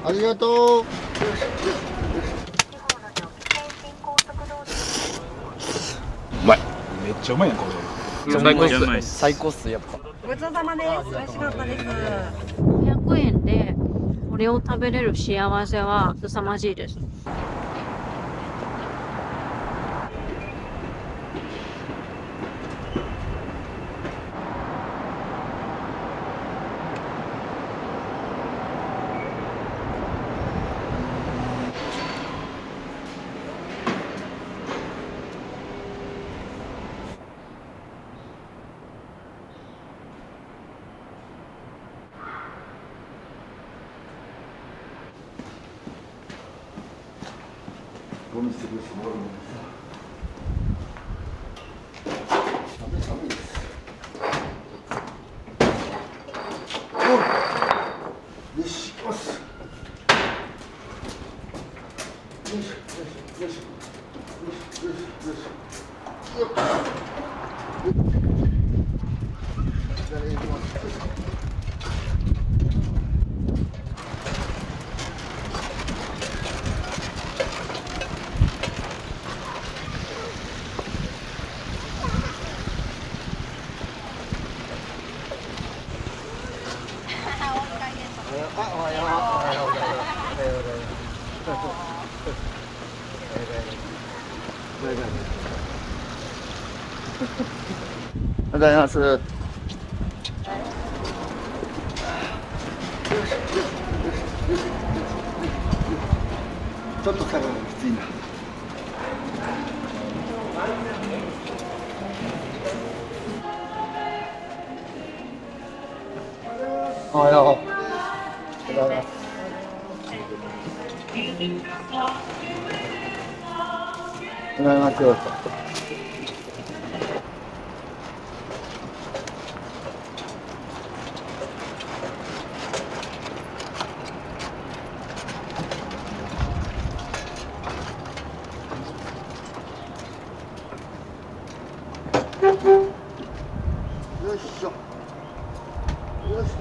ありがとう。うまい。めっちゃうまいやんこれ。最高っす。うまいっす最高っすやっぱ。ごちそうさまです。美味しかったです。500円でこれを食べれる幸せは凄まじいです。ゴミ捨てる人もおるのにさ。寒いです。よし、行きます。よいしょ、よいしょ、よいしょ、よいしょ、よいしょ、よいしょ。よっ。左へ行きます。おはようございます。ちょっと下がるのきついな。おはよう。おはようございます。おはようございます。よいしょ。よいしょ。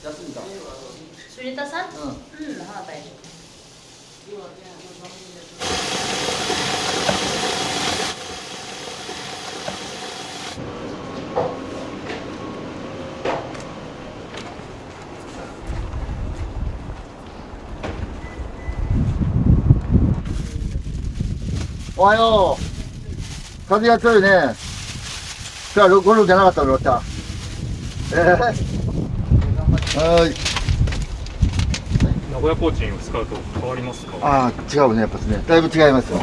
休んだ。釣れたさ？うん。まあ大丈おはよう。風が強いね。今日はゴルフじゃなかったの、ロッタ。はい。名古屋コーチンを使うと変わりますか？ああ、違うね、やっぱね。だいぶ違いますよ。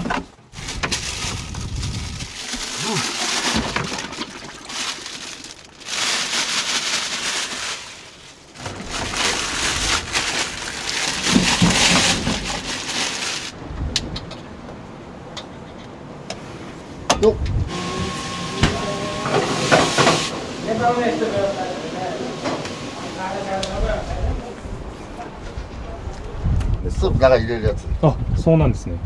よっ。スープ中に入れるやつ。あ、そうなんですね。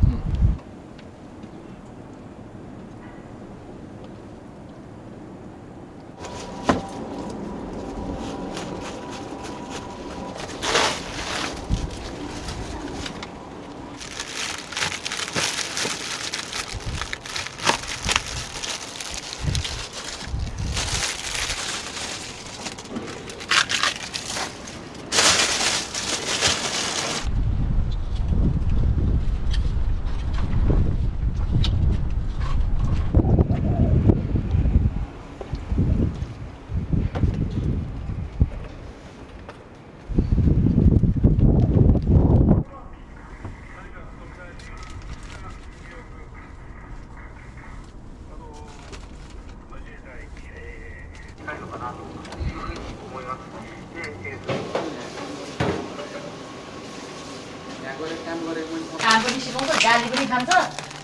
बनाउँछ गाली पनि खान्छ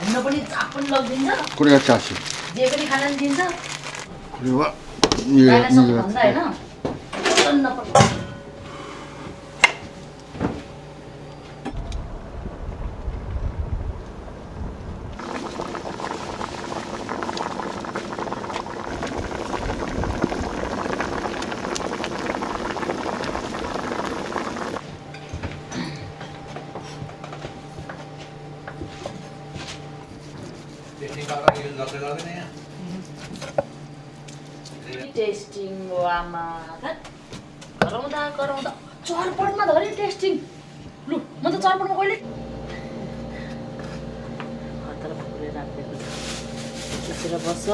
हुन पनि चाप पनि लगिदिन्छ これがチャーシュー。 जे पनि खान दिन्छ これは逃げगाईलाई 逃 सब げ भन्दा होइन चन्न पर्छ टेस्टिङ आमा कराउँदा कराउँदा चरपटमा धरि टेस्टिङ लु म त चरपटमा कहिले खतरा फुले राखिदिएको छ बसेर बस्छ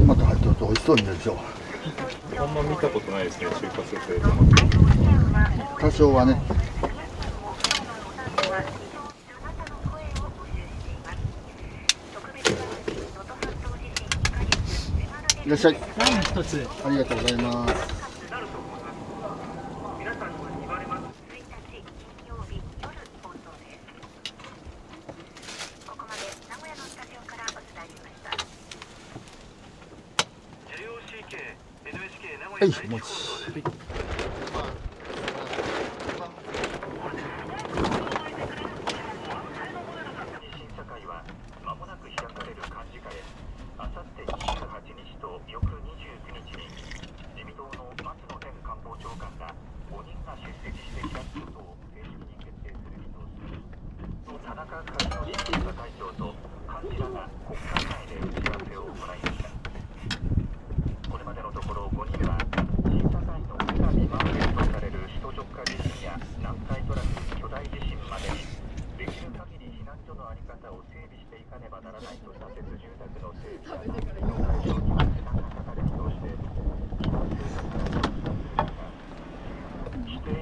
また入ってると美味しそうになるでしょ。あんま見たことないですね、中華スープでトマト。多少はね。いらっしゃい。一つ。ありがとうございます。はい、お持ち。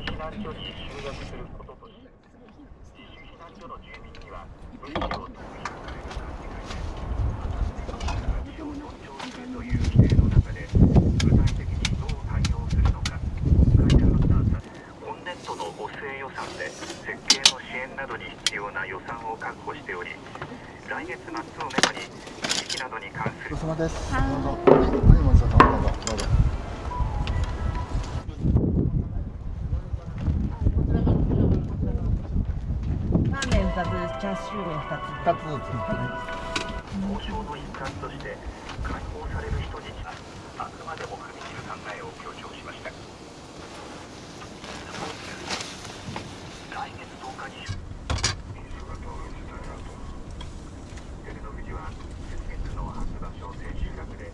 避難所に集約することとし、自主避難所の住民には物資を特別補正予算で設計の支援などに必要な予算を確保しており、来月末をめどに地域などに関するごちそうさまです。どうぞ。はい、ごちそうさま。どうぞ。どうぞ。ラーメン2つ、チャーシュー麺2つ。2つずつ。交渉の一環として解放される人質はあくまでも踏み切る考えを強調しました。来月10日に照ノ富士は先月の初場所千秋楽で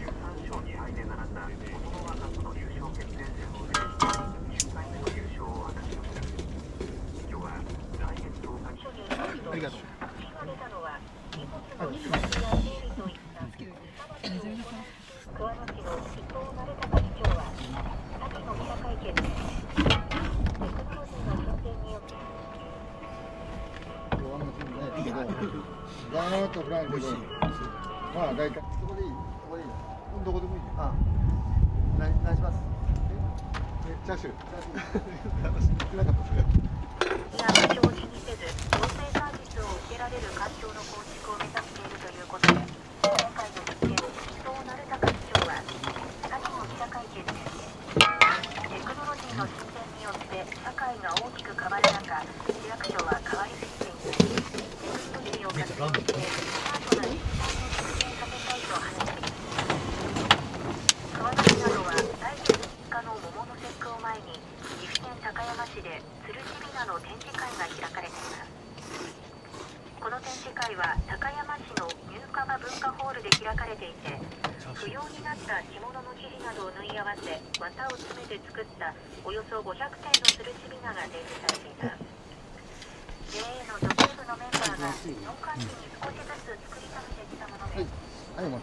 13勝2敗で並んだ琴ノ若との優勝決定戦を制し10回目の優勝を果たしました。今日は来月10日にありがとう。桑名市の伊藤成高市長は先の記者会見でテクノロジーの進展によっていいけど、ざーっとフランけど、まあ大体そこでいい、そこでいい。どこでもいい。あ、何します？チャーシュー。なかったですね。表示にせず行政サービスを受けられる環境の構築を目指しているということで、今回の実験、伊藤成高市長は先の記者会見でテクノロジーの進展によって社会が大きく変わる中、市役所は変わりすぎている。テクノロジーを活用してスマートな自治体を実現させたいと話しています。桑名市などは来月3日の桃の節句を前に岐阜県高山市でつるしびなの展示会が開かれています。この展示会は高山市のニューカバ文化ホールで開かれていて、不要になった着物の生地などを縫い合わせ綿を詰めて作ったおよそ500点のつるしびなが展示されています。 JA の女性部のメンバーが農家地に少しずつ作りためてきたものです。はい、もう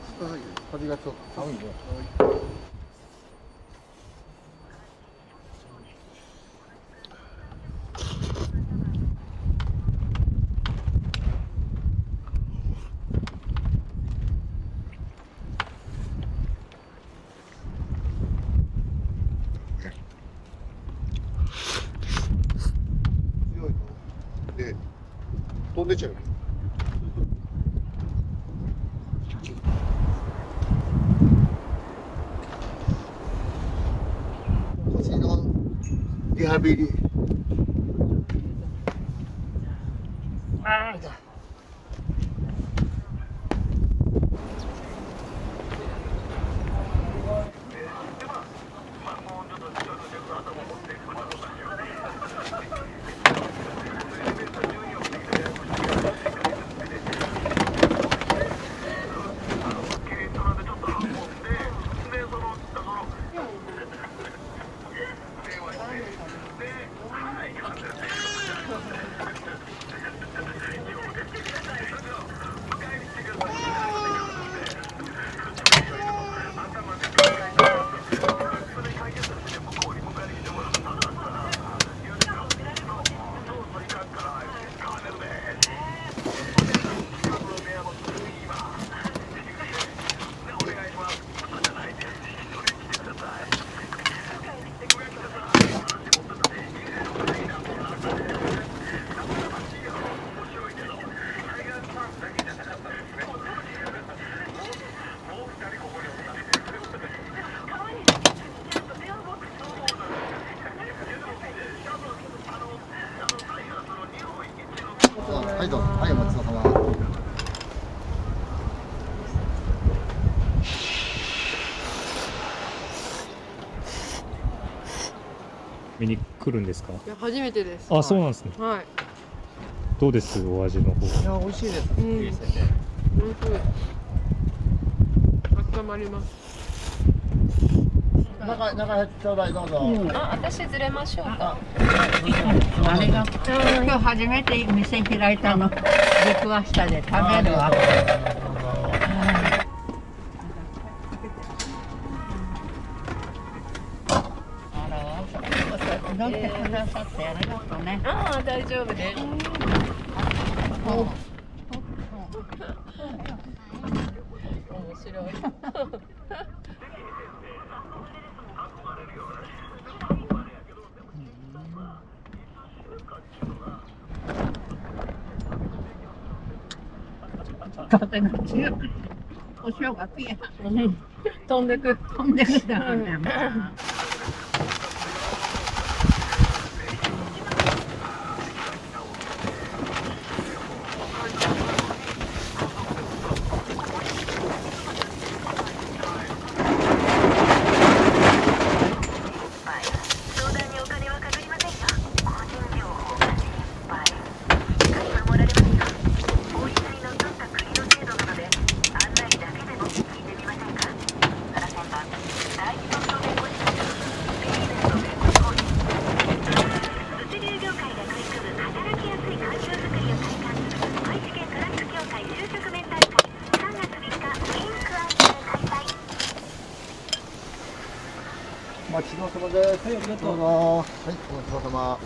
風がちょっと寒いんで。強いとで飛んでっちゃうよ。腰のリハビリ。ああ、痛い。はいどうぞ。はい、お待ちどうさま。見に来るんですか？いや初めてです。あ、そうなんですね。はい。どうです？お味の方。いや、美味しいです。うんいいですね。本当に温まります。中入ってちょうだい、どうぞ。あ、私ずれましょうか。ありがとう。今日初めて店開いたの。出くわしたで食べるわ。乗ってくださってありがとうね。ああ、大丈夫です。面白い。風が強い。お正月や。飛んでく。飛んでくだからね。相談にお金はかかりませんよ。個人情報が心配。しっかり守られますよ。法律にのっとった国の制度なので、案内だけでも聞いてみませんか。原先輩、第一特捜弁護士です。ビジネスの弁護士法人。物流業界が取り組む働きやすい環境づくりを体感する愛知県トラック協会就職面談会3月3日ピンクアイで開催。お待ちどうさまです。はい、ありがとう。どうぞ。はい、お待ちどうさま。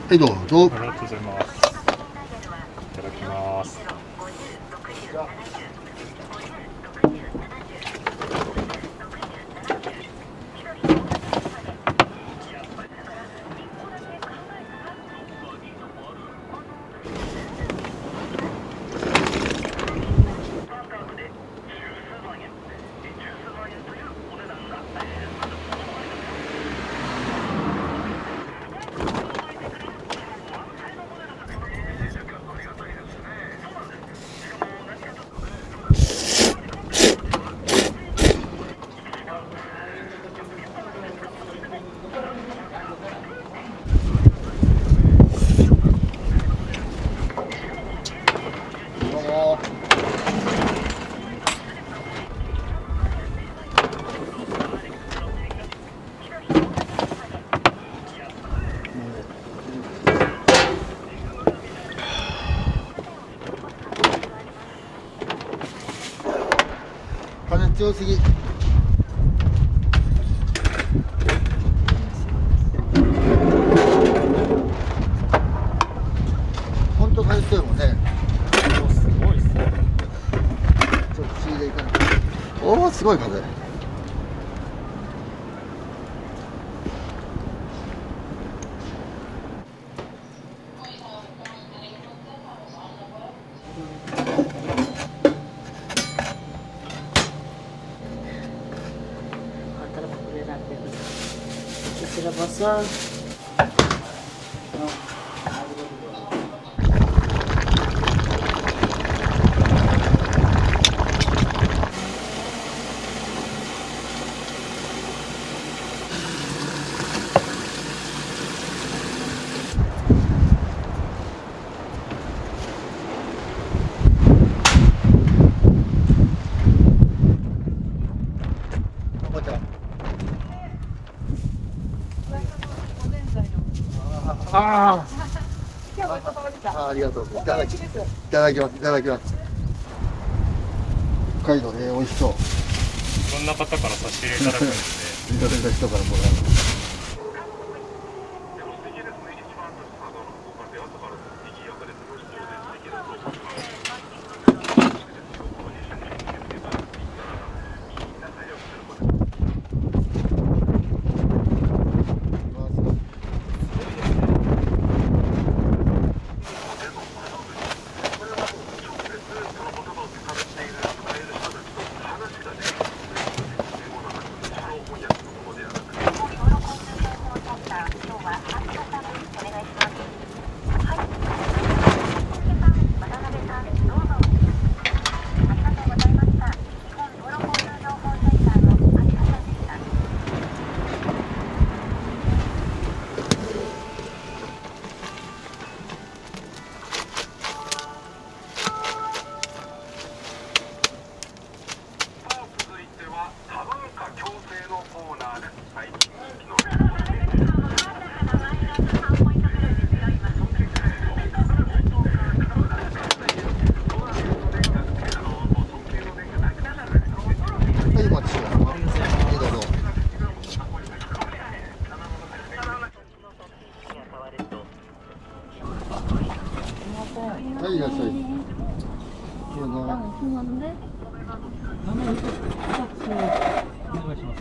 はいどうぞ。ありがとうございます。いただきます。どうも。風強すぎ。本当風強いもんね。すごいっすね。ちょっと不思議でいかない。おお、すごい風。こちらこそ。こんにちは。ああ、ありがとう。いただきます。いただきます。北海道で美味しそう。いろんな方から差し入れいただくんですね。いただいた人からもらう。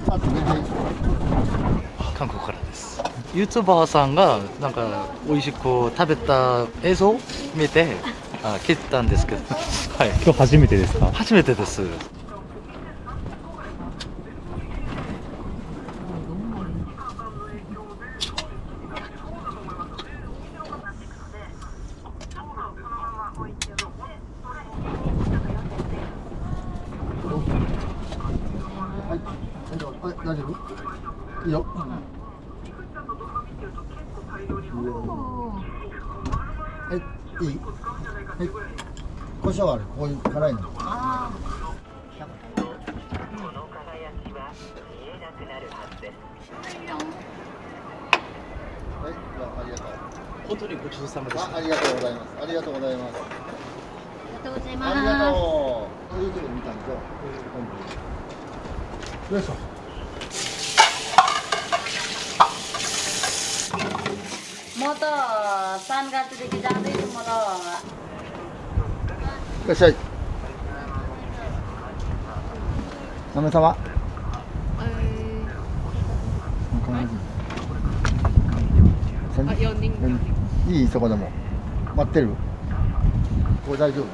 あと全然いいです。韓国からです。ユーチューバーさんがなんか美味しく食べた映像を見て聞いたんですけど、はい。今日初めてですか？初めてです。大丈夫？いいよ。はい、いい？はい。胡椒ある。こういう辛いの。あはい、じゃあ、ありがとう。本当にごちそうさまでした。ありがとうございます。ありがとうございます。ありがとうございあります。がとう。YouTube 見たんですよ。よいしょ。म त सानगाछदेखि जाँदैछु म तいらっしゃい。何名様。4人。いいそこでも。待ってる。これ大丈夫。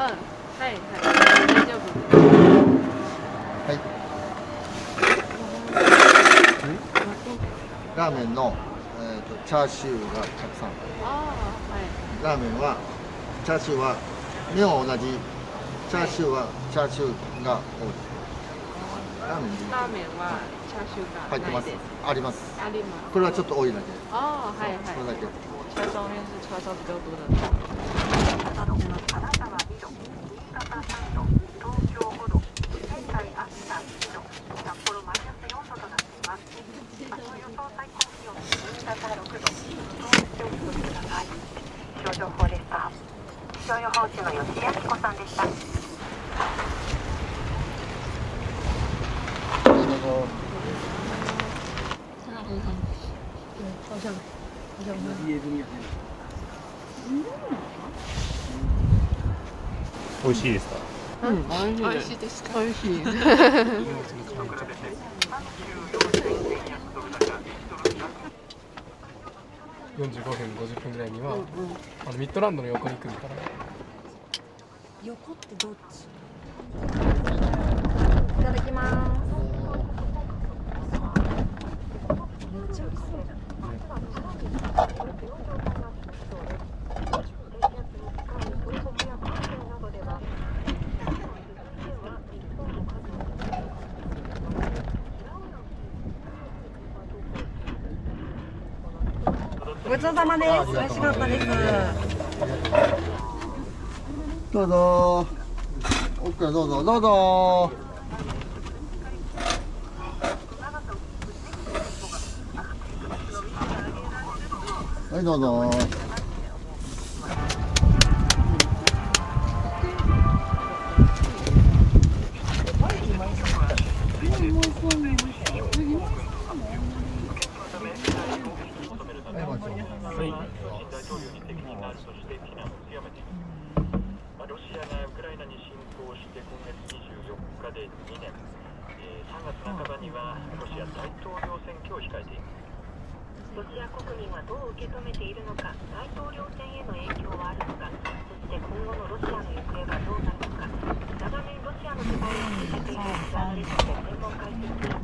はいはい大丈夫。はい。ラーメンの、チャーシューがたくさん。ああはい。ラーメンはチャーシューは麺は同じ。チャーシューはチャーシューが多い。ラーメンでいい。ラーメンはチャーシューが入ってますないです。。あります。あります。これはちょっと多いだけ。ああはいはい。これだけ。叉烧面是叉烧比较多的。あなたは2度、新潟3度、東京5度、仙台秋田2度、札幌マイナス4度となっています。明日の予想最高気温、新潟6度、東京2度ください。気象情報でした。気象予報士の吉井明子さんでした。美味しいですか？美味しいですか？美味しい。45分50分ぐらいには、ミッドランドの横に来るから。横ってどっち？いただきます。めっちゃ美味しそうじゃん。ごちそうさまです。美味しかったです。どうぞ。奥からどうぞどうぞ。はいどうぞ。ロシアがウクライナに侵攻して今月24日で2年、3月半ばにはロシア大統領選挙を控えています。ロシア国民はどう受け止めているのか、大統領選への影響はあるのか、そして今後のロシアの行方はどうなるのか、長年ロシアの世界を続けているジャーナリストで専門解説者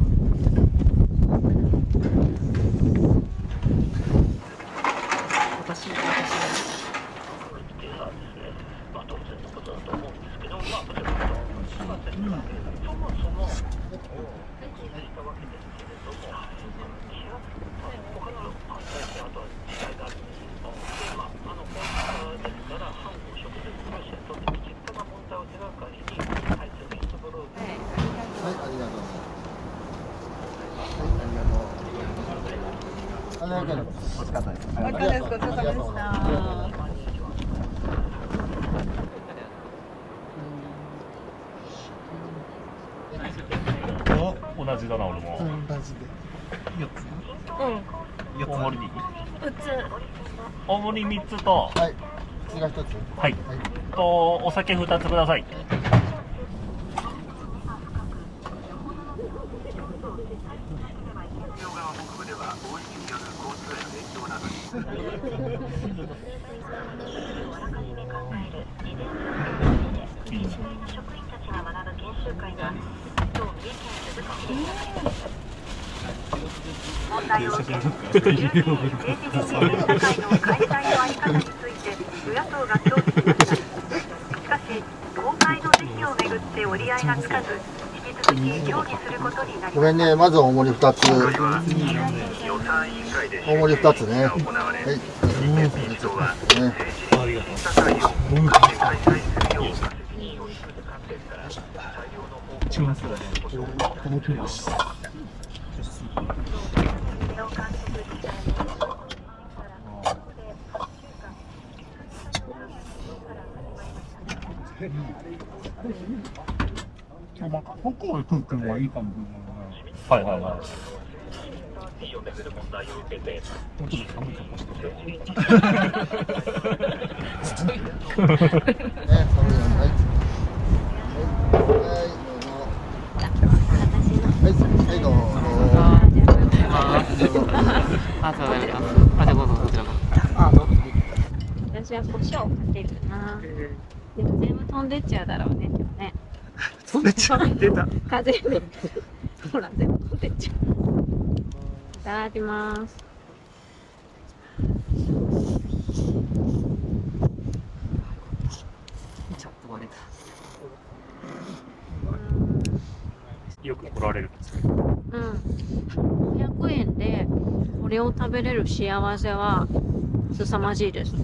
同じだな俺も。同じで。4つ。大盛りでいい？大盛り3つと、はい。次が1つ。はい。とお酒2つください。習会が今日三重県鈴鹿市で開かれました。問題を受け、衆議院政治実践分科会の開催の在り方について与野党が協議しました。しかし、公開の時期をめぐって折り合いがつかず、引き続き協議することになりました。ごめんね、まず大盛り2つ。大盛り2つね。はい。はいはいはい。私は胡椒をかけるな。でも全部飛んでっちゃうだろうね。でもね。飛んでっちゃう。出た。風で。ほら、全部飛んでっちゃう。いただきます。ちょっと割れた。よく来られるんですか？うん。500円でこれを食べれる幸せは凄まじいです。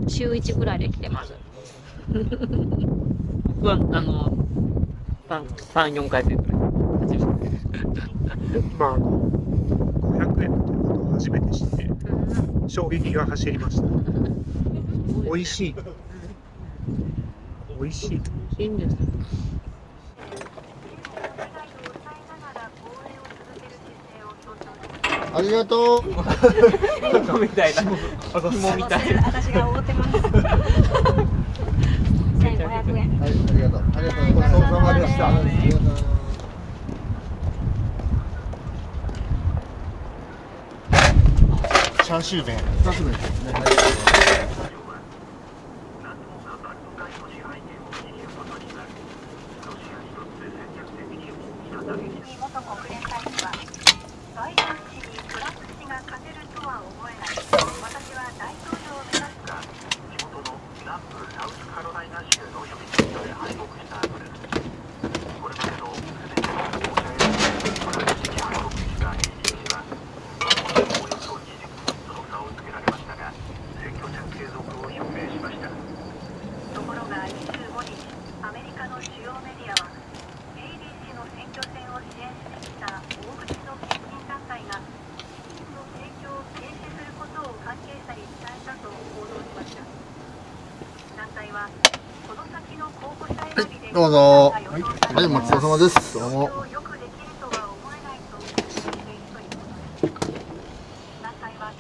週1ぐらいで来てます。僕は3、4回生くらい。まあ、500円ということを初めて知って、衝撃が走りました。美味しい。美味しい。いいんです。ありがとう。みたいな。紐みたいな。私がおごってます。1500円。はい、ありがとう。ありがとう。ごちそうさまでした。チャーシュー麺2つ目ですね。元国連大使はバイデン氏にトランプ氏が勝てるとは思えない。私は大統領を目指すが、地元の南部サウスカロライナ州の予備選挙で敗北した後です。これまでの全ての候補者へのトランプ氏に敗北したAG氏はおよそ20ポイントの差をつけられましたが、選挙戦継続を表明しました。ところが25日、アメリカの主要メディアはヘイリー氏の選挙戦を支援してきた大口の献金団体が資金の提供を停止することを関係者に伝えたと報道しました。団体はこの先の候補者選びでどうぞ。はい、ごちそうさまです。どうも。よくできるとは思えないと指摘しているということです。団体は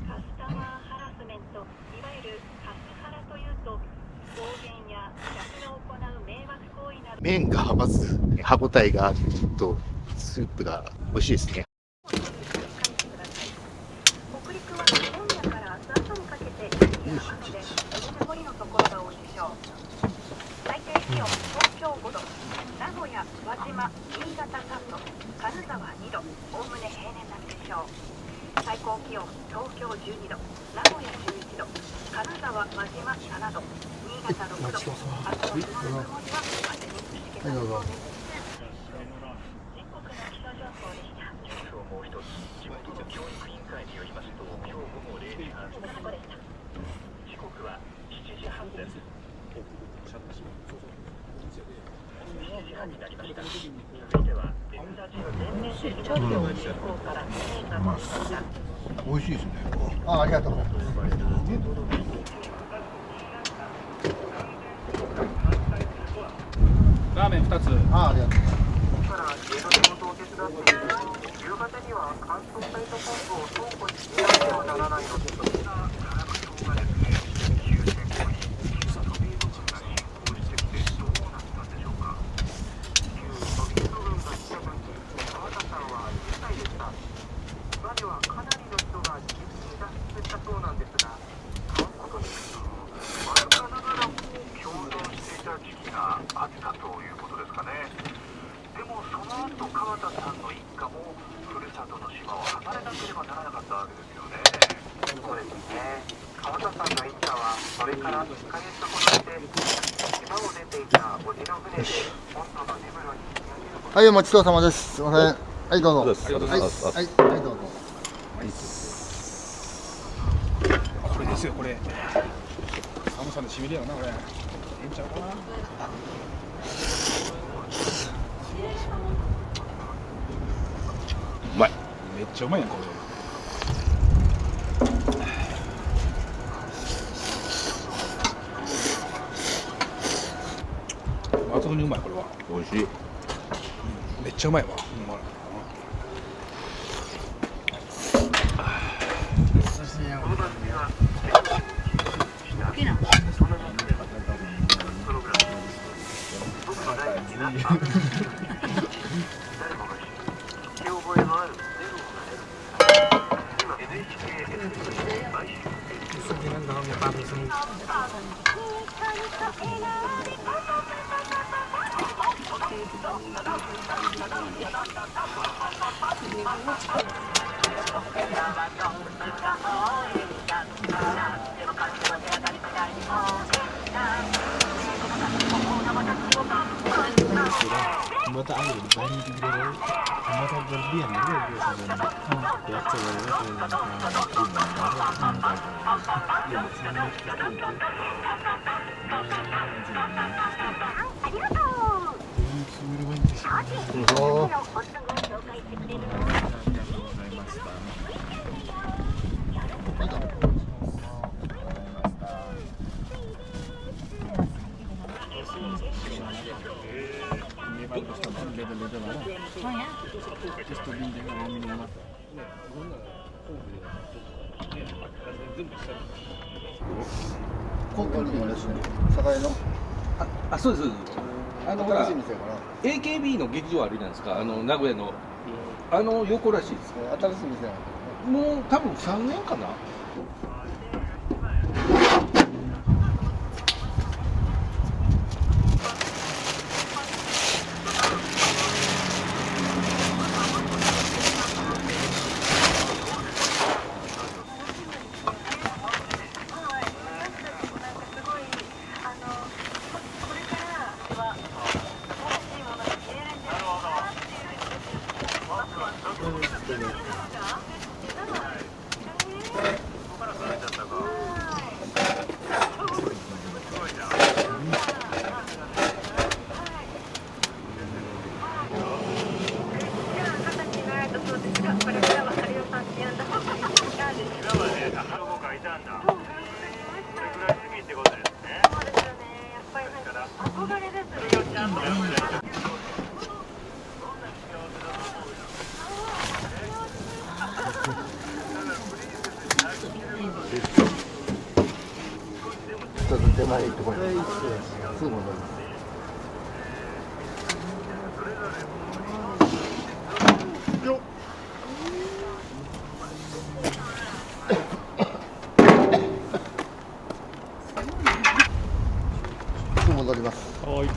カスタマーハラスメント、いわゆるカスハラというと、暴言や客が行う迷惑行為など麺がまず歯ごたえがあるとスープが美味しいですね。北陸は今夜から明日朝にかけて雪や雨で雪曇りのところが多いでしょう。最低気温東京5度、名古屋、輪島、新潟3度、金沢2度、おおむね平年並みでしょう。最高気温東京12度、名古屋11度、金沢、輪島7度、新潟6度。明日の雲の曇りは風にくじけたそうです。全国の気象情報でした。ニュースをもう一つ、地元の教育委員会によりますと、今日午後0時半、時刻は7時半です。7時半になりました。続いてはデムラジオ全面的な情報から2年が経ちました。美味しいですね。ありがとうございます。ラーメン2つ。ありがとうございます。から家の仕事を手伝っていると、夕方には乾燥されたポンプを倉庫に入れなければならないのです。化学症がですね、終戦後に旧ソビエト軍が侵攻してきてどうなったんでしょうか。旧ソビエト軍が来た時、川田さんは10歳でした。今ではかななりの人が自力で脱出したそうなんですが、買うことにわずかながら共存していた時期があったということですかね。でもその後川田さんの一家もふるさとの島を離れなければならなかったわけですよね。そうですね。川田さんの一家はそれから1ヶ月ほどして島を出ていた叔父の船で本土の根室に引き上げること。はい、ごちそうさまです。すいません。はい、どうぞ。はい、はい、はい、どうぞ。これですよ、これ。寒さでしびれよな、これ。ええんちゃうかな。うまい。めっちゃうまいやん、これ。抜群にうまい、これは。美味しい。めっちゃうまいわ。コントにもですね、栄のあ、そうです。ほら新しい店かな。 AKB の劇場あるじゃないですか、名古屋の横らしいです。新しい店なの。もう多分3年かな。ちょっと手前行ってこれ。すぐ戻ります。すぐ戻ります。はい。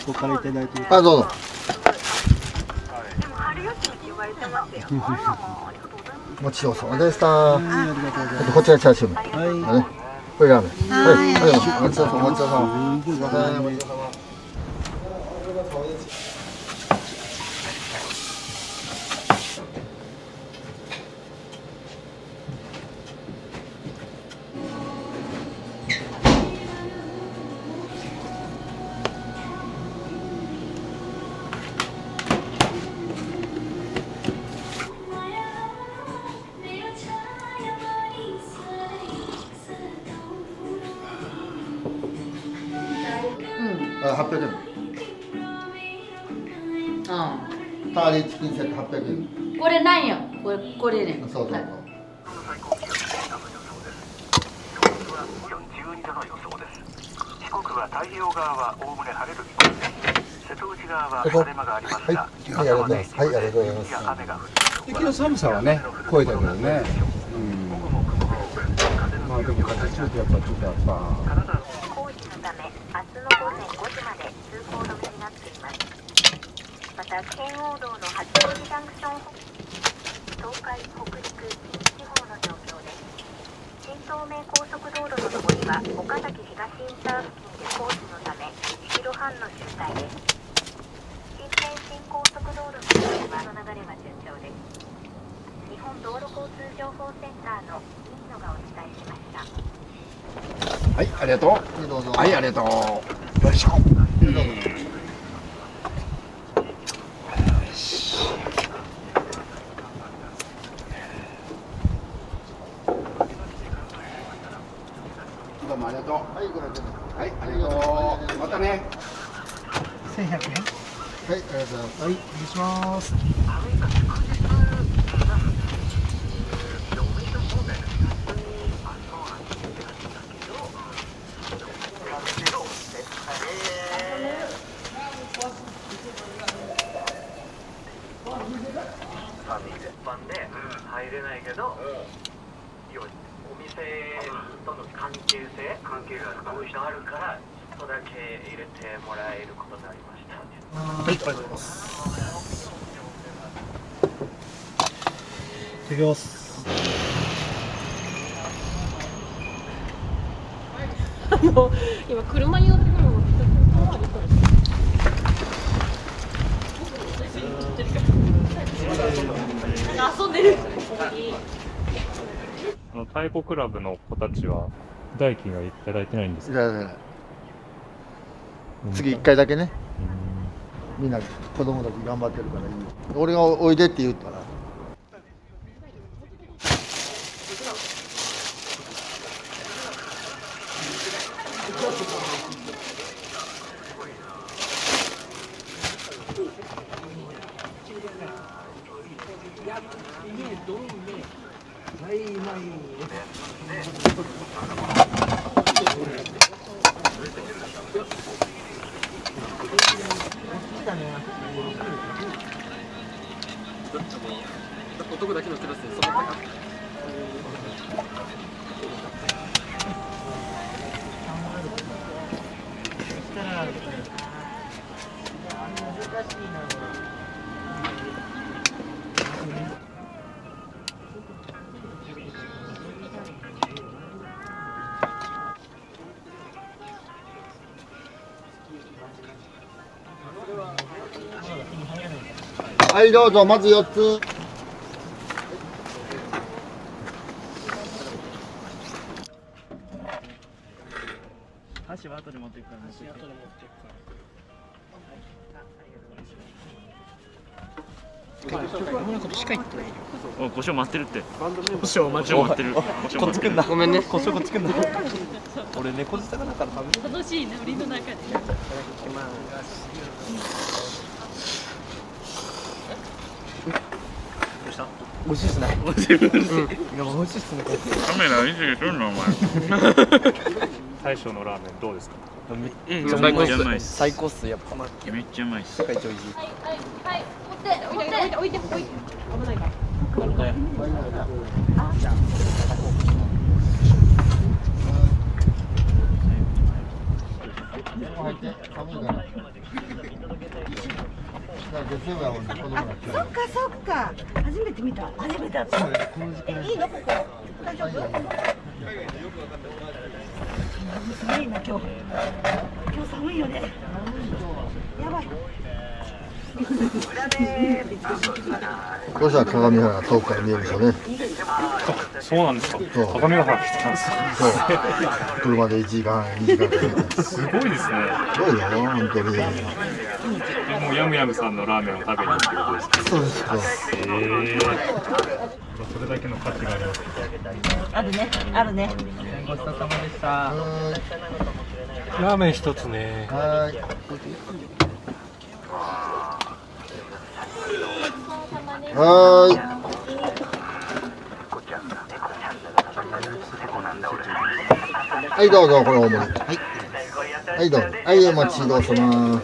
ここからいただいて。あ、どうぞ。ごちそうさまでした。こちらチャーシュー。はい。これラーメン。はい。はい。ごちそうさま。ごちそうさま。ごちそうさま。800円。ターリーチキンセット800円。これなんよ。これね。そうそうそう。四国は太平洋側はおおむね晴れる見込みで、瀬戸内側は晴れ間がありますが、はい、ありがとうございます。はい、ありがとうございます。雨が降る。敵の寒さはね、超えたけどね。まあでも形ちょっとやっぱ。工事のため、明日の午前5時まで通行止めになっています。また、圏央道の八王子ジャンクション、東海、北陸、近畿地方の状況です。新東名高速道路の上りは、岡崎東インター付近で工事のため、1キロ半の渋滞です。新名神高速道路の上りはの流れは順調です。日本道路交通情報センターの飯野がお伝えしました。はい、ありがとう。はい、ありがとう。よいしょ。どうもありがとう。はい、ご覧ください。はい、ありがとう。またね。1100円。はい、ありがとうございます。はい、お願いします。入れないけど、お店との関係がこういう人あるから、ちょっとだけ入れてもらえることになりました。はい、ありがとうございます。いただきます。今車に乗ってくるのが遊んでる。太鼓クラブの子たちは代金はいただいてないんですか？いただいてない。次1回だけね。みんな子供たち頑張ってるからいい。俺がおいでって言ったら。男だけのクラスでその高く。はい、どうぞ、まず4つ。箸は後で持っていくからね。後で持っていくから。胡椒待ってるって。胡椒待ってる。こっち来んな。ごめんね。胡椒こっち来んな。俺猫舌がだから食べる。楽しいね、檻の中で。美味しいっすね。美味しいっすね。カメラいじりするのお前。大将のラーメンどうですか？最高っす。最高っすやっぱ。めっちゃうまいっす。世界一美味しい。はい、置いて。危ないから。入って寒いから。月曜日は子供が来た。そっか。初めて見た。初めてだった。いいのここ。大丈夫？すごいな今日寒いよね。やばい。こうしたら鏡原が遠くから見えるんですよね。そうなんですか。鏡ヶ原来てたんですか。そう。車で1時間2時間かけて。すごいですね。すごいよ本当に。もうヤムヤムさんのラーメンを食べにってことですか。そうです。それだけの価値があります。あるね。ごちそうさまでした。ラーメン一つね。はい。はーい。はい、どうぞ、これ大盛り。はい。はい、どうぞ。はい、お待ちどうさま。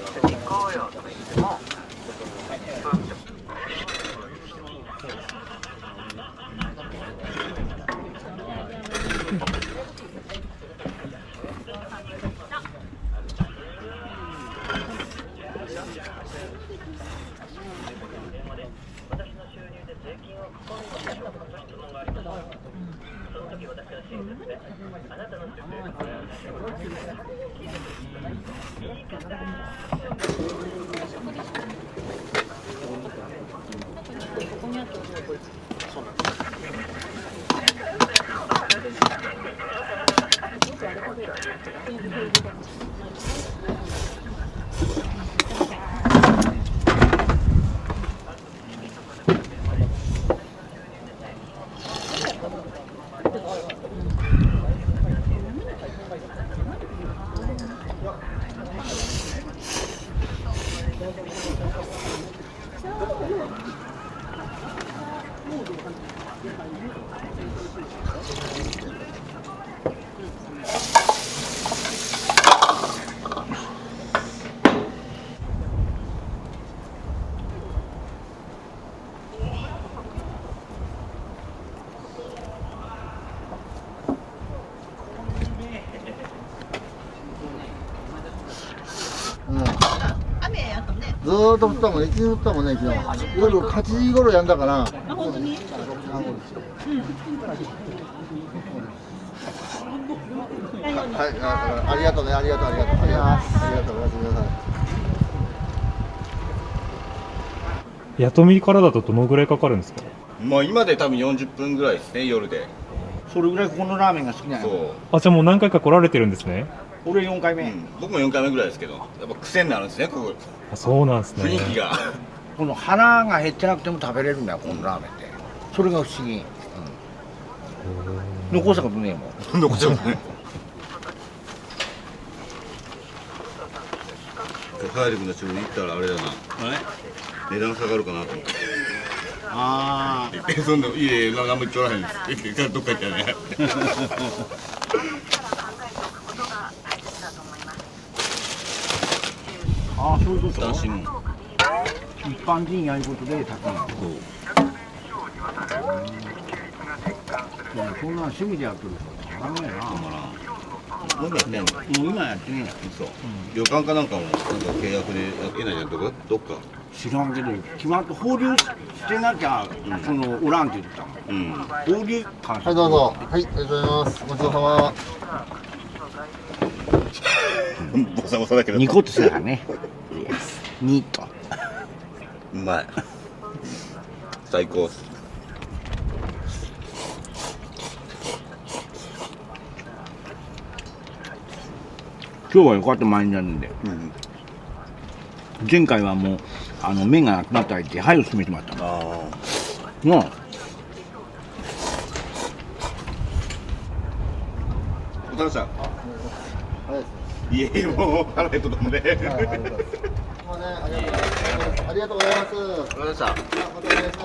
ずーっと降ったもんね、1日降ったもんね、昨日。夜8時頃やんだかな。本当に。はい、ありがとうね、ありがとう、ありがとう、ありがとう、おやすみなさい。弥富からだとどのぐらいかかるんですか？まあ今で多分40分ぐらいですね、夜で。それぐらいここのラーメンが好きなの。そう。あ、じゃあもう何回か来られてるんですね。俺4回目、僕も4回目ぐらいですけど、やっぱ癖になるんですね、ここ。あ、そうなんですね。雰囲気が。この腹が減ってなくても食べれるんだよ、このラーメンって。それが不思議。残したことねえもん。残したことね。カエル君の中に行ったらあれだな。値段下がるかなと思って。ああ。そんな、いえ、何も言っちゃらへんです。どっか行ったね。ああ、そういうこと。男子も。一般人やることで高いの。そんな趣味でやってる人ダメやな。僕やってんの？もう今やってねえや。そう。旅館かなんかもなんか契約でえないじゃん、どっか。知らんけど、決まって放流してなきゃ、そのおらんって言ってたもん。放流関係。はい、どうぞ。はい、ありがとうございます。ごちそうさま。ボサボサだけど。ニコッとするからね。ニッと。うまい。最高っす。今日はよかった前になるんで、前回はもう麺がなくなったら言って灰を閉めてもらったの。お父さん。いえ、もう腹減っとったもんね。ありがとうございます。ありがとうございました。またお願いしま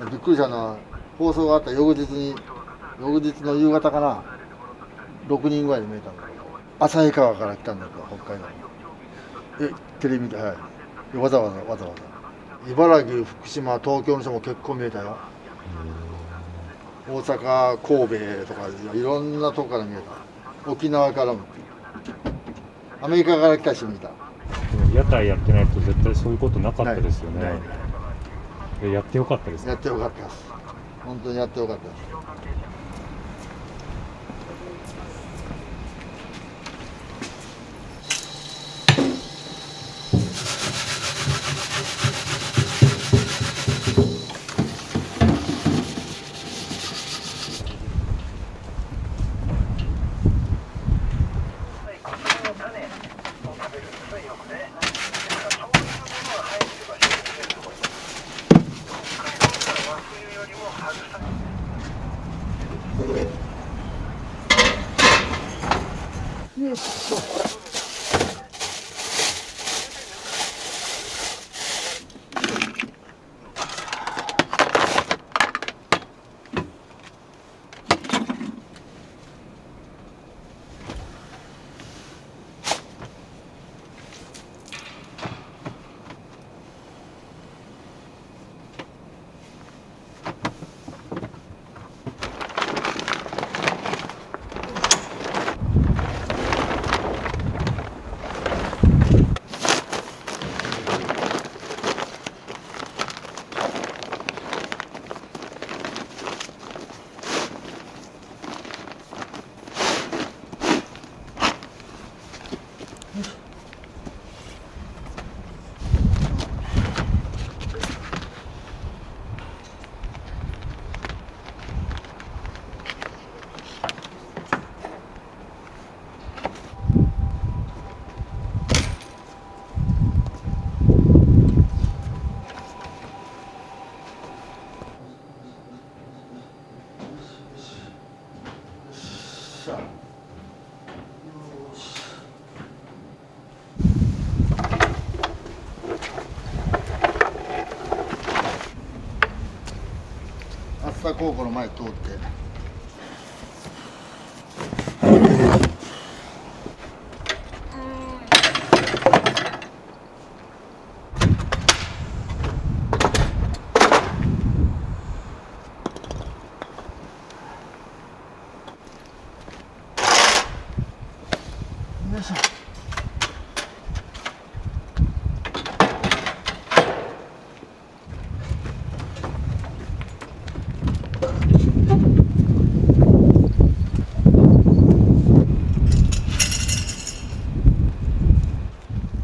す。びっくりしたのは放送があった翌日の夕方かな、6人ぐらいで見えたんだけど、旭川から来たんだけど、北海道に。テレビで、はい。わざわざ。茨城、福島、東京の人も結構見えたよ。大阪、神戸とかいろんなとこから見えた。沖縄からも。アメリカから来た人もいた。屋台やってないと絶対そういうことなかったですよね。やってよかったです。やってよかったです。本当にやってよかったです。よいしょ。高校の前通ってよいしょ。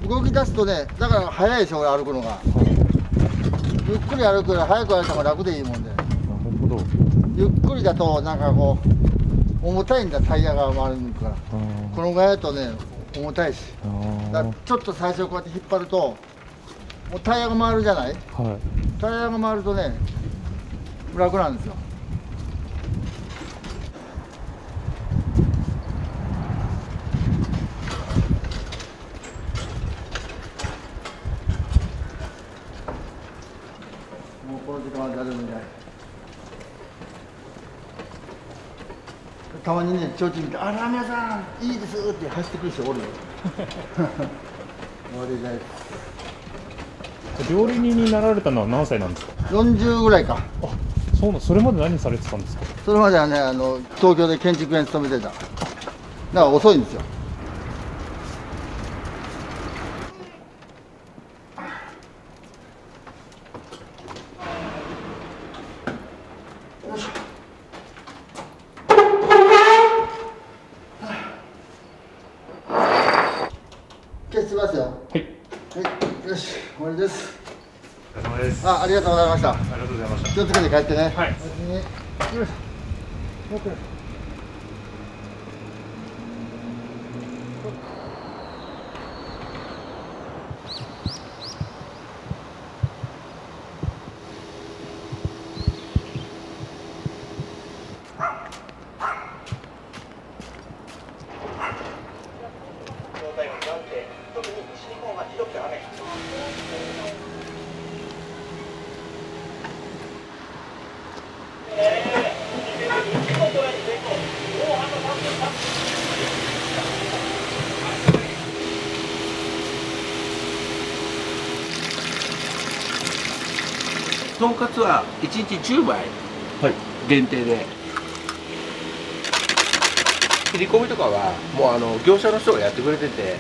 動き出すとね、だから早いでしょ、俺歩くのが。ゆっくり歩くより早く歩いた方が楽でいいもんで。なるほど。ゆっくりだとなんかこう重たいんだ、タイヤが回るから。このぐらいだとね重たいし。だからちょっと最初こうやって引っ張るともうタイヤが回るじゃない。タイヤが回るとね楽なんですよ。もうこの時間は誰もいない。たまにね、ちょうちん見て、あ、ラーメン屋さん、いいですって走ってくる人おるよ。終わりです。料理人になられたのは何歳なんですか？40ぐらいか。あ、そうな、それまで何されてたんですか？それまではね、東京で建築屋に勤めてた。だから遅いんですよ。よいしょ。消しますよ。はい。はい、よし、終わりです。お疲れ様です。ありがとうございました。ありがとうございました。気をつけて帰ってね。はい。よし。とんかつは1日10杯限定で、切り込みとかはもう業者の人がやってくれてて、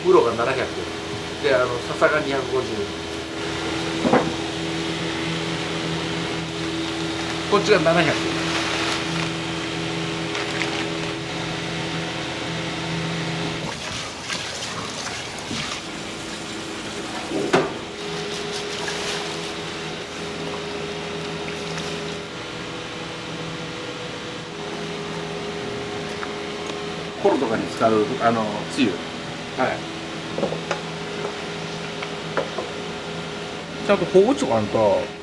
ウロが700で、笹が250。こっちが700。コロとかに使うつゆ。はい。ちゃんとほぐしとかんと。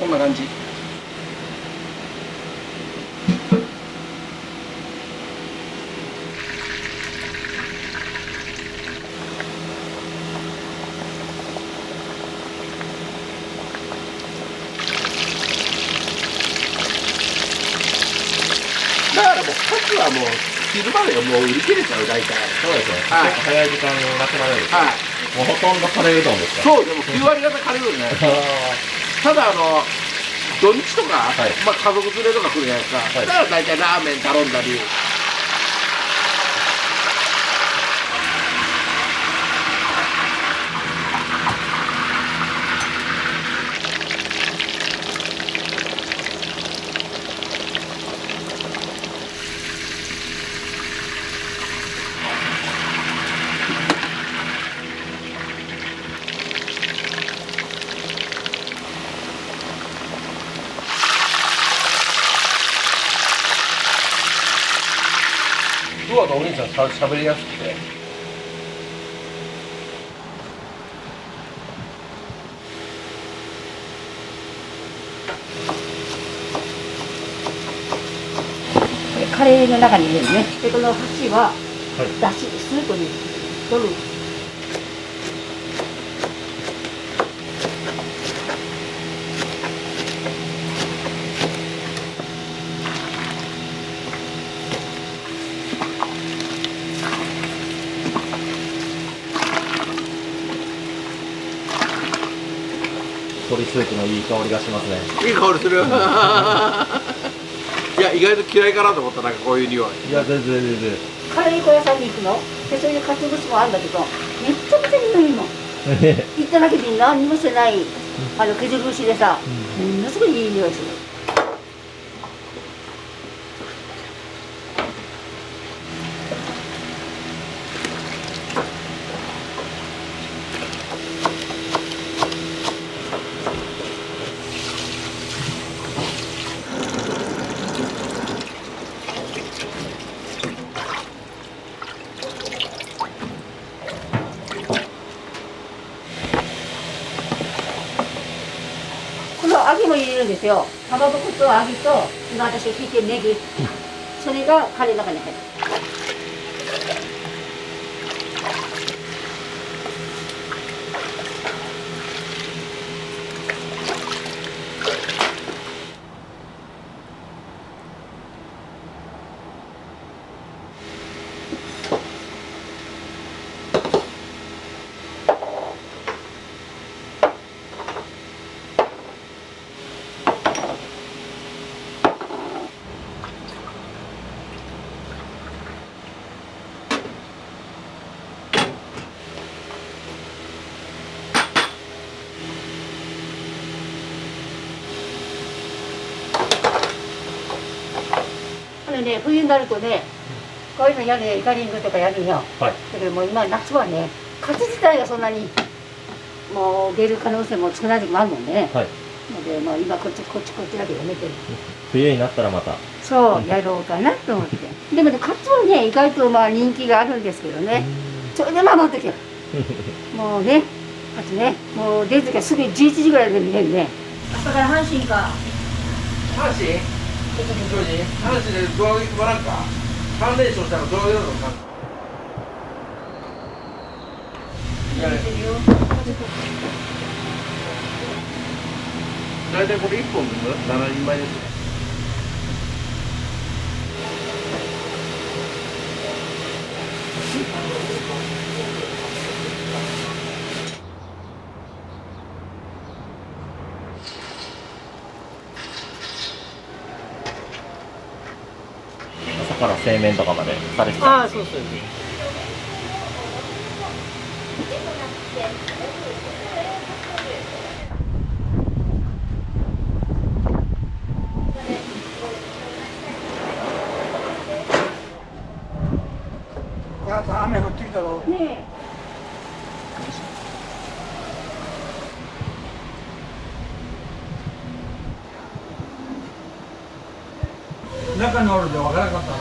こんな感じ。だからもうカツはもう昼までがもう売り切れちゃう大体。そうですね。はい。早い時間なくなるんですか。はい。もうほとんどカレーうどんですか。そうでも9割方カレーうどんね。ただ土日とか、まあ家族連れとか来るじゃないですか。だから大体ラーメン頼んだり。ドアがお兄ちゃんしゃべりやすくて。カレーの中に入れるね。でこの箸はだし、スープに取る。鶏スープのいい香りがしますね。いい香りする。いや意外と嫌いかなと思った。なんかこういう匂い。いや全然。カレー粉屋さんに行くの。でそれでかつぶしもあるんだけど、めっちゃくちゃ匂いの。行っただけで何にもしてない削り節でさ、ものすごいいい匂いする。揚げも入れるんですよ。かまぼこと揚げと今私がひいてるネギ、それがカレーの中に入る。ね、冬になるとね、こういうのやるね、イカリングとかやるよ。だけどもう今夏はね、カツ自体がそんなにもう出る可能性も少ない時もあるもんね。ので、まあ今こっちだけやめてる。冬になったらまた。そう、やろうかなと思って。でもね、カツはね、意外とまあ人気があるんですけどね。それで守ってきよ。もうね、8ね。もう出るときはすぐに11時ぐらいで見れるね。明日から阪神か。阪神？阪神でドラゴン行らんか。3連勝したらドラゴンのか。大体これ1本7人前ですね。朝から製麺とかまでされてた。ああ、そうそう。雨降ってきたろ。ね中におるでわからなかったろ。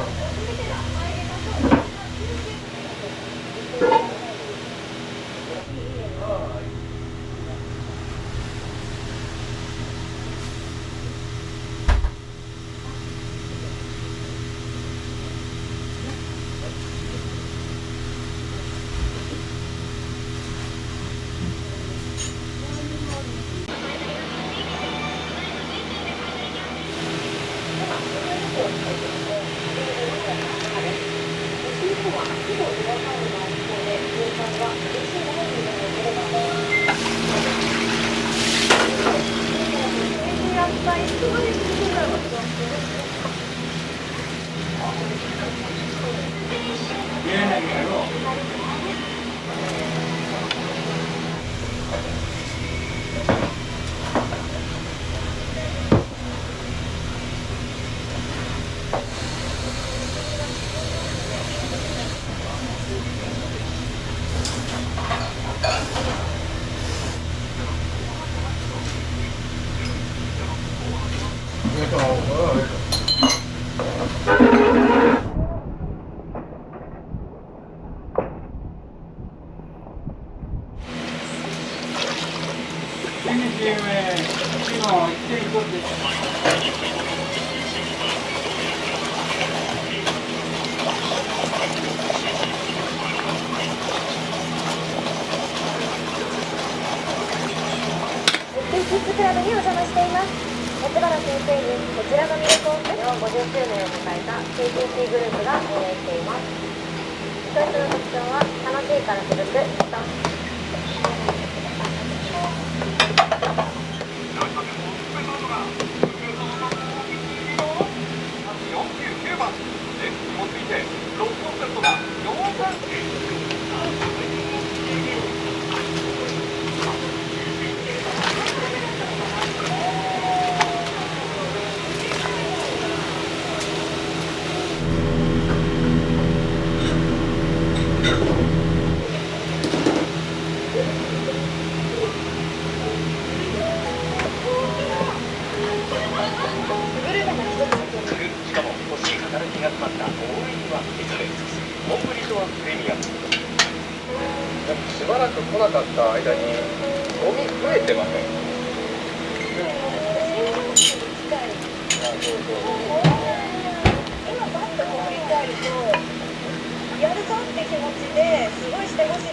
キッズクラブにお邪魔しています。松原先生にこちらの魅力を50周年を迎えた KTC グループが運営しています。一つの特徴は楽しいから続く人。しばらく来なかった間にゴミ増えてません？今バッと振り返るとやるぞって気持ちですごいしてほしい。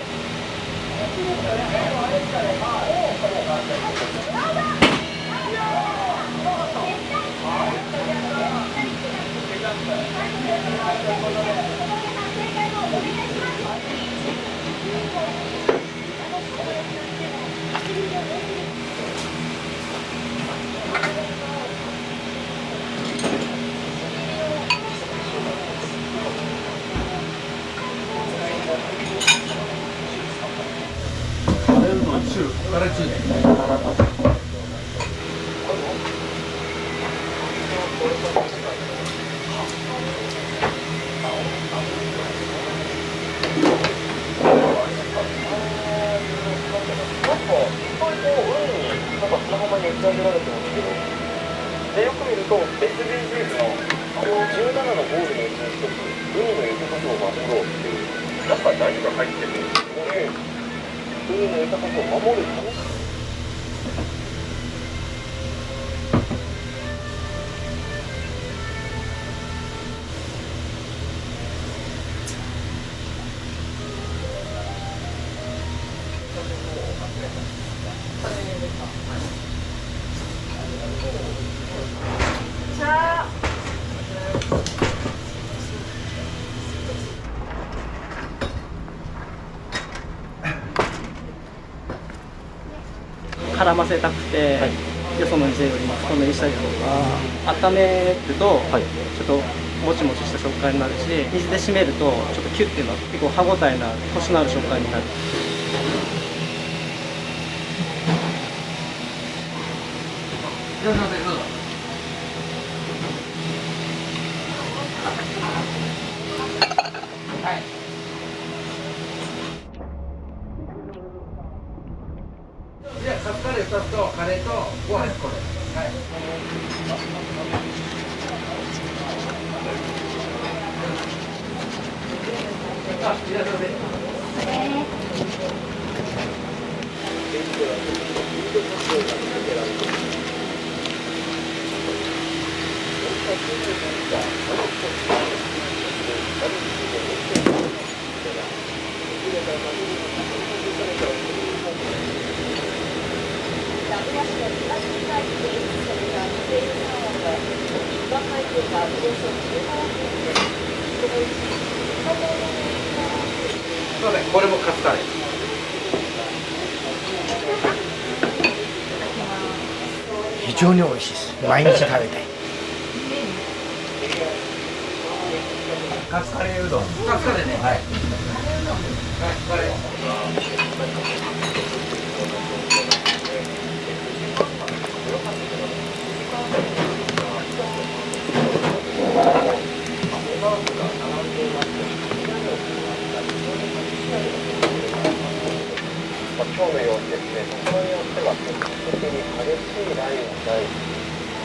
よく見ると SDGs の17のゴールのうちの一つ、海の横ことを守ろうっていう、中何が入ってるんですかね。国の得たことを守るため。絡ませたくて、よその店よりも太めにしたりとか、温めるとちょっともちもちした食感になるし、水で締めるとちょっとキュッていうの結構歯ごたえのあるコシのある食感になる。どうぞどうぞ。はい。じゃあカツカレー2つとカレーとご飯これ。はい。あ、いらっしゃいまそうね、これもカツカレー。非常に美味しいです。毎日食べたい。カツカレーうどん。カツカレーね。はい。カツカレー。今日のようにですね、ところによっては局地的に激しい雷雨になり、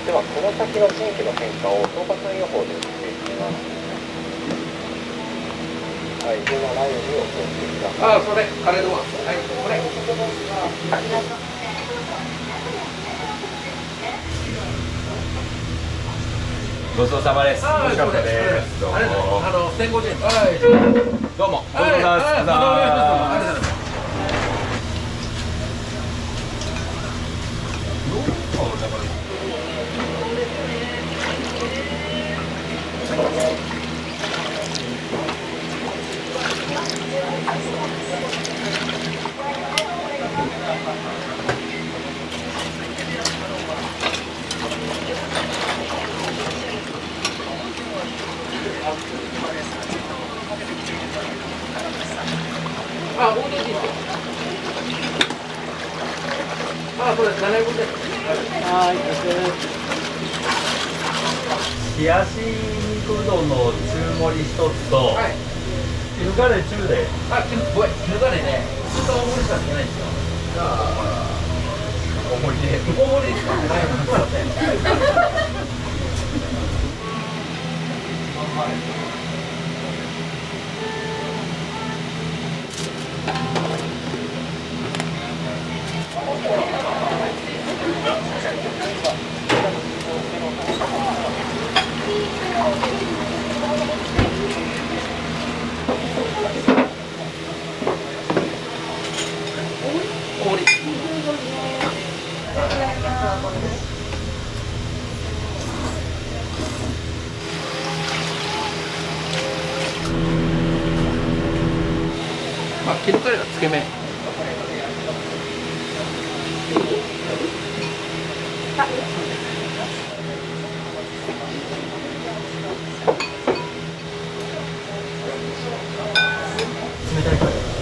ではこの先の天気の変化を10日間予報で見ていきます。はい、急な雷雨にお気をつけください。ああ、それ、カレードワン。はい、これ。ごちそうさまです。美味しかったです。どうも。1050円。はい。どうも。ごちそうさまです。あ、オーディーです。あ、そうです。750円。はい、冷やし肉うどんの中盛り一つと、はい、絹カレー中で。あ、ごめん、絹カレーね、普通と大盛りしかつけないんですよ。じゃあ、大盛りで。大盛りですか。はい、すいません。まあ、絹カレーがつけ麺。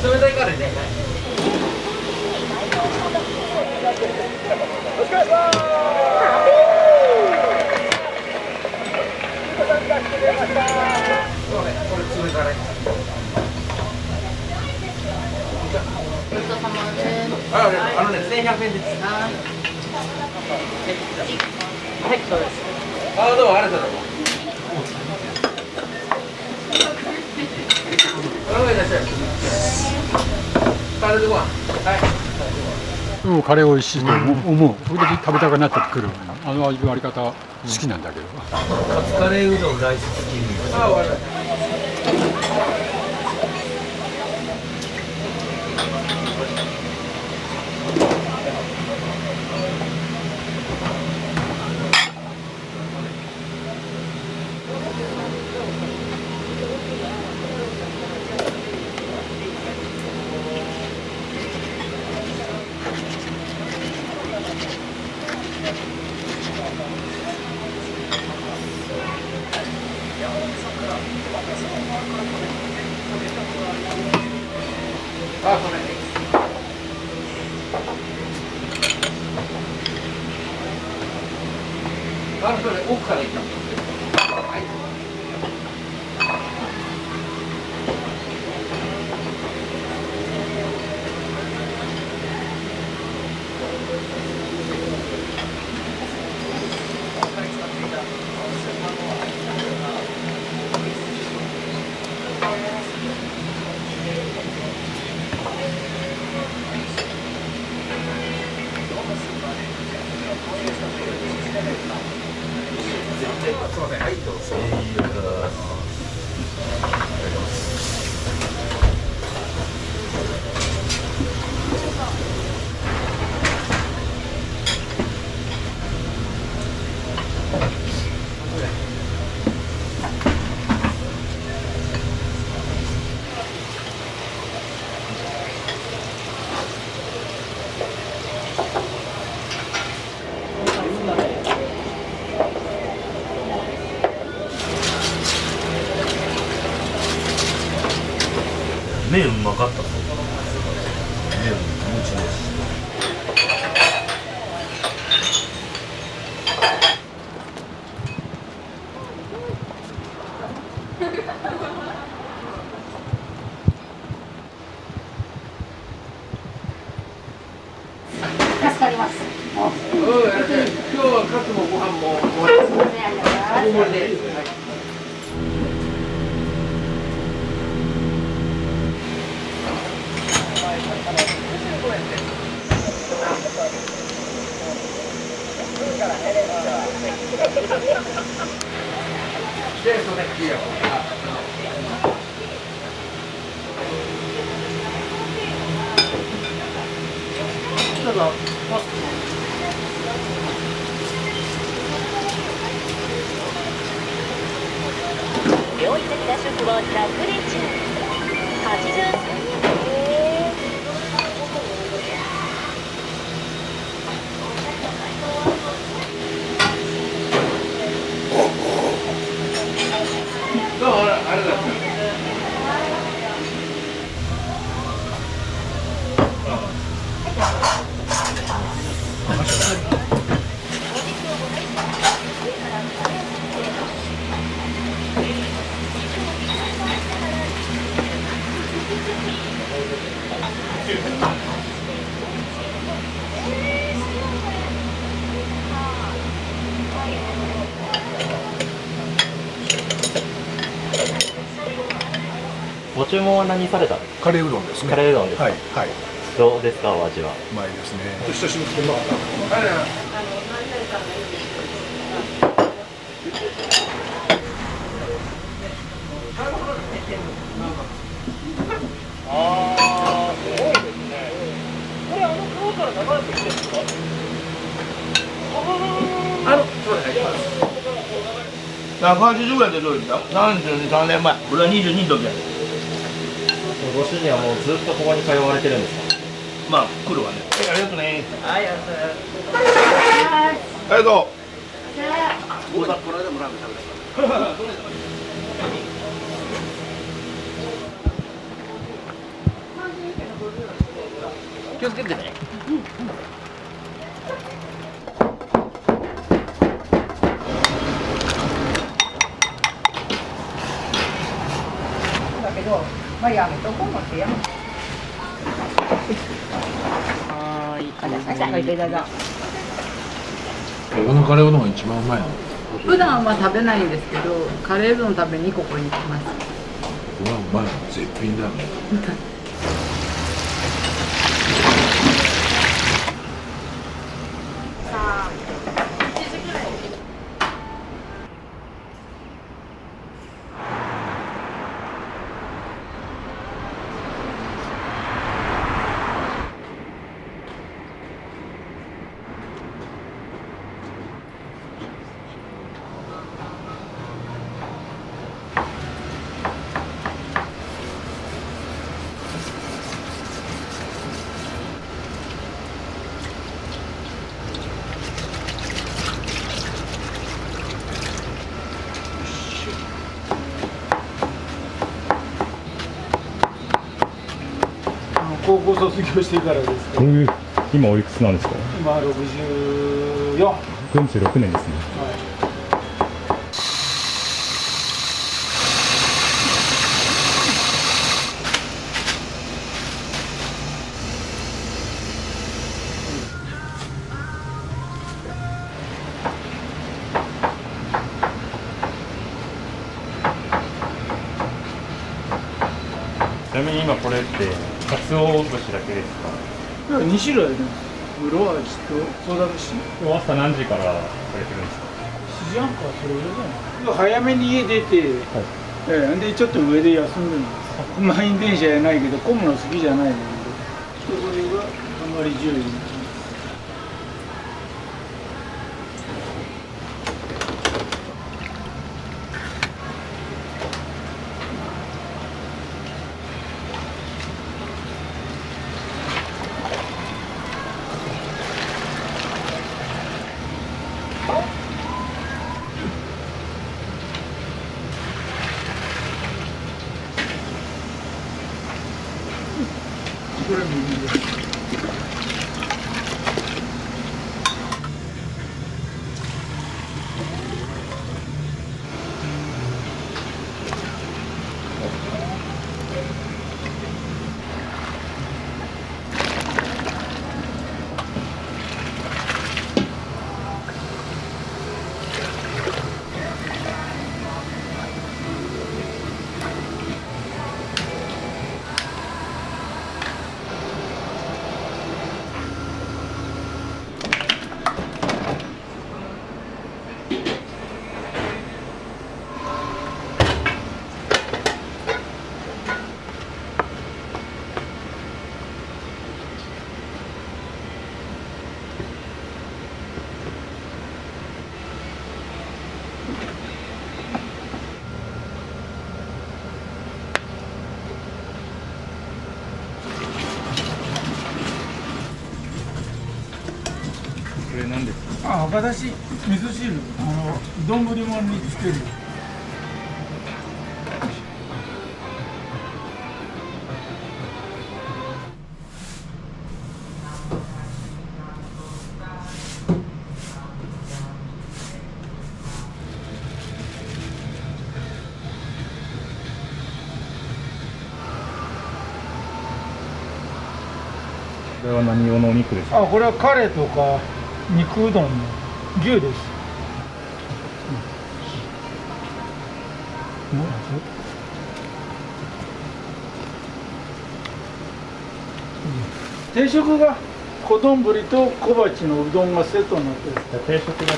冷たいカレーね。お疲れ様です。そうね、これ冷たいカレー。ごちそうさまです。あのね、1100円です。はい、そうです。あ、どうもありがとうございます。お願いいたします。カレーでご飯。うん、カレー美味しいと思う。時々食べたくなってくる。あの味の割り方好きなんだけど。カツカレーうどんライスチキン。それ奥から行った。麺うまかった。麺もちです。助かります。今日はカツもご飯も大盛りで。どうぞ。用意できた食を100人中83人。どうもあれだ。ご注文は何されたんですか？カレーうどんですね。カレーうどんですか？はいはい。どうですかお味は？うまいですね。久しぶりにうまかった。ああ、すごいですね。これ川から流れてきてるんですか？そうですね。180円でどうですか？32、3年前。これは22の時や。ご主人はもうずっとここに通われてるんですか？まあ来るわね。ありがとうね。はい、ありがとうございます。ありがとう。この間もラーメン食べた。気をつけてね。だけど、まあやめとこうもってやめ。はい、はい、どうぞ。このカレーうどんが一番うまいの。普段は食べないんですけど、カレーうどん食べにここに来ます。うまい、絶品だね。高校卒業してからですけど。今おいくつなんですか？今64。46年ですね。ちなみに今これって鰹節だけですか？2種類あります。室味とソーダ節。朝何時からされてるんですか？7時半からそれぐらいじゃない。早めに家出て、でちょっと上で休んでるんです。満員電車じゃないけど混むの好きじゃないので、それがあまり重要に。これ右です。これ何ですか？赤だし、味噌汁、丼物につける。これは何用のお肉ですか？これはカレーとか肉うどんの牛です。定食が小丼と小鉢のうどんがセットになってる。定食が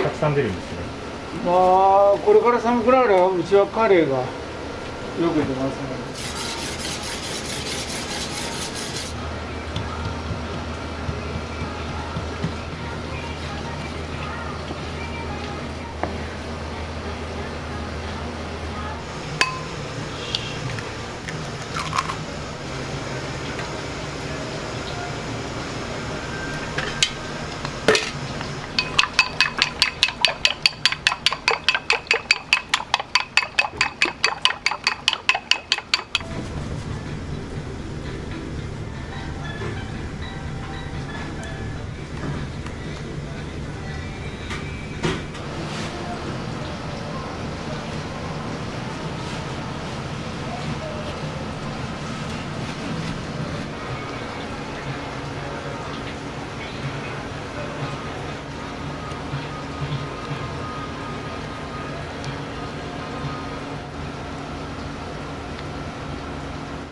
たくさん出るんですね。これから寒くなればうちはカレーがよく出ますね。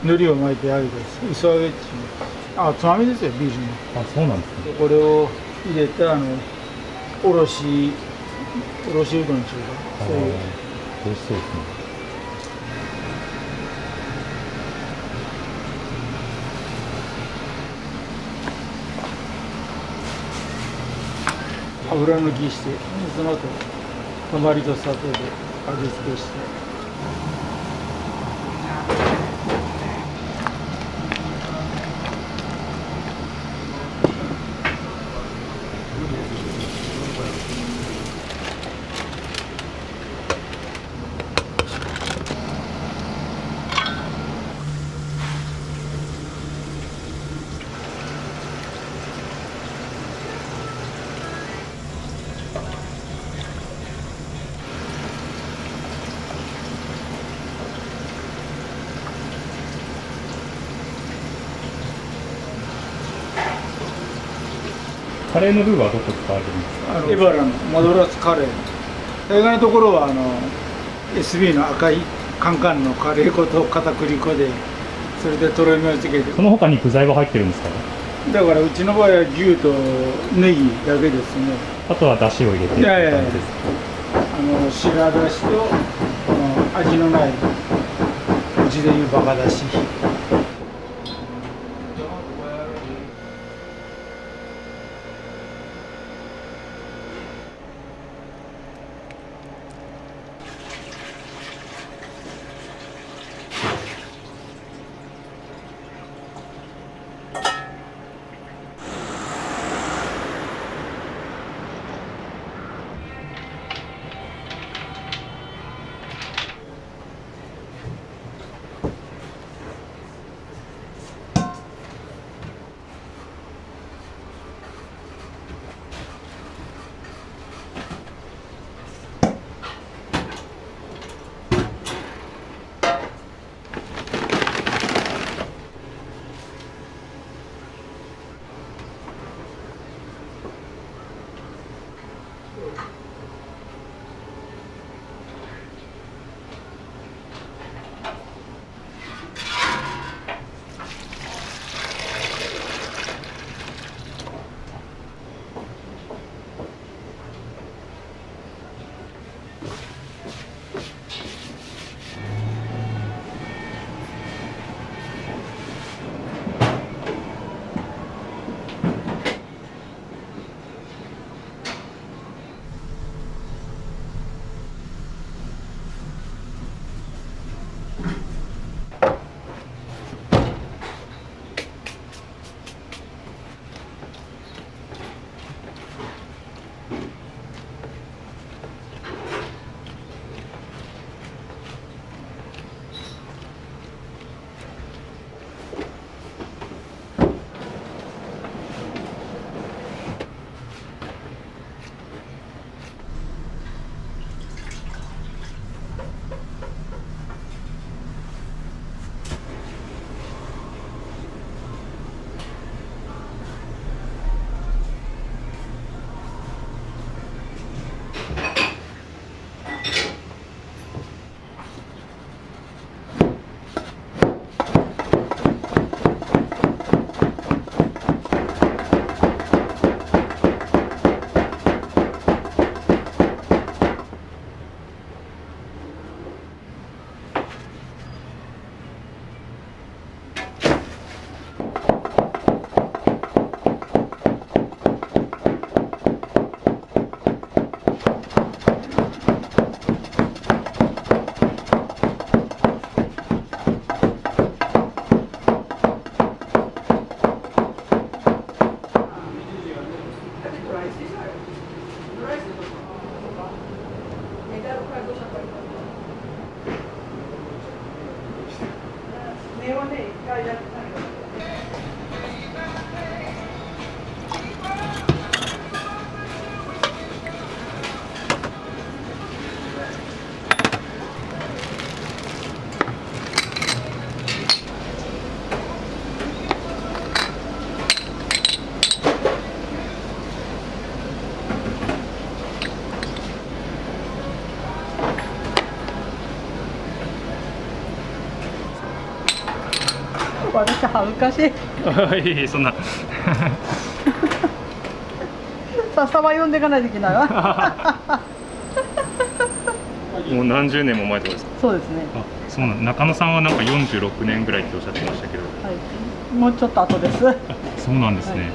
海苔を巻いて揚げた磯揚げっていうつまみですよ、ビールの。そうなんですね。これを入れておろしうどんっていうか、そういう美味しそうですね。油抜きして、その後たまりと砂糖で味付けして。カレーのルーはどこ使われてるんですか？エバラのマドラスカレー。大概のところはSB の赤いカンカンのカレー粉と片栗粉で、それでとろみをつけて。その他に具材は入ってるんですか？だからうちの場合は牛とネギだけですね。あとは出汁を入れてって感じですか？白だしと味のないうちでいうバカだし。私恥ずかしい。いいそんな。笹は呼んでいかないといけないわ。もう何十年も前とかですか？そうですね。あ、そうなん。中野さんはなんか46年ぐらいっておっしゃってましたけど。はい。もうちょっと後です。そうなんですね。はい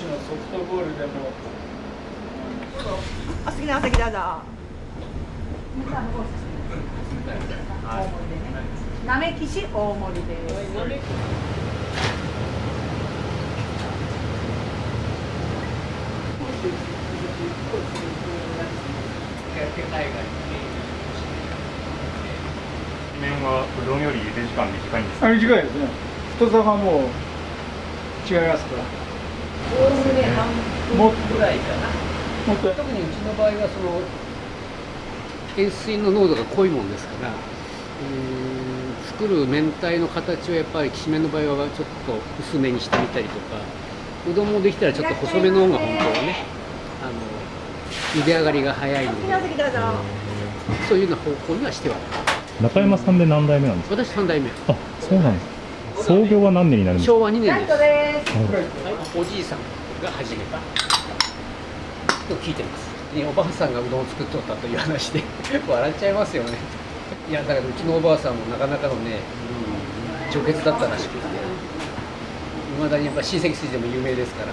のソフトボールでも。お好きなお席どうぞ。なめきし大盛りです。麺はうどんより茹で時間短いんですか？短いですね。太さがもう違いますから。おおむね半分ぐらいかな。もっと特にうちの場合はその塩水の濃度が濃いもんですから、作る明太の形をやっぱりきしめんの場合はちょっと薄めにしてみたりとか、うどんもできたらちょっと細めの方が本当はね、茹で上がりが早いので、そういうような方向にはしてはない。中山さんで何代目なんですか？私3代目。あ、そうなんですか。創業は何年になるんですか？昭和2年です。はいおじいさんが始めたと聞いてます。おばあさんがうどんを作っとったという話で笑っちゃいますよね。いやだからうちのおばあさんもなかなかのね、女傑だったらしくて、いまだにやっぱ親戚筋でも有名ですから。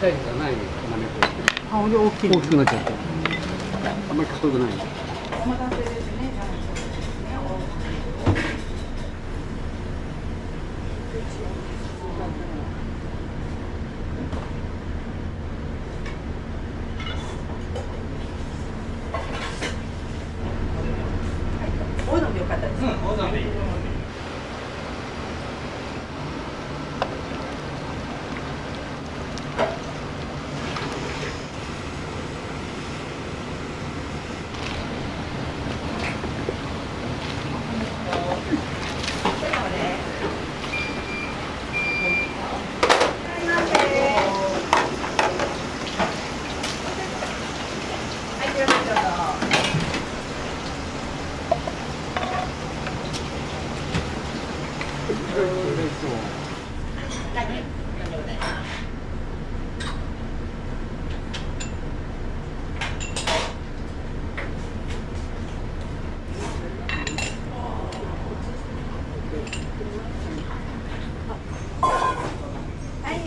サイズがないの、なめこ。あ、大きい。大きくなっちゃって。あんまりかっこよくない。お待たせですね。おうどんでよかったです。おうどんでいい。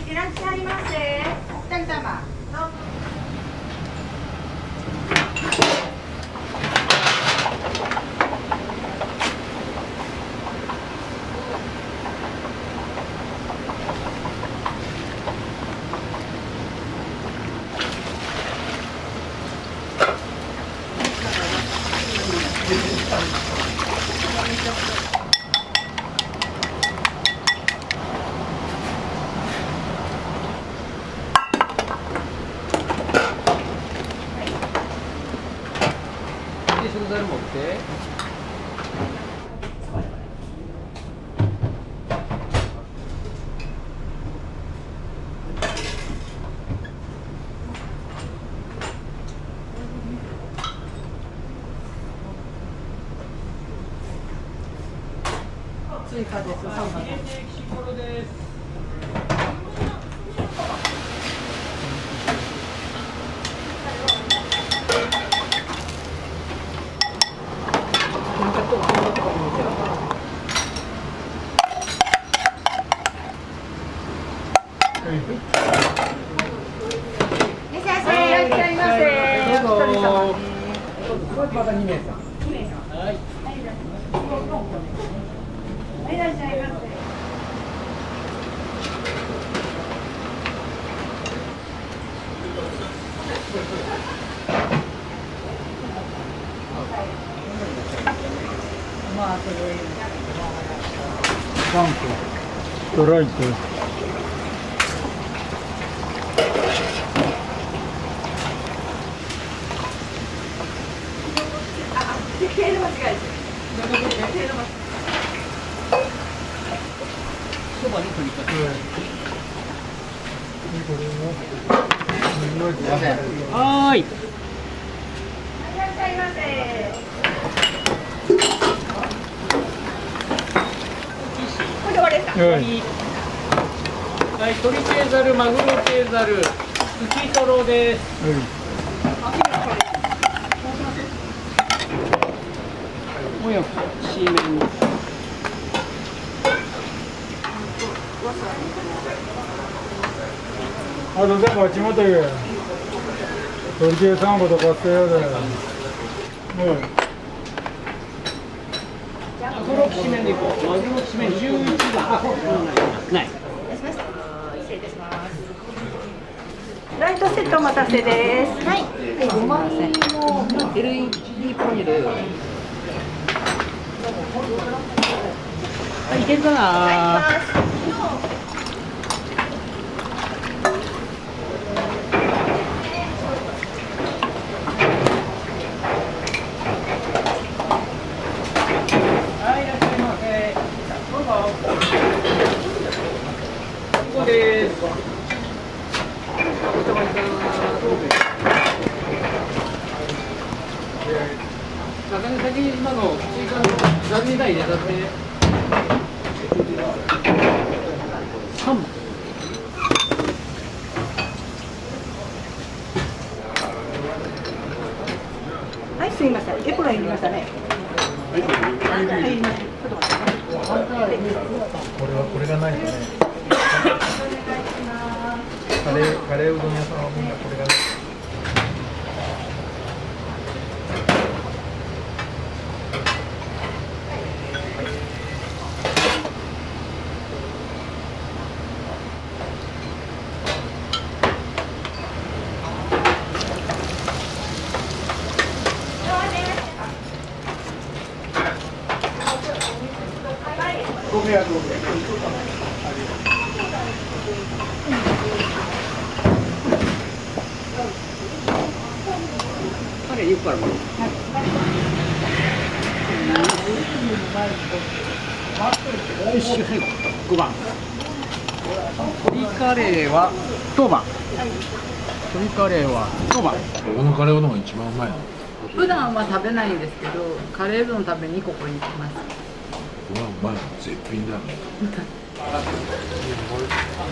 いらっしゃいませ。お二人様。食材持って。追加です。3番です。また2名さん。はい。いらっしゃいませ。まあそれ。ワンコ、ストライク。経路間違いです。経路間違い。はーい。いらっしゃいませ。これで終わりですか。はい、鶏ケーザル、マグロケーザル、スキトロです。もや、シーメン。あと全部あっちまったけ。鳥系サンゴとか捨てやだよ。マグロきしめんでいこう。マグロきしめん11がない。失礼いたします。ライトセットお待たせです。はい。5万円の LED パネル。はい、いけるかな。先に今の追加の残念台入れたって3本。はい、すみません。エプロンいりましたね。はい、入りました。ちょっと待って。これがないとね。カレーうどん屋さんはみんなこれがない。カレー1個あるもん。よし、5番。鶏カレーは当番。鶏カレーは当番。このカレーうどんが一番うまいの。普段は食べないんですけど、カレーうどん食べにここに行きます。うまい、絶品だよ。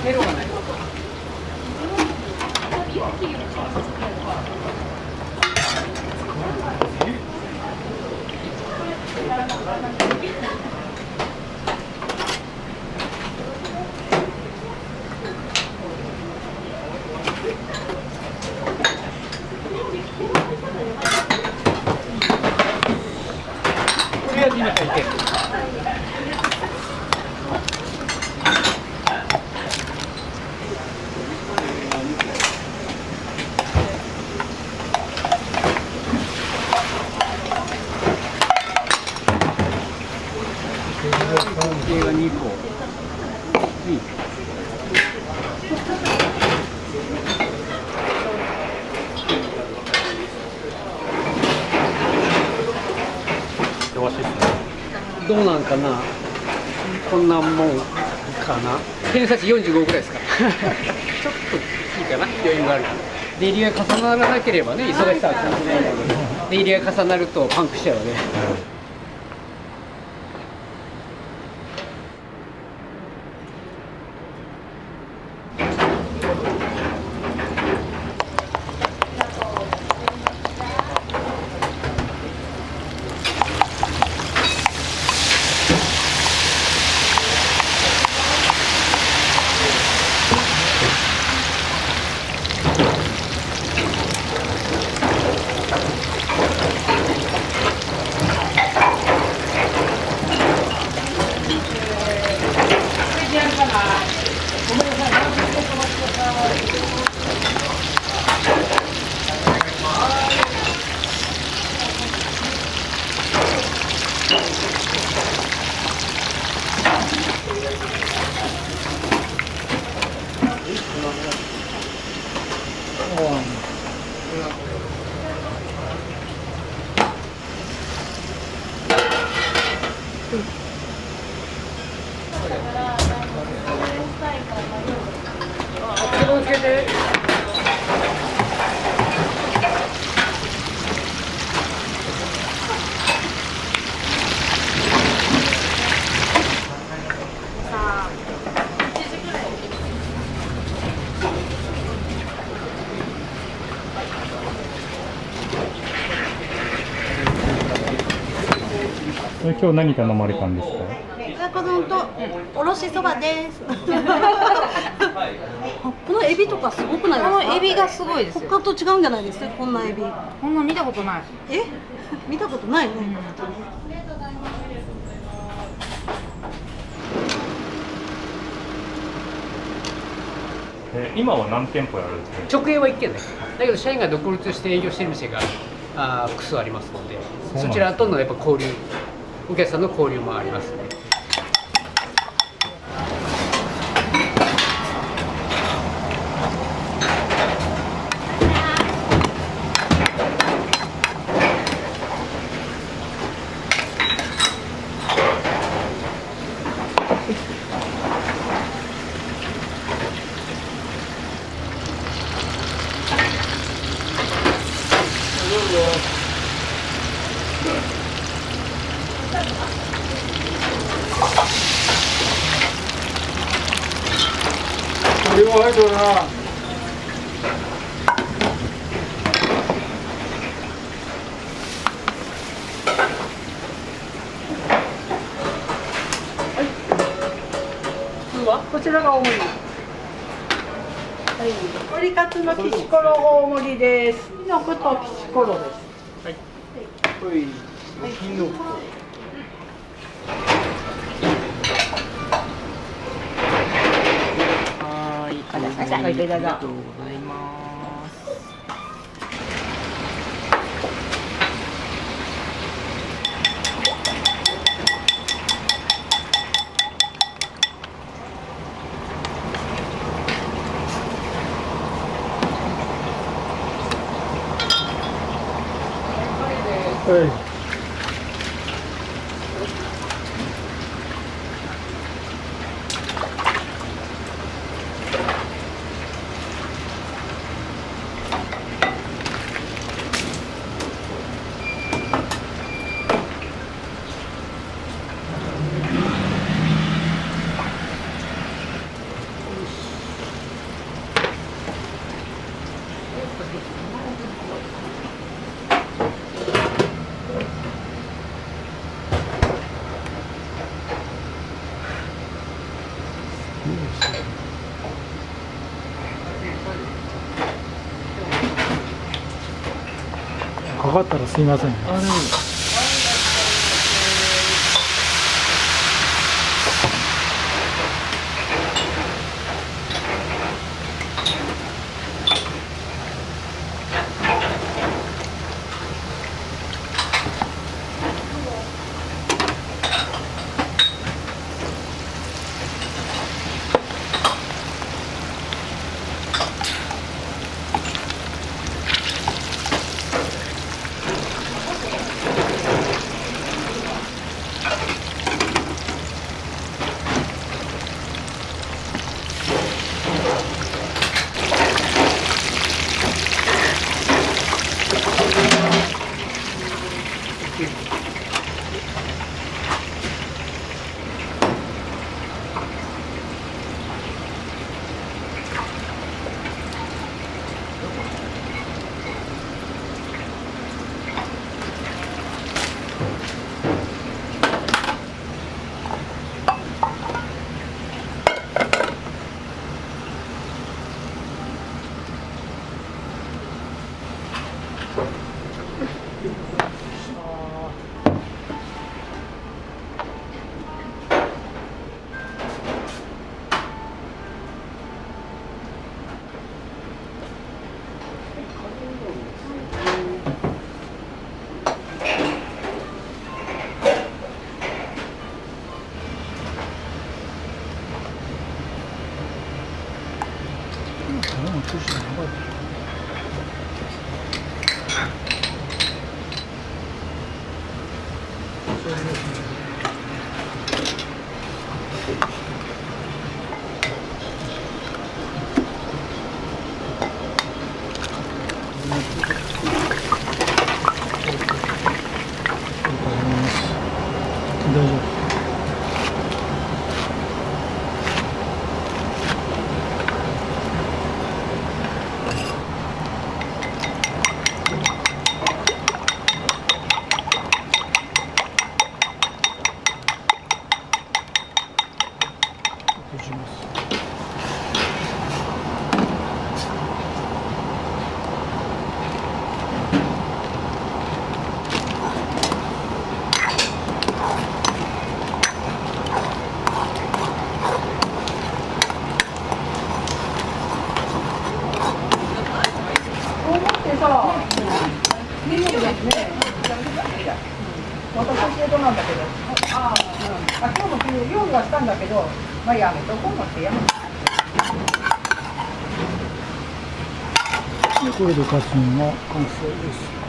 ヘロがない。とりあえず今から行け。計が2個。どうなんかな。こんなもんかな。偏差値45ぐらいですか。ちょっといいかな。余裕がある。出入りが重ならなければね、忙しさは感じないけど、出入りが重なるとパンクしちゃうよね。いけて。今日何か飲まれたんですか？親子丼とおろしそばです。このエビとかすごくないですか？このエビがすごいですよ。他と違うんじゃないですか？こんなエビ。こんな見たことない。え？見たことないね。今は何店舗やるんですか？直営は1軒だけど社員が独立して営業している店が複数ありますので、そちらとのやっぱ交流、お客さんの交流もありますね。これは入っとるな。こちらが大盛り。はい、オリカツのきしころ大盛りです。きのこときしころです。はい。はい。きのこ。はい、ありがとうございます。ありがとうございます。はい。かかったらすいません。私教えてなんだけど、今日も用意はしたんだけど、まあやめとこう思ってやめた。でこれでカツ煮が完成です。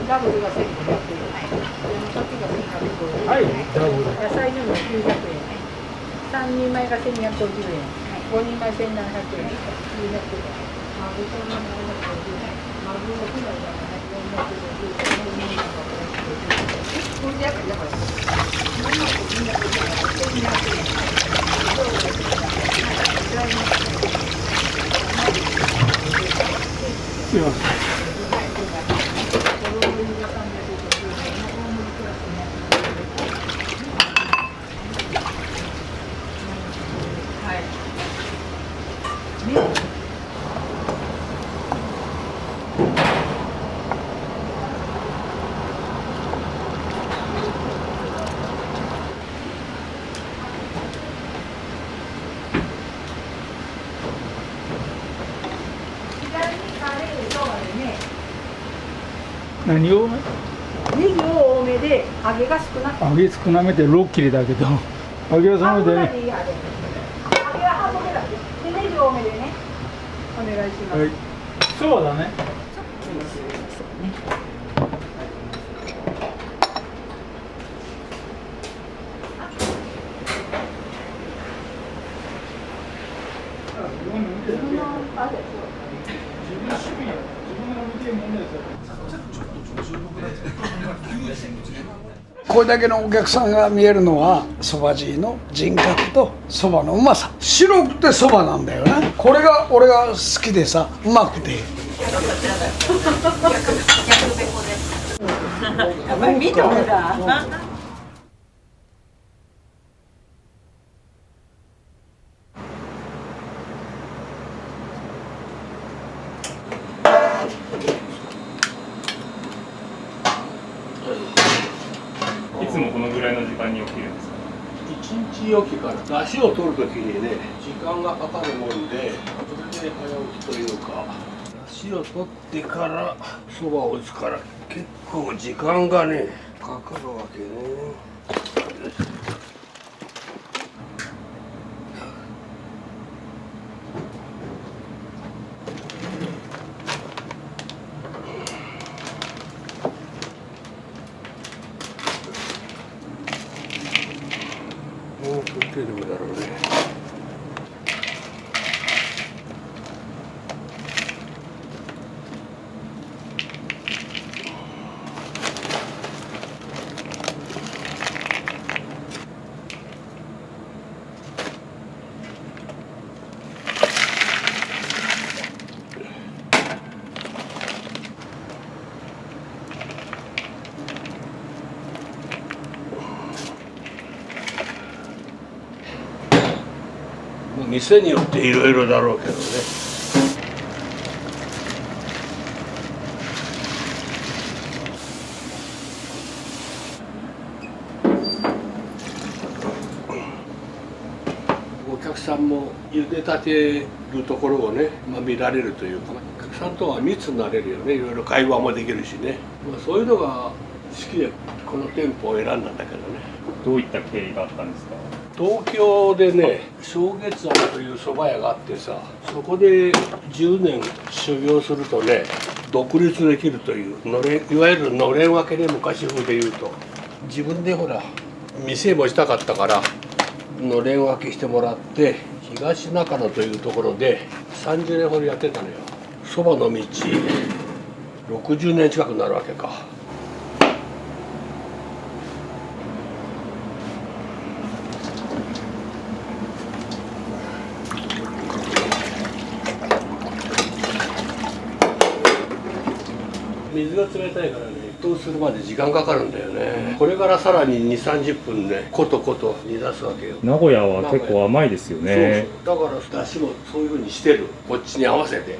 ダブルが1500円。はい、ダブル。野菜でも900円。3人前が1250円。5人前1700円。900円。マグロの750円。マグロのフライが450円。450円。すいません。何を？ネギを多めで揚げが少なく。揚げ少なめで6切れだけど、揚げはそのでね。揚げは半分だけ。でネギ多めでね。お願いします。はい。そうだね。これだけのお客さんが見えるのはそば爺の人格とそばのうまさ。白くてそばなんだよな。これが俺が好きでさ、うまくて。やっぱり見てもだ。いつもこのぐらいの時間に起きるんですか？1日おきから出汁を取るときにね、時間がかかるもんで、それで早起きというか、出汁を取ってからそばを打つから結構時間がね、かかるわけね。もう取ってるんだろうね。店によっていろいろだろうけどね。お客さんも茹でたてるところをね、見られるというか、お客さんとは密になれるよね。いろいろ会話もできるしね。そういうのが好きでこの店舗を選んだんだけどね。どういった経緯があったんですか？東京でね、正月庵という蕎麦屋があってさ、そこで10年修行するとね、独立できるといういわゆるのれん分けで昔風で言うと、自分でほら店持ちたかったからのれん分けしてもらって、東中野というところで30年ほどやってたのよ。蕎麦の道60年近くなるわけか。水が冷たいからね、沸騰するまで時間かかるんだよね。これからさらに2、30分ね、ことこと煮出すわけよ。名古屋は結構甘いですよね。そうそう、だからだしもそういう風にしてる。こっちに合わせて。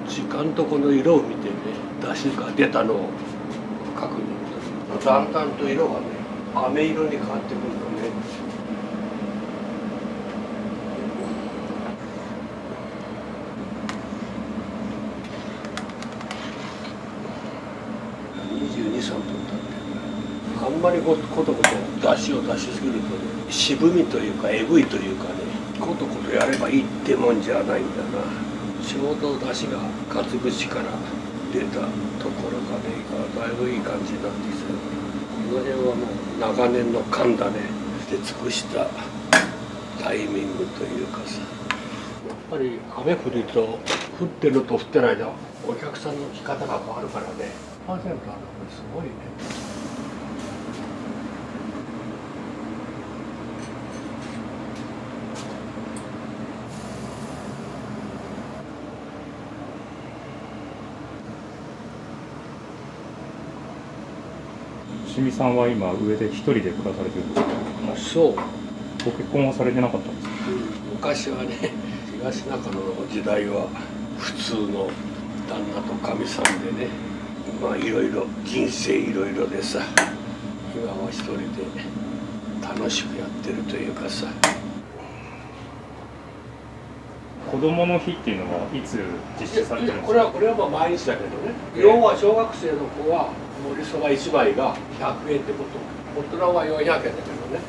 時間とこの色を見てね、だしが出たのを確認する。だんだんと色がね、飴色に変わってくるのね。22、3分経ってる。あんまりことだしを出しすぎるとね、渋みというかえぐいというかね、ことことやればいいってもんじゃないんだな。ちょうど出汁がかつ節から出たところがね、だいぶいい感じになってきてる。この辺はもう長年の勘だね。で尽くしたタイミングというかさ、やっぱり雨降ると降ってるのと降ってないのお客さんの着方が変わるからね。パーセントあるのこれすごいね。清水さんは今上で一人で暮らされてるんですか？そう。ご結婚はされてなかったんですか？昔はね、東中野の時代は普通の旦那とかみさんでね、まあいろいろ人生いろいろでさ、今は一人で楽しくやってるというかさ。子供の日っていうのはいつ実施されてるんですか？これはまあ毎日だけどね。要は小学生の子は盛りそば1枚が100円ってこと。大人は400円だけどね。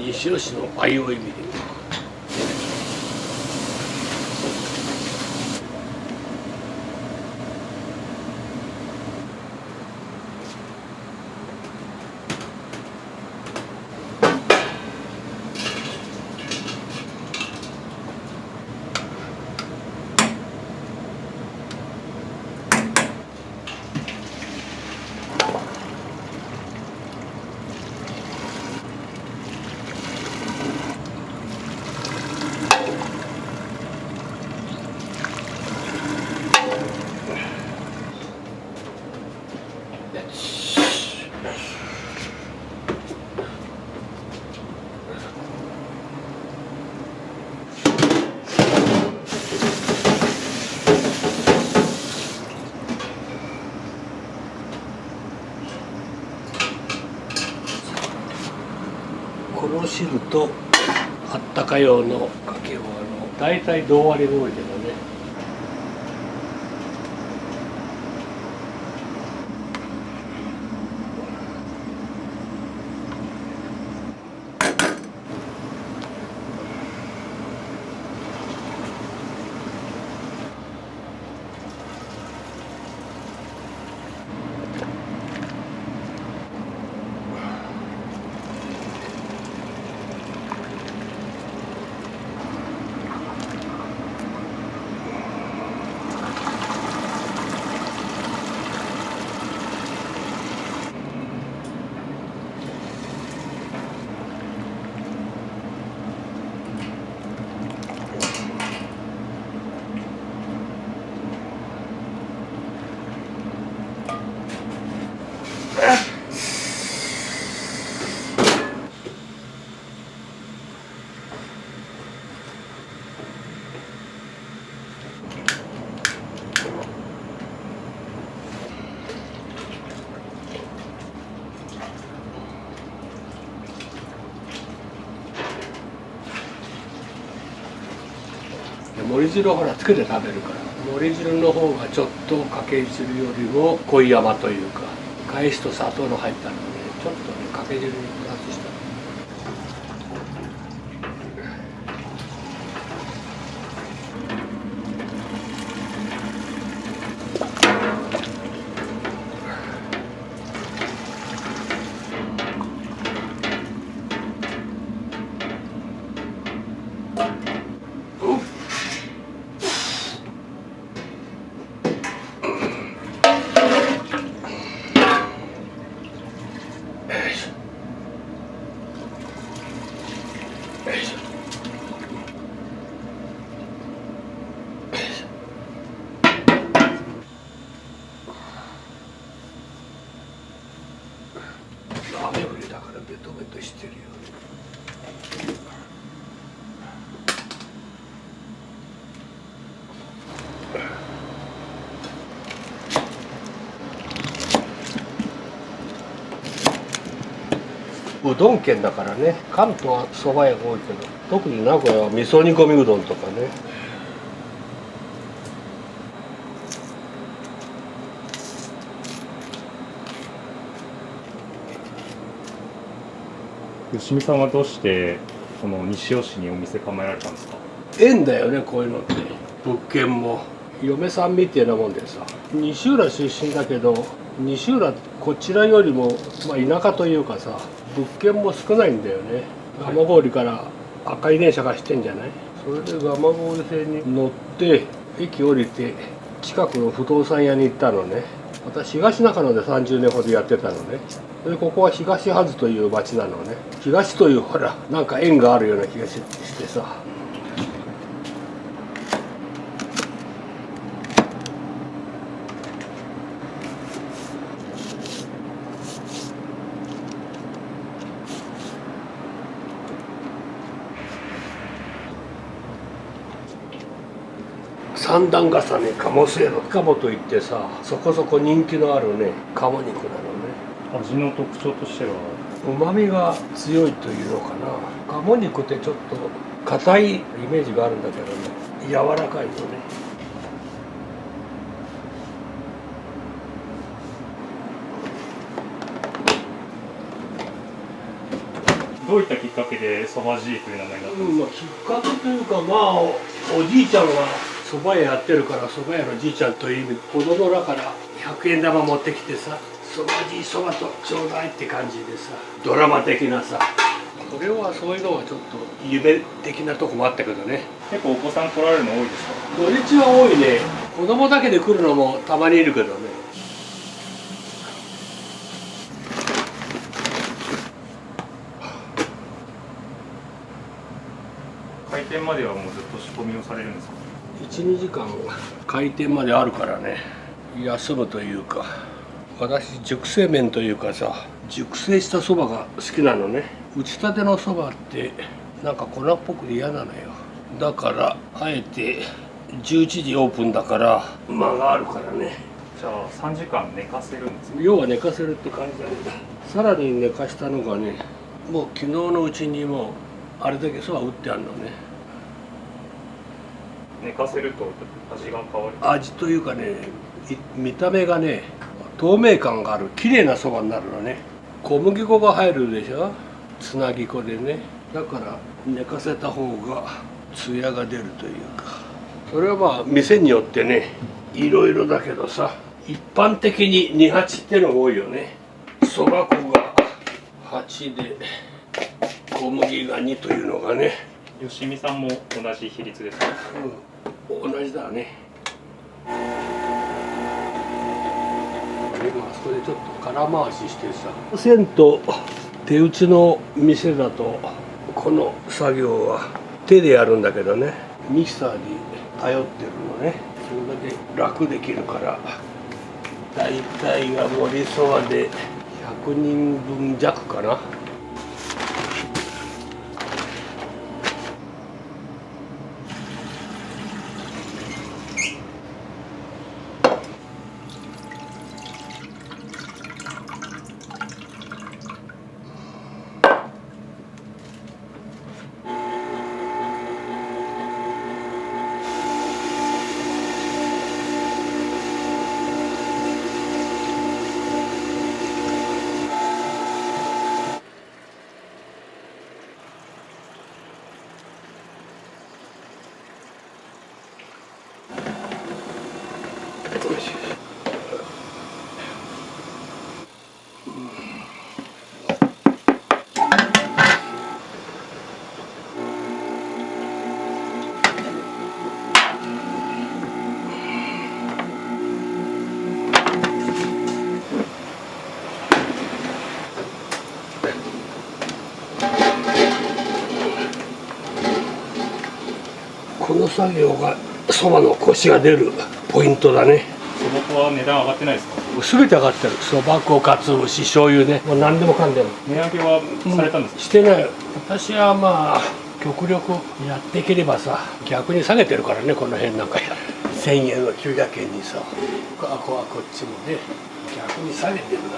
西尾市のバイオイミリン。この汁とあったか用のかけは大体同割りが多いけどね。盛り汁をほらつけて食べるから。オリジナルの方がちょっとかけ汁よりも濃い甘というか、返しと砂糖の入ったので、ちょっとねかけ汁にプラスした。雨降りだからベトベトしてるよ。うどん県だからね、関東はそば屋が多いけど、特に名古屋は味噌煮込みうどんとかね。吉見さんはどうしてこの西尾市にお店構えられたんですか？縁だよね、こういうのって。物件も嫁さんみたいなもんでさ、西浦出身だけど、西浦こちらよりも、まあ、田舎というかさ、物件も少ないんだよね。蒲郡から赤い電車が走ってんじゃない。それで蒲郡線に乗って駅降りて近くの不動産屋に行ったのね。私東中野で30年ほどやってたのね。でここは東はずという町なのね。東というほらなんか縁があるような気がしてさ。三段重ね鴨せいろ鴨といってさ、そこそこ人気のあるね鴨肉なのね。味の特徴としては旨味が強いというのかな。鴨肉ってちょっと硬いイメージがあるんだけどね、柔らかいよね。どういったきっかけでそばじいという名前になったんですか？きっかけというか、まあおじいちゃんがそば屋やってるから、そば屋のじいちゃんという意味で子供だから100円玉持ってきてさ、そばじいそばとちょうだいって感じでさ、ドラマ的なさ。これはそういうのはちょっと夢的なとこもあったけどね。結構お子さん来られるの多いですか？土日は多いね。子供だけで来るのもたまにいるけどね。開店まではもうずっと仕込みをされるんですか？1、2時間開店まであるからね、休むというか。私熟成麺というかさ、熟成したそばが好きなのね。打ちたてのそばってなんか粉っぽくて嫌なのよ。だからあえて11時オープンだから間があるからね。じゃあ3時間寝かせるんですか？要は寝かせるって感じだね。さらに寝かしたのがね、もう昨日のうちにもうあれだけそば打ってあるのね。寝かせると味が変わる？味というかね、見た目がね透明感がある綺麗なそばになるのね。小麦粉が入るでしょ、つなぎ粉でね。だから寝かせた方が艶が出るというか。それはまあ店によってねいろいろだけどさ、一般的に2八ってのが多いよね。そば粉が8で小麦が2というのがね。吉見さんも同じ比率ですか？同じだね。今あそこでちょっと空回ししてさ、銭湯手打ちの店だとこの作業は手でやるんだけどね、ミキサーに頼ってるのね。それだけ楽できるから、だいたいが盛りそばで100人分弱かな。作業がそばのコシが出るポイントだね。そば粉は値段上がってないですか？全て上がってる。そば粉、かつお節、醤油ね、もう何でもかんでも。値上げはされたんですか？してない。私はまあ極力やっていければさ、逆に下げてるからね、この辺なんかや1000円の900円にさ、こっちもね逆に下げてるな。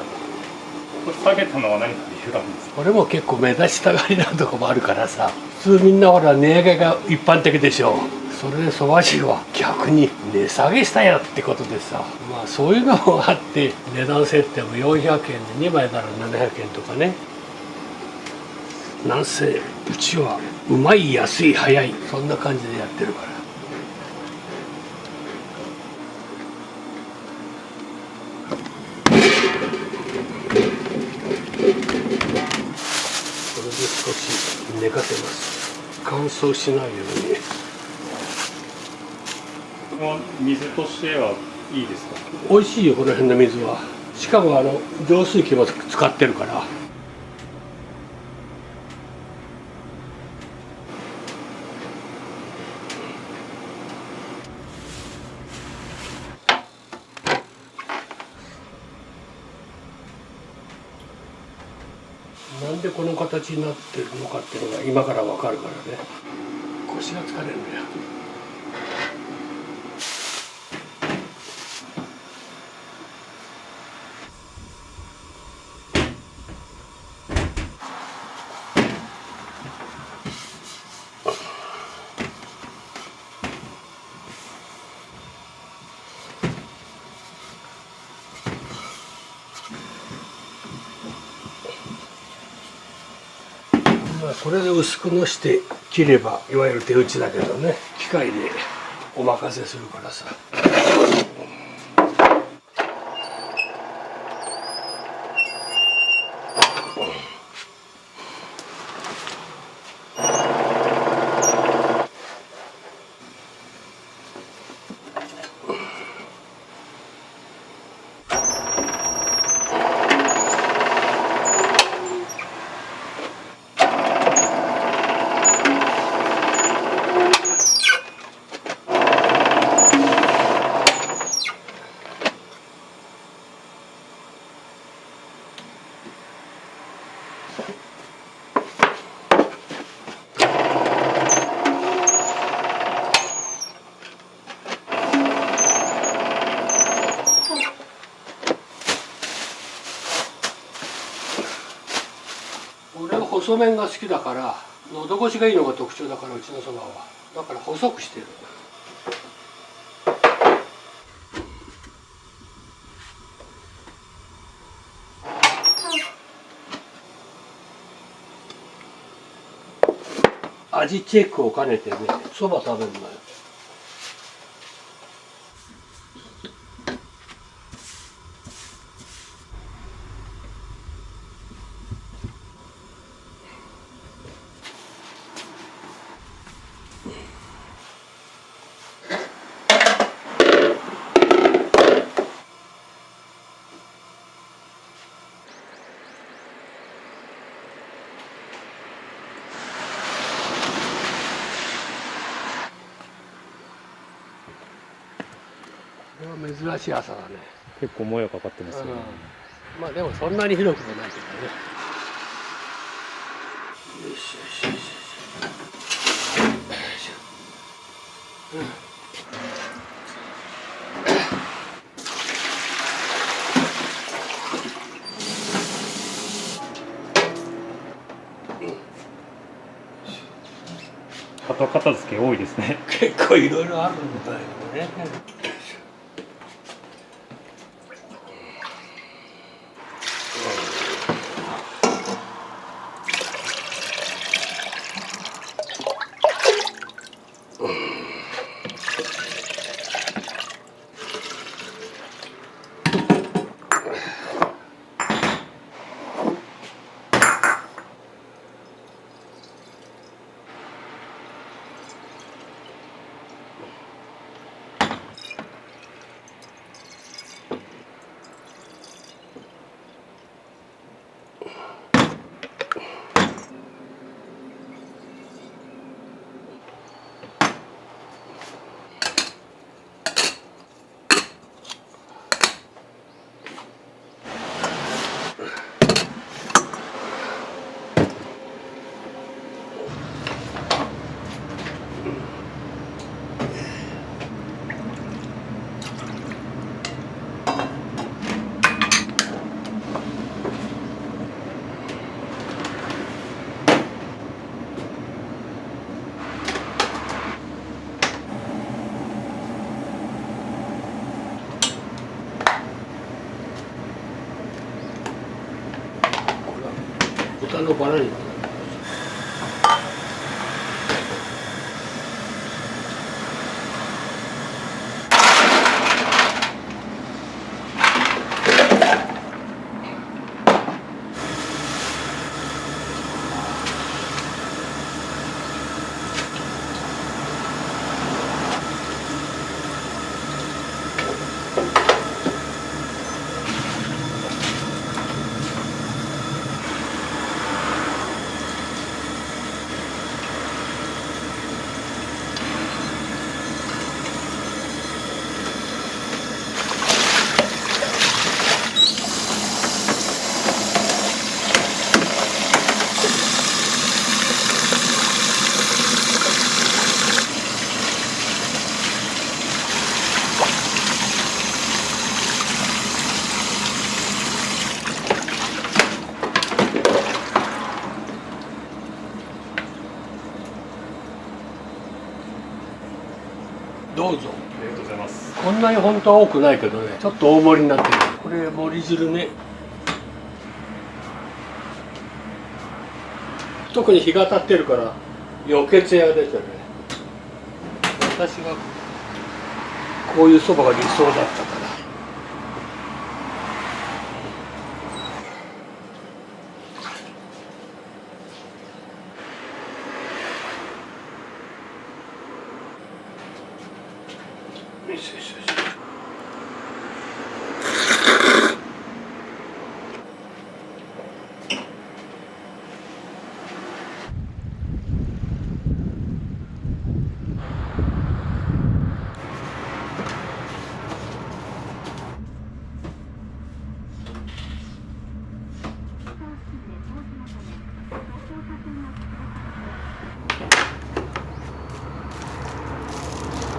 これ下げたのは何か理由があるんですか？これも結構目立ちたがりなとこもあるからさ、普通みんなほら値上げが一般的でしょ。それでそば汁は逆に値下げしたよってことでさ、まあそういうのもあって値段設定も400円で2枚なら700円とかね。なんせうちはうまい安い早いそんな感じでやってるから。これで少し寝かせます。乾燥しないように。水としてはいいですか？美味しいよ、この辺の水は。しかも浄水器も使ってるから。なんでこの形になってるのかっていうのが今からわかるからね。腰が疲れるんだよ。これで薄くのして切ればいわゆる手打ちだけどね、機械でお任せするからさ。俺は細麺が好きだから喉越しがいいのが特徴だから、うちのそばはだから細くしてる。味チェックを兼ねてね、そば食べるのよ。これは珍しい朝だね。結構もやかかってますよね。まあでもそんなに広くもないけどね。よしよしよしよし。後片付け多いですね。結構いろいろあるんだよね。豚のバラ肉。どうぞ。ありがとうございます。こんなに本当は多くないけどね、ちょっと大盛りになってる。これ盛り汁ね。特に日が当たってるから余計艶が出てるね。私がこういうそばが理想だったから。よしよしよし。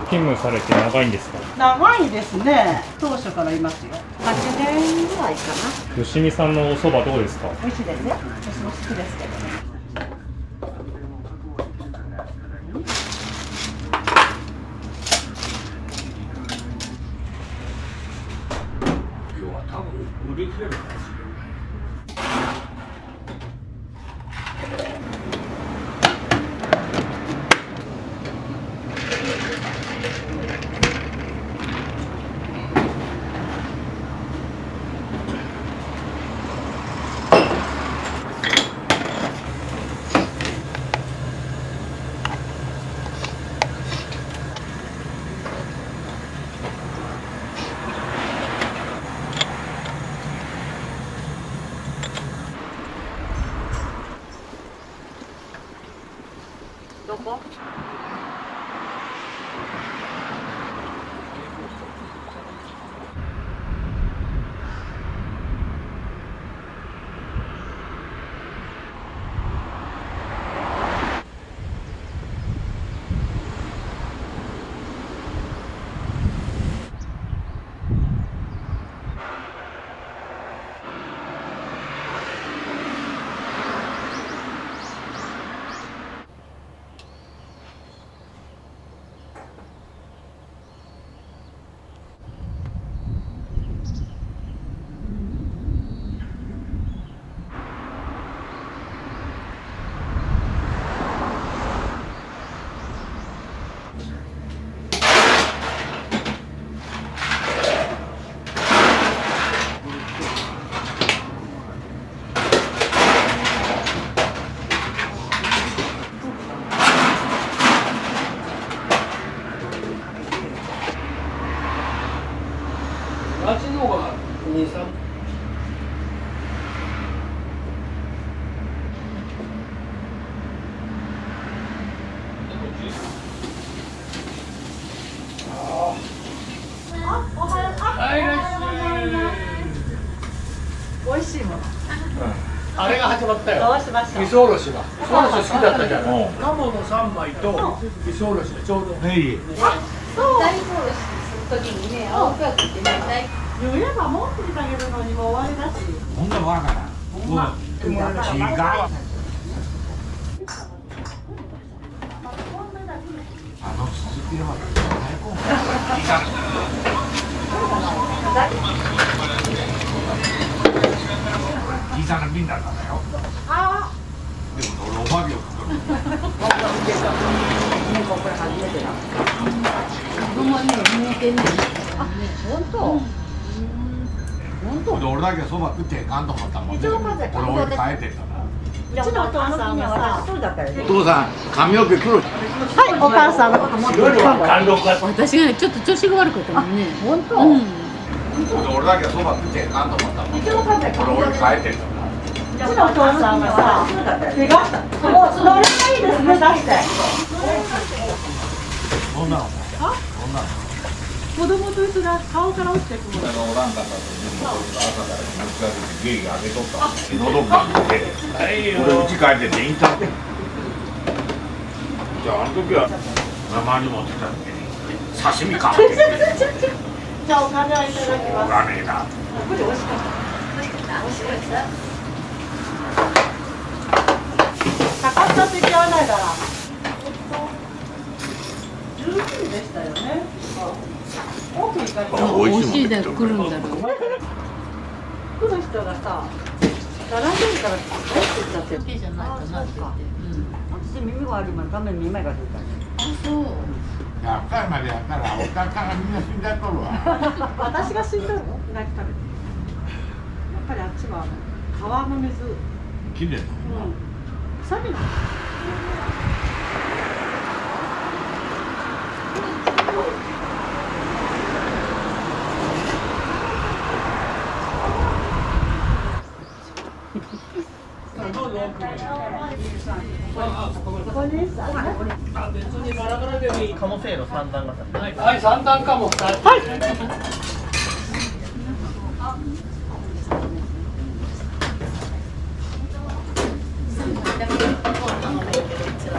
勤務されて長いんですか？長いですね。当初からいますよ。8年ぐらいかな。吉見さんのお蕎麦どうですか？美味しいですよ。私も好きですけどね。今日は多分売り切れるかもしれない。どこ？あっちの方が2、3。美味しいもの。あれが始まったよ。どうしましょう。味噌おろしが。味噌おろし好きだったじゃない。鴨の3枚と味噌おろしがちょうど。そう。大根おろしするときにね、青くやってね、言えば持っててあげるのにも終わりだし。ほんなわからん。ほんま。違う。続きでまた最高。じいさんの瓶だったんだよ。あば業作る。これ初めてだ。ほんまに見えてんねん。あ、本当。で俺だけそば食ってかんと思ったもんね。俺置いて帰ってたから。うちのお父さんはさ、そうだったよね。お父さん髪の毛黒い。はい、お母さん。私がね、ちょっと調子が悪くてもね。本当。うん。俺だけそば食ってかんと思ったもんね。俺置いて帰ってたから。うちのお父さんはさ、怪我した。もうそれがいいですね、出して。女の子。子供と一緒だ、顔から落ちてくる。おらんかったと朝から持ち帰ってゲイがあげとったのどかんで俺家帰っててインターネットじゃああの時は生に持ってたんで刺身買ってじゃあお金はいただきます。お金だこれ美味しかった。かかった時はないから。11時でしたよね。美味しいで来るんだろう。来る人がさ、並んでるから入ってっちゃってる。じゃないかなって言って。私耳が悪いもん、画面2枚が出た。あ、そう。岡山でやったらおかかがみんな死んじゃっとるわ私が死んだの？何食べて。やっぱりあっちは川の水。きれいな臭みなの。別にバラバラでもいい。鴨せいの三段型。はい、三段かも。はい。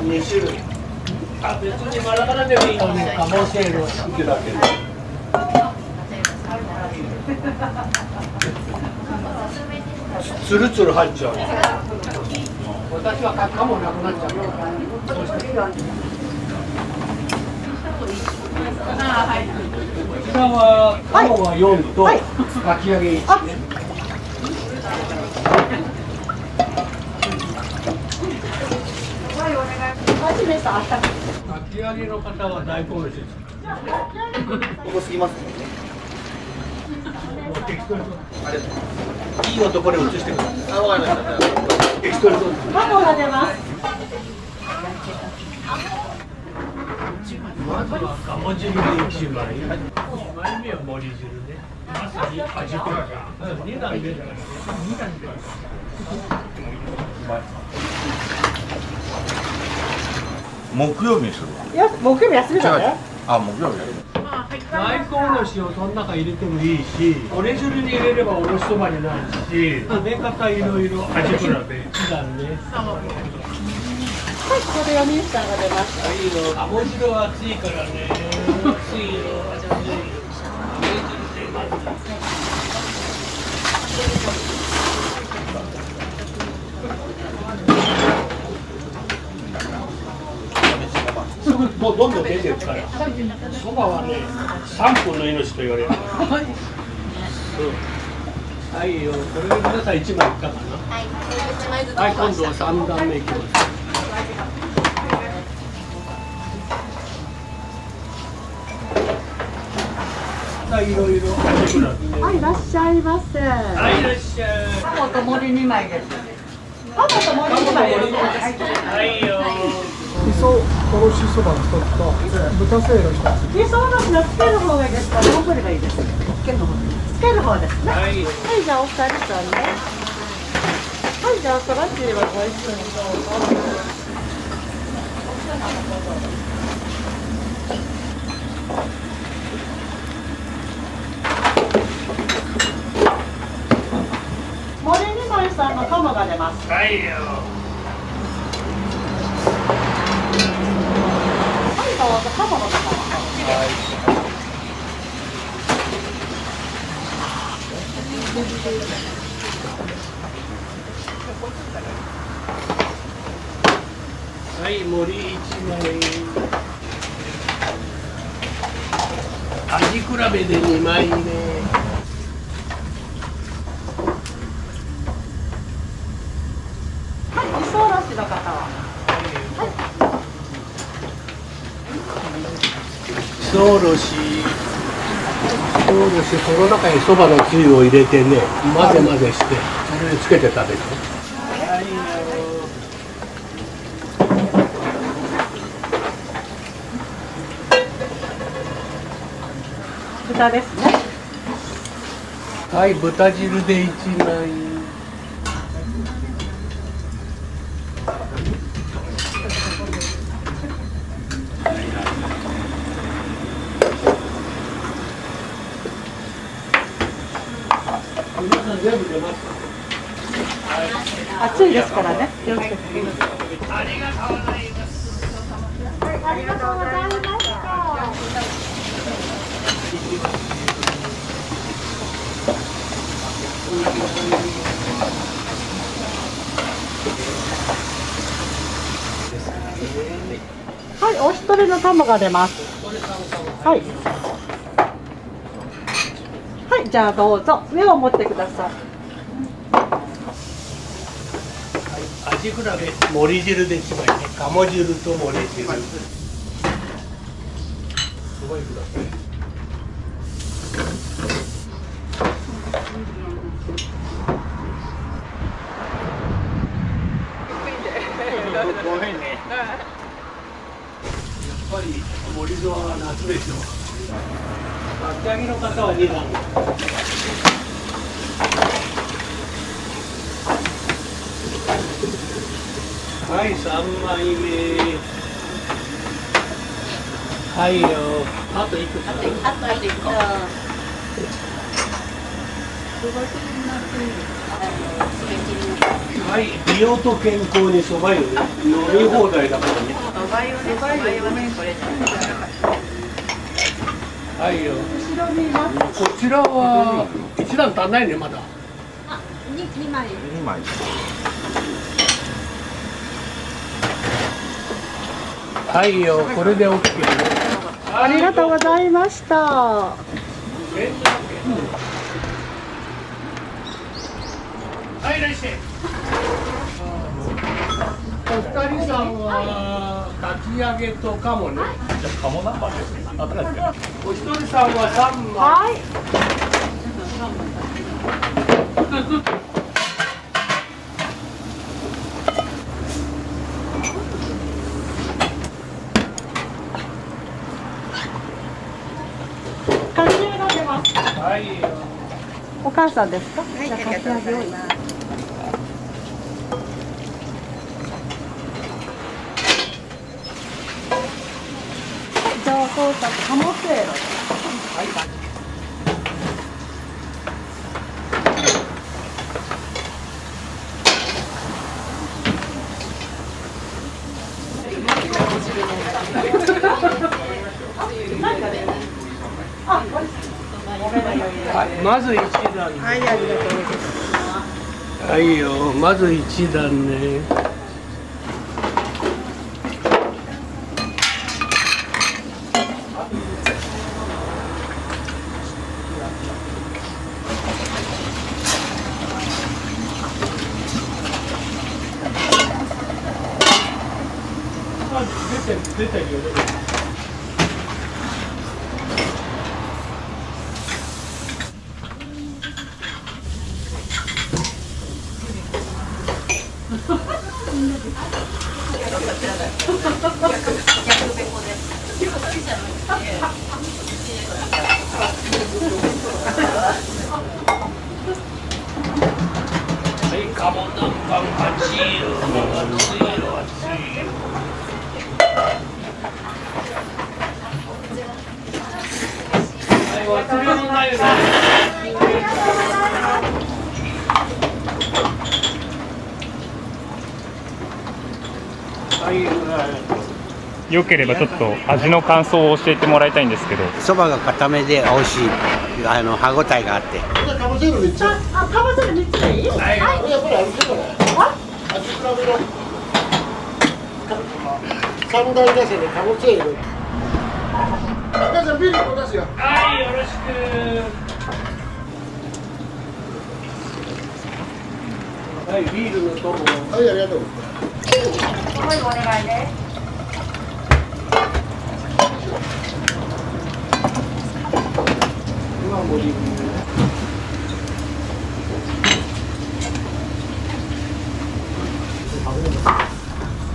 2種類。あ、別にバラバラでもいいのね。鴨せいの好きだけど。つるつる入っちゃう。私はカモなくなっちゃう。こちらはカモが4とかき揚げ1ね。かき揚げの方は大根おろしです。ここ過ぎますね。いい男で映してください。あ、わかりました。適当に撮って。カモが出ます。まずは鴨汁で1枚。2枚目は盛り汁ね。まさに味比べ。2段目だからね。2段目。木曜日にするわ木曜日休みだね。あ、木曜日やる大根おろしをその中入れてもいいし、折れ汁に入れればおろしそばになるし、食べ方いろいろ味比べ。2段ね。はい、ここでお兄さんが出ました。いいよ。鴨汁は熱いからね。熱いよ。すぐもうどんどん出てるから。そばはね、3分の命と言われる。はいよ。これで皆さん1枚いったかな。はい、今度は3段目いきます。いろいろ。はい、いらっしゃいませ。はい、いらっしゃい。カモと森2枚です。カモと森2枚です。はいよ。味噌おろしそばの一つと豚せいろ一つ。味噌おろしのつける方がいいですか。どこがいいですか。つける方ですね。はい、じゃあお二人さんね。はい、じゃあそらちはご一緒にどうぞ。森二枚さんの鴨が出ます。はいよ。はい、どうぞ鴨の方。はい、盛り1枚。味比べで2枚目。はい、味噌おろしの方は。おろしこの中にそばのつゆを入れてね混ぜ混ぜしてそれでつけて食べる。豚ですね。はい、豚汁で1枚。熱いですからね。気をつけて。ありがとうございます。ありがとうございました。はい、お一人の玉が出ます。はい。はい、じゃあどうぞ上を持ってください。味比べ盛り汁で1枚ね。鴨汁と盛り汁。すごいください。ごめんね。やっぱり盛り皿は夏でしょ。かき揚げの方は2段。はい、3枚目。はいよ。あと1個。あと1個。はい、美容と健康にそば湯ね。飲み放題だからね。そば湯ね、そば湯ね、これ。はいよ。こちらは1段足んないね、まだ。あ、2枚。2枚。はいよ、これで OK ね。ありがとうございました。はい、いらっしゃい。お二人さんはかき揚げと鴨ね。じゃあ鴨南蛮ですね。お一人さんは3枚。はい。かき揚げが出ます。はい。お母さんですか？はい、ありがとうございます。じゃあ、そうたと鴨せいろ。はい。はい、まず1段。はい、ありがとうございます。はいよ、まず1段ね。出てるよね。はい、鴨南蛮熱いよ、熱いよ、熱いよ。はい、忘れ物ないよね。よければちょっと味の感想を教えてもらいたいんですけど。そばが固めで美味しい、歯ごたえがあって。かぼせる3つ。あ、かぼせる3つでいい？はい。やっぱり味比べろ。味比べろ。三大打線でかぼせる。お母さんビールも出すよ。はい、よろしく。はい、ビールのとも。はい、ありがとう。はい、お願いね。は盛り。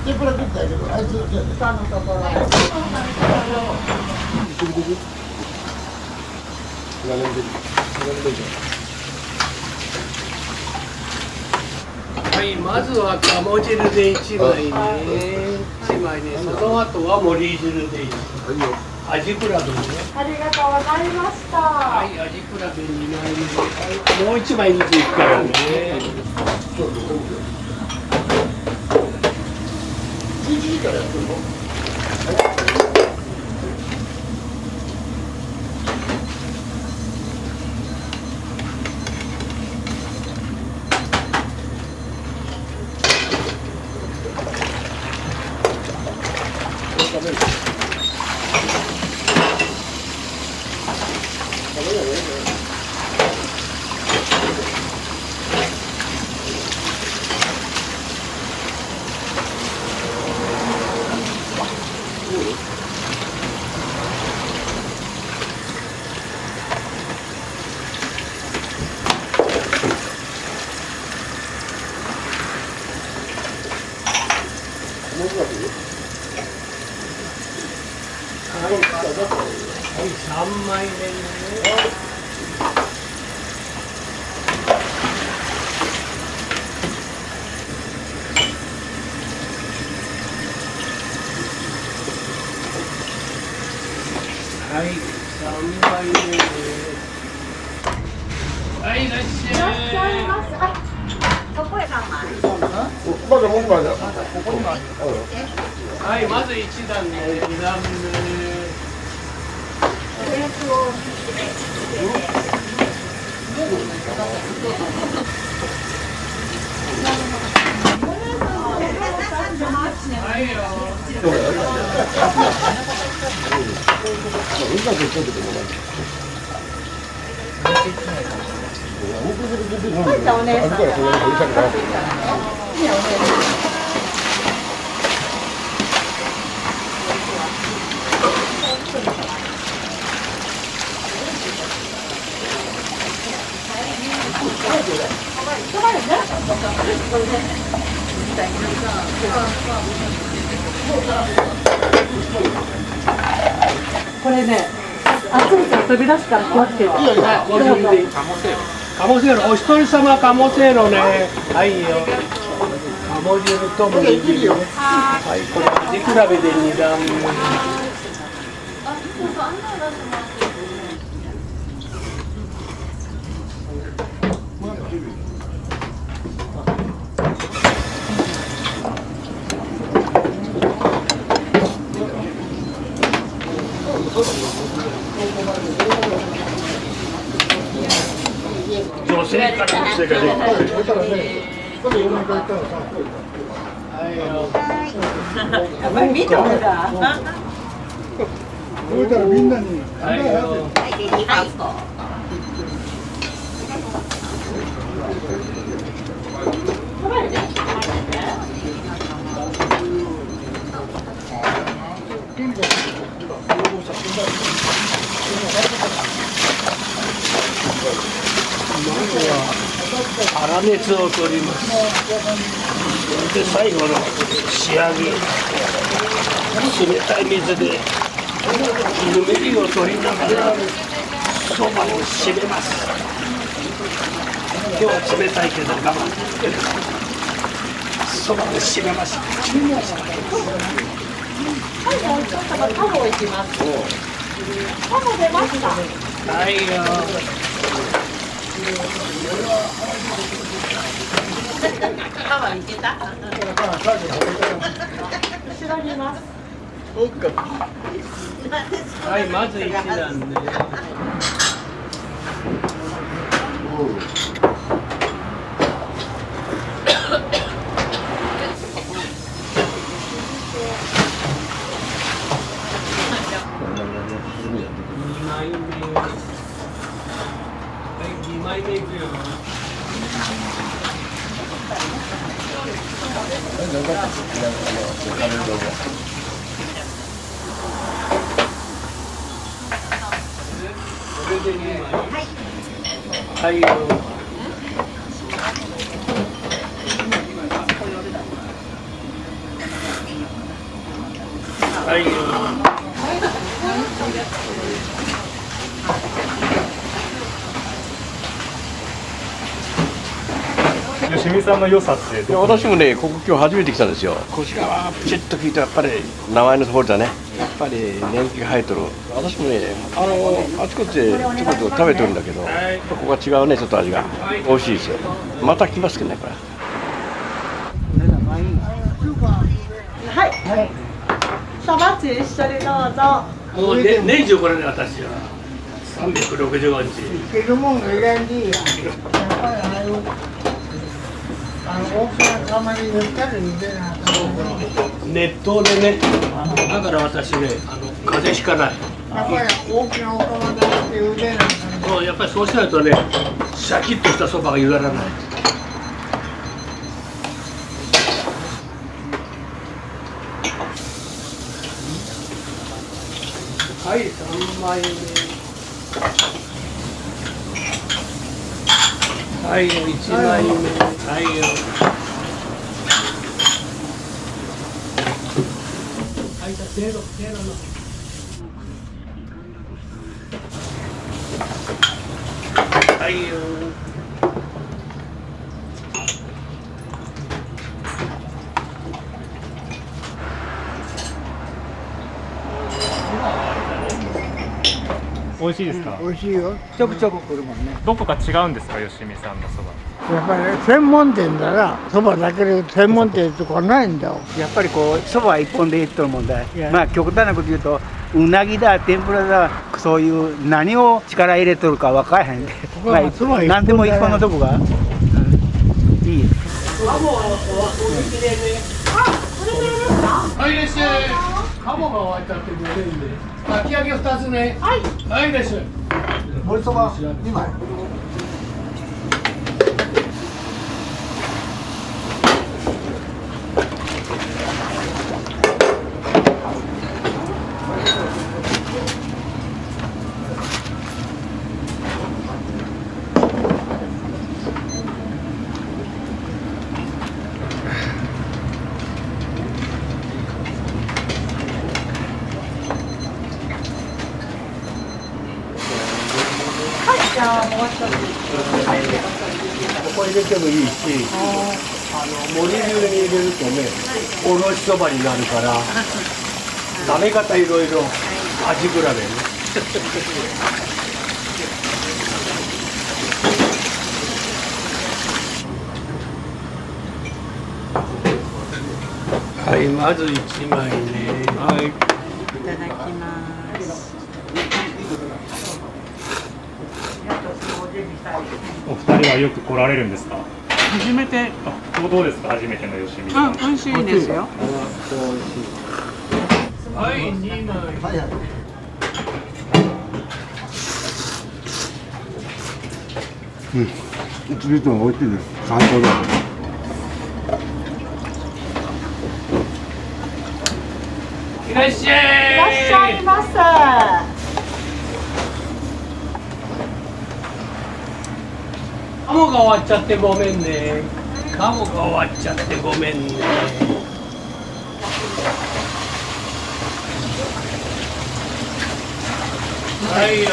天ぷら食ったけど、あいつ下のところ。はい、まずは鴨汁で1枚ね。1枚ね。その後は盛り汁で1枚。味比べね。ありがとうございました。はい、味比べ2枚目。もう1枚ずついくからね。1時からやってるの？はい、3枚目ね。はい、3枚目ね。はい、いらっしゃい。いらっしゃいませ。あ、そこへ3枚。まだもう一枚だ。はい、まず1段ね、2段目。はいよ。お姉さん。これね、熱いから飛び出すから気をつけて。鴨せいろ、お一人様鴨せいろね。はいよ。鴨汁ともいいよ。はい、これ味比べで2段目。女性から女性ができやっぱり見てもだ。これたらみんなに。粗熱を取ります。それで最後の仕上げ、冷たい水でぬめりを取りながらそばを締めます。今日は冷たいけど我慢。そばを締めました。はい、もうちょっとタモいきます。タモ出ました。はいよ。タモいけた。後ろにいます。はい、まず1段ね。2枚目。はい、2枚目いくよ。ははいよ。はいよ。吉見さんの良さってどこに？私もね、ここ今日初めて来たんですよ。腰がプチッと聞いてやっぱり名前の通りだね。やっぱり年季が生えとる。私もね、あちこちでちょこちょこ食べてるんだけど、ここが違うね、ちょっと味が美味しいですよ。また来ますけどね、これ。はい。そばつゆ一緒にどうぞ。もう年中これね、私は365日。いけるもんがいらんでいいや。やっぱり大きな釜に塗ったら似てな。熱湯でね、だから私ね、風邪ひかない。やっぱり大きなお釜で茹でな。そう、やっぱりそうしないとね、シャキッとしたそばが茹だらない。はい、3枚目。はい、1枚目。はいよ。はい、じゃあ、せーの、せーの。はいよ。美味しいですか？美味しいよ。ちょくちょく来るもんね。どこか違うんですか、吉見さんのそば？やっぱり専門店だらそばだけで専門店とかないんだよ。やっぱりこうそば一本でいっとる問題。まあ極端なこと言うとうなぎだ天ぷらだそういう何を力入れとるか分からへんで、まあ何でも一本のとこが、いい。はい、いらっしゃい。鴨が終わっちゃってくれるんで。かき揚げ2つね。はい。はい、いらっしゃい。盛りそば2枚。じゃあもう一つ。ここ入れてもいいし、盛り汁に入れるとね、おろしそばになるから、食べ方いろいろ味比べね。はい、まず1枚ね。はい。いただきます。お二人はよく来られるんですか？初めて。どうですか、初めての吉見さん？美味しいですよ。はい、2枚。はいはい。うん、いつ見ても美味しいです。最高だ。いらっしゃい。いらっしゃいませ。鴨が終わっちゃってごめんね。鴨が終わっちゃってごめんね。はいよ。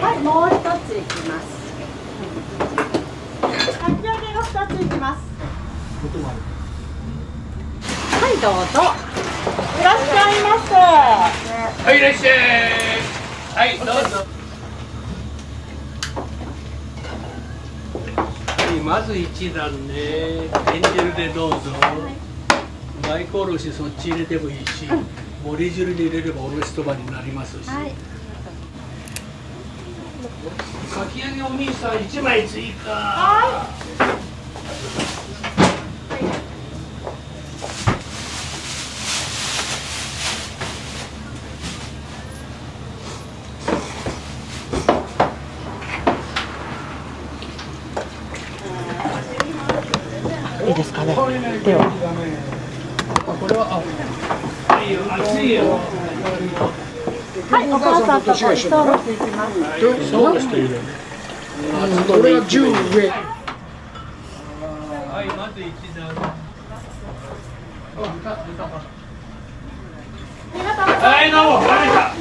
はい、もう一ついきます。かき揚げが2ついきます。はい、どうぞ。いらっしゃいませ。はい、いらっしゃい。はい、どうぞ。はい、まず一段ね。天汁でどうぞ。大根おろしそっち入れてもいいし、盛り汁に入れればおろしそばになりますし。はい。かき揚げお兄さん1枚追加。はい。いいですかね。はい、ってよ。これは熱いよ。はい、お母さんとこ一持っていきます。そうですというね。これが10上。はい、まず一段。はい、どうも、ありがとうございます。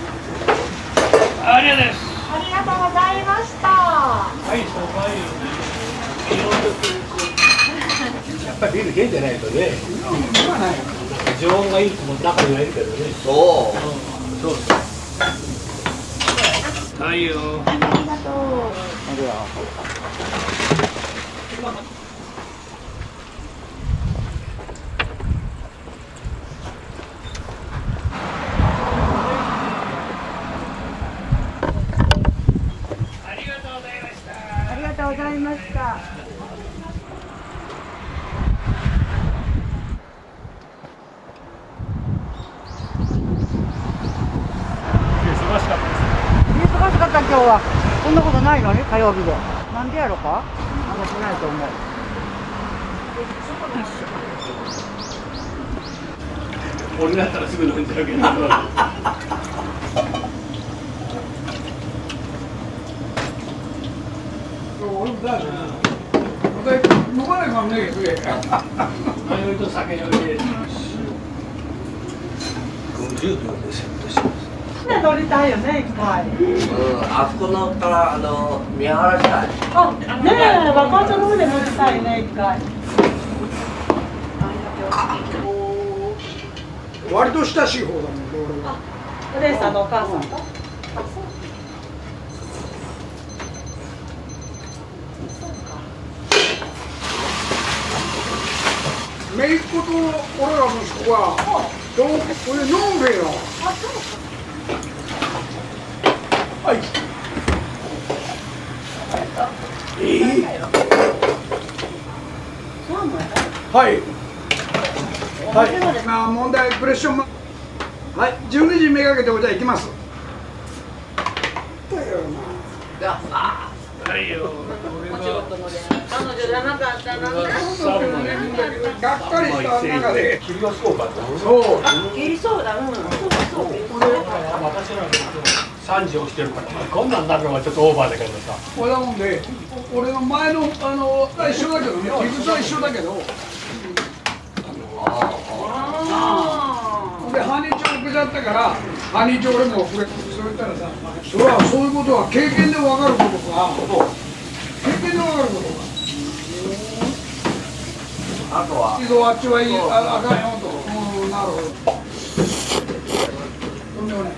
ありがとうございました。はい、そうかいよね。やっぱりビール冷えてないとね。常温がいいとも中にはいるけどね。そう。そうそう。はいよ。ありがとう。ありがとうございました。ありがとうございました。忙しかったです。忙しかった今日は。こんなことないのに火曜日で。なんでやろか？私ないと思う。俺だったらすぐ飲んじゃうけど。俺もだ。飲まないかんねえけど。迷いと酒を入れて。50秒でセットします。船乗りたいよね、一回。あそこ乗ったら見晴らしたい。あ、ねえ、若茶の船乗りたいね、一回。割と親しい方だもんね、俺は。お姉さんのお母さんと。姪っ子と俺ら息子は、これノンフェだ。はい。はい。はい。まあ問題プレッション。はい。12時めがけてお茶行きます。はいよ。彼女じゃなかったな。がっかりした中で。霧がすごかった。そう。切りそうだ。うん。私ら3時起きてるから、こんなんなるのはちょっとオーバーだけどさ。これだもんで、俺の前の一緒だけどね、理屈は一緒だけど。で、半日遅れちゃったから、半日俺も遅れ、そう言ったらさ、それはそういうことは経験で分かることか。経験で分かることか。あとは。一度あっちはいい、あかんよと。なるほど。とんでもない。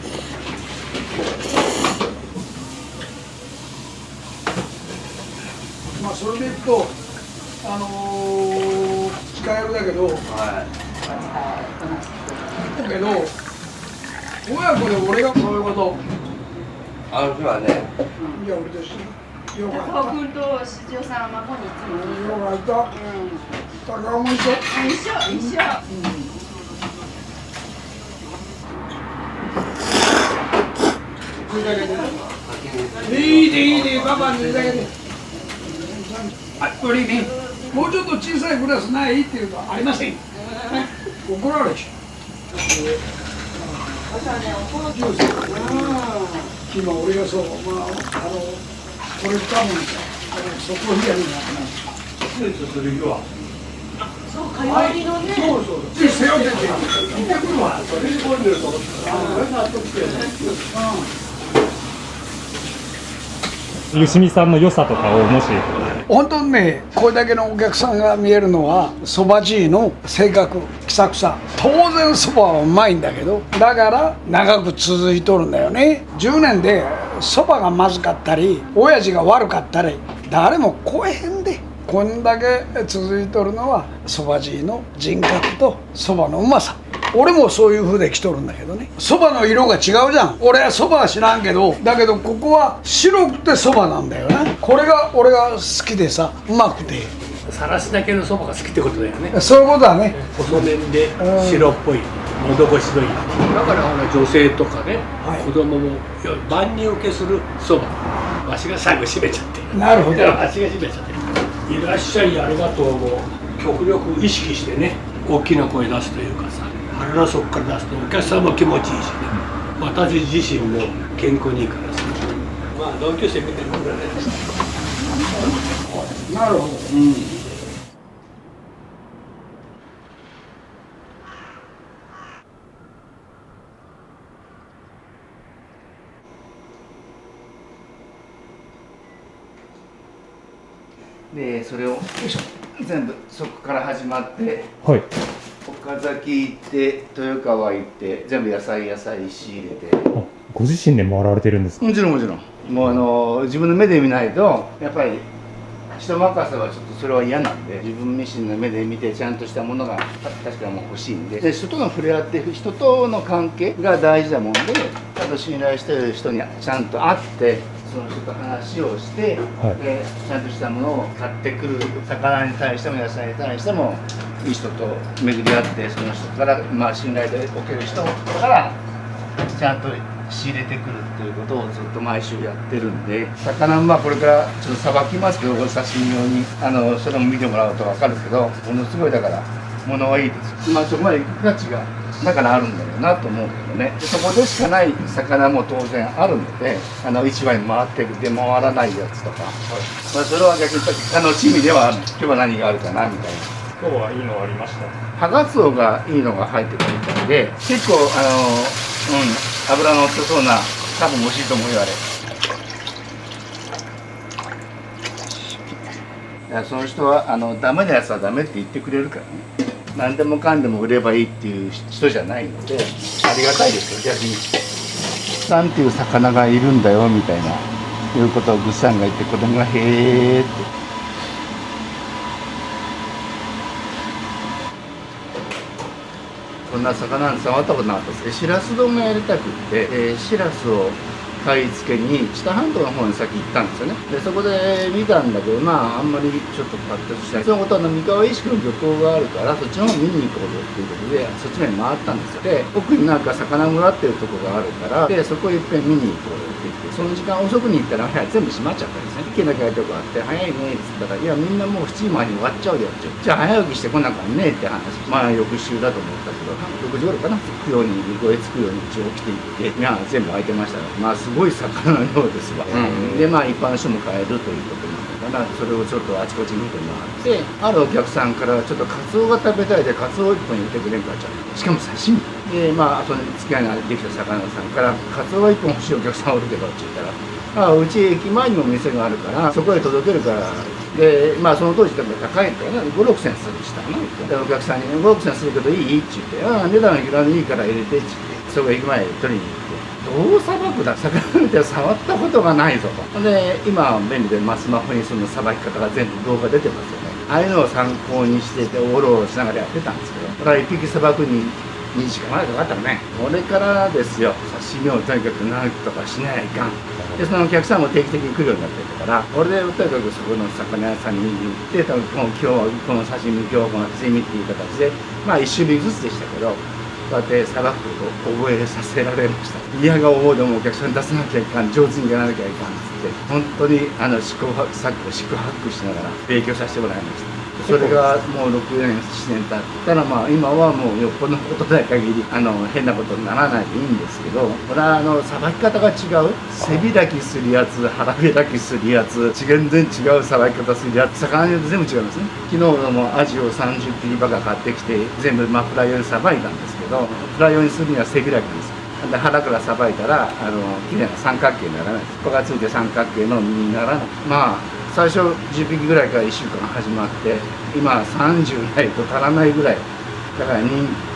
まあそれでいくと、近寄るだけど、だけど、親子で俺がそういうこと。あの日はね。いや、俺と一緒。よかった。高君と七条さんはここにいつも。よかった。高尾も一緒。一緒。いいで、パパにだけで。これね、もうちょっと小さいグラスないっていうとありません。怒られちゃう。今俺がそう、まあ、これ多分そこにやるんだ季節する日は。そう、火曜日のね。そうそう。つい背負ってて。見てくるわ。それでこれ見ると思ったら。納得してるね。吉見さんの良さとかをもし本当にね、これだけのお客さんが見えるのはそばじいの性格、気さくさ。当然そばはうまいんだけど、だから長く続いとるんだよね。10年でそばがまずかったり親父が悪かったり誰も来えへんで。こんだけ続いとるのはそばじいの人格とそばのうまさ。俺もそういう風で来とるんだけどね。そばの色が違うじゃん。俺はそばは知らんけど、だけどここは白くてそばなんだよな。これが俺が好きでさ、うまくて。さらしだけのそばが好きってことだよね。そういうことだね。細麺で白っぽい、喉越しのいい。だから女性とかね、子供も万人受けするそば。わしが最後締めちゃって。なるほど。わしが締めちゃって。いらっしゃい、ありがとう。極力意識してね大きな声出すというかさ腹の底から出すとお客さんも気持ちいいしね私自身も健康にいいからさまあ同級生みたいなもんだね。なるほど。でそれを全部そこから始まって、はい、岡崎行って豊川行って全部野菜仕入れて。ご自身で回られてるんですか？もちろんもちろん。もう自分の目で見ないとやっぱり人任せはちょっとそれは嫌なんで自分自身の目で見てちゃんとしたものが確かにもう欲しいんで人との触れ合って人との関係が大事なもんでちゃんと信頼してる人にちゃんと会ってその人と話をして、はい、でちゃんとしたものを買ってくる魚に対しても野菜に対してもいい人と巡り合ってその人から、まあ、信頼でおける人からちゃんと仕入れてくるっていうことをずっと毎週やってるんで魚まあこれからちょっとさばきますけどお刺身用にそれも見てもらうと分かるけどものすごいだから物はいいですまあそこまで行く価値がだからあるんだろうなと思うけどねそこでしかない魚も当然あるので市場に回ってるで回らないやつとか、まあ、それは逆に楽しみではある今日は何があるかなみたいな今日はいいのありましたハガツオがいいのが入ってくるみたいで結構油のってそうな多分美味しいと思うよあれいやその人はダメなやつはダメって言ってくれるからね何でもかんでも売ればいいっていう人じゃないのでありがたいですよ逆になんていう魚がいるんだよみたいないうことをぐっさんが言って子供がへーってこんな魚に触ったことなかったですけどしらす丼がやりたくってしらすを買い付けに知多半島の方に先行ったんですよねでそこで見たんだけどまああんまりちょっとパッとしないそのことは三河石区の漁港があるからそっちの方見に行こうよっていうことでそっちに回ったんですよで奥になんか魚村っていうとこがあるからでそこへいっぺん見に行こうよって言ってその時間遅くに行ったら全部閉まっちゃったんですね池だけあるとこあって早いねっつったらいやみんなもう7時前に終わっちゃうよってじゃあ早起きしてこなかんねえって話まあ翌週だと思ったけど6時頃かな着くように向こうへ着くように一応起きていていや全部開いてましたからまあすごい魚のようですわ、でまあ一般の人も買えるということなのかなそれをちょっとあちこち見てもらってあるお客さんからちょっとカツオが食べたいでカツオ1本入れてくれんかちゃうしかも刺身でまああと付き合いができた魚さんからカツオが1本欲しいお客さんおるけどって言ったらうち駅前にも店があるからそこへ届けるからでまあその当時でも高いから5、6銭するしたかなでお客さんに5、6銭するけどいいって言って値段いくらでいいから入れてって言ってそこ行く前に取りに行ってどうさばくだ魚なんて触ったことがないぞとで今は便利で、スマホにそのさばき方が全部動画出てますよねああいうのを参考にしててオロオロしながらやってたんですけどこれは1匹さばくに2時間前かかったらねこれからですよ刺身をとにかくなんとかしないかんでそのお客さんも定期的に来るようになってるから俺でとにかくそこの魚屋さんに行って多分今日はこの刺身今日この刺身っていう形で1種類ずつでしたけどこうやってさばくことを覚えさせられました嫌が思うでもお客さんに出さなきゃいかん上手にやらなきゃいかんっつって本当に試行錯誤四苦八苦しながら勉強させてもらいましたそれがもう6年7年経ったら今はもうよっぽどのことない限り変なことにならないでいいんですけどこれはさばき方が違う背開きするやつ腹開きするやつ全然違うさばき方するやつ魚によって全部違いますね昨日もアジを30匹ばか買ってきて全部フライ用にさばいたんですけどフライ用にするには背開きですで腹からさばいたらきれいな三角形にならない葉がついて三角形の身にならない最初10匹ぐらいから1週間始まって今30ないと足らないぐらいだから人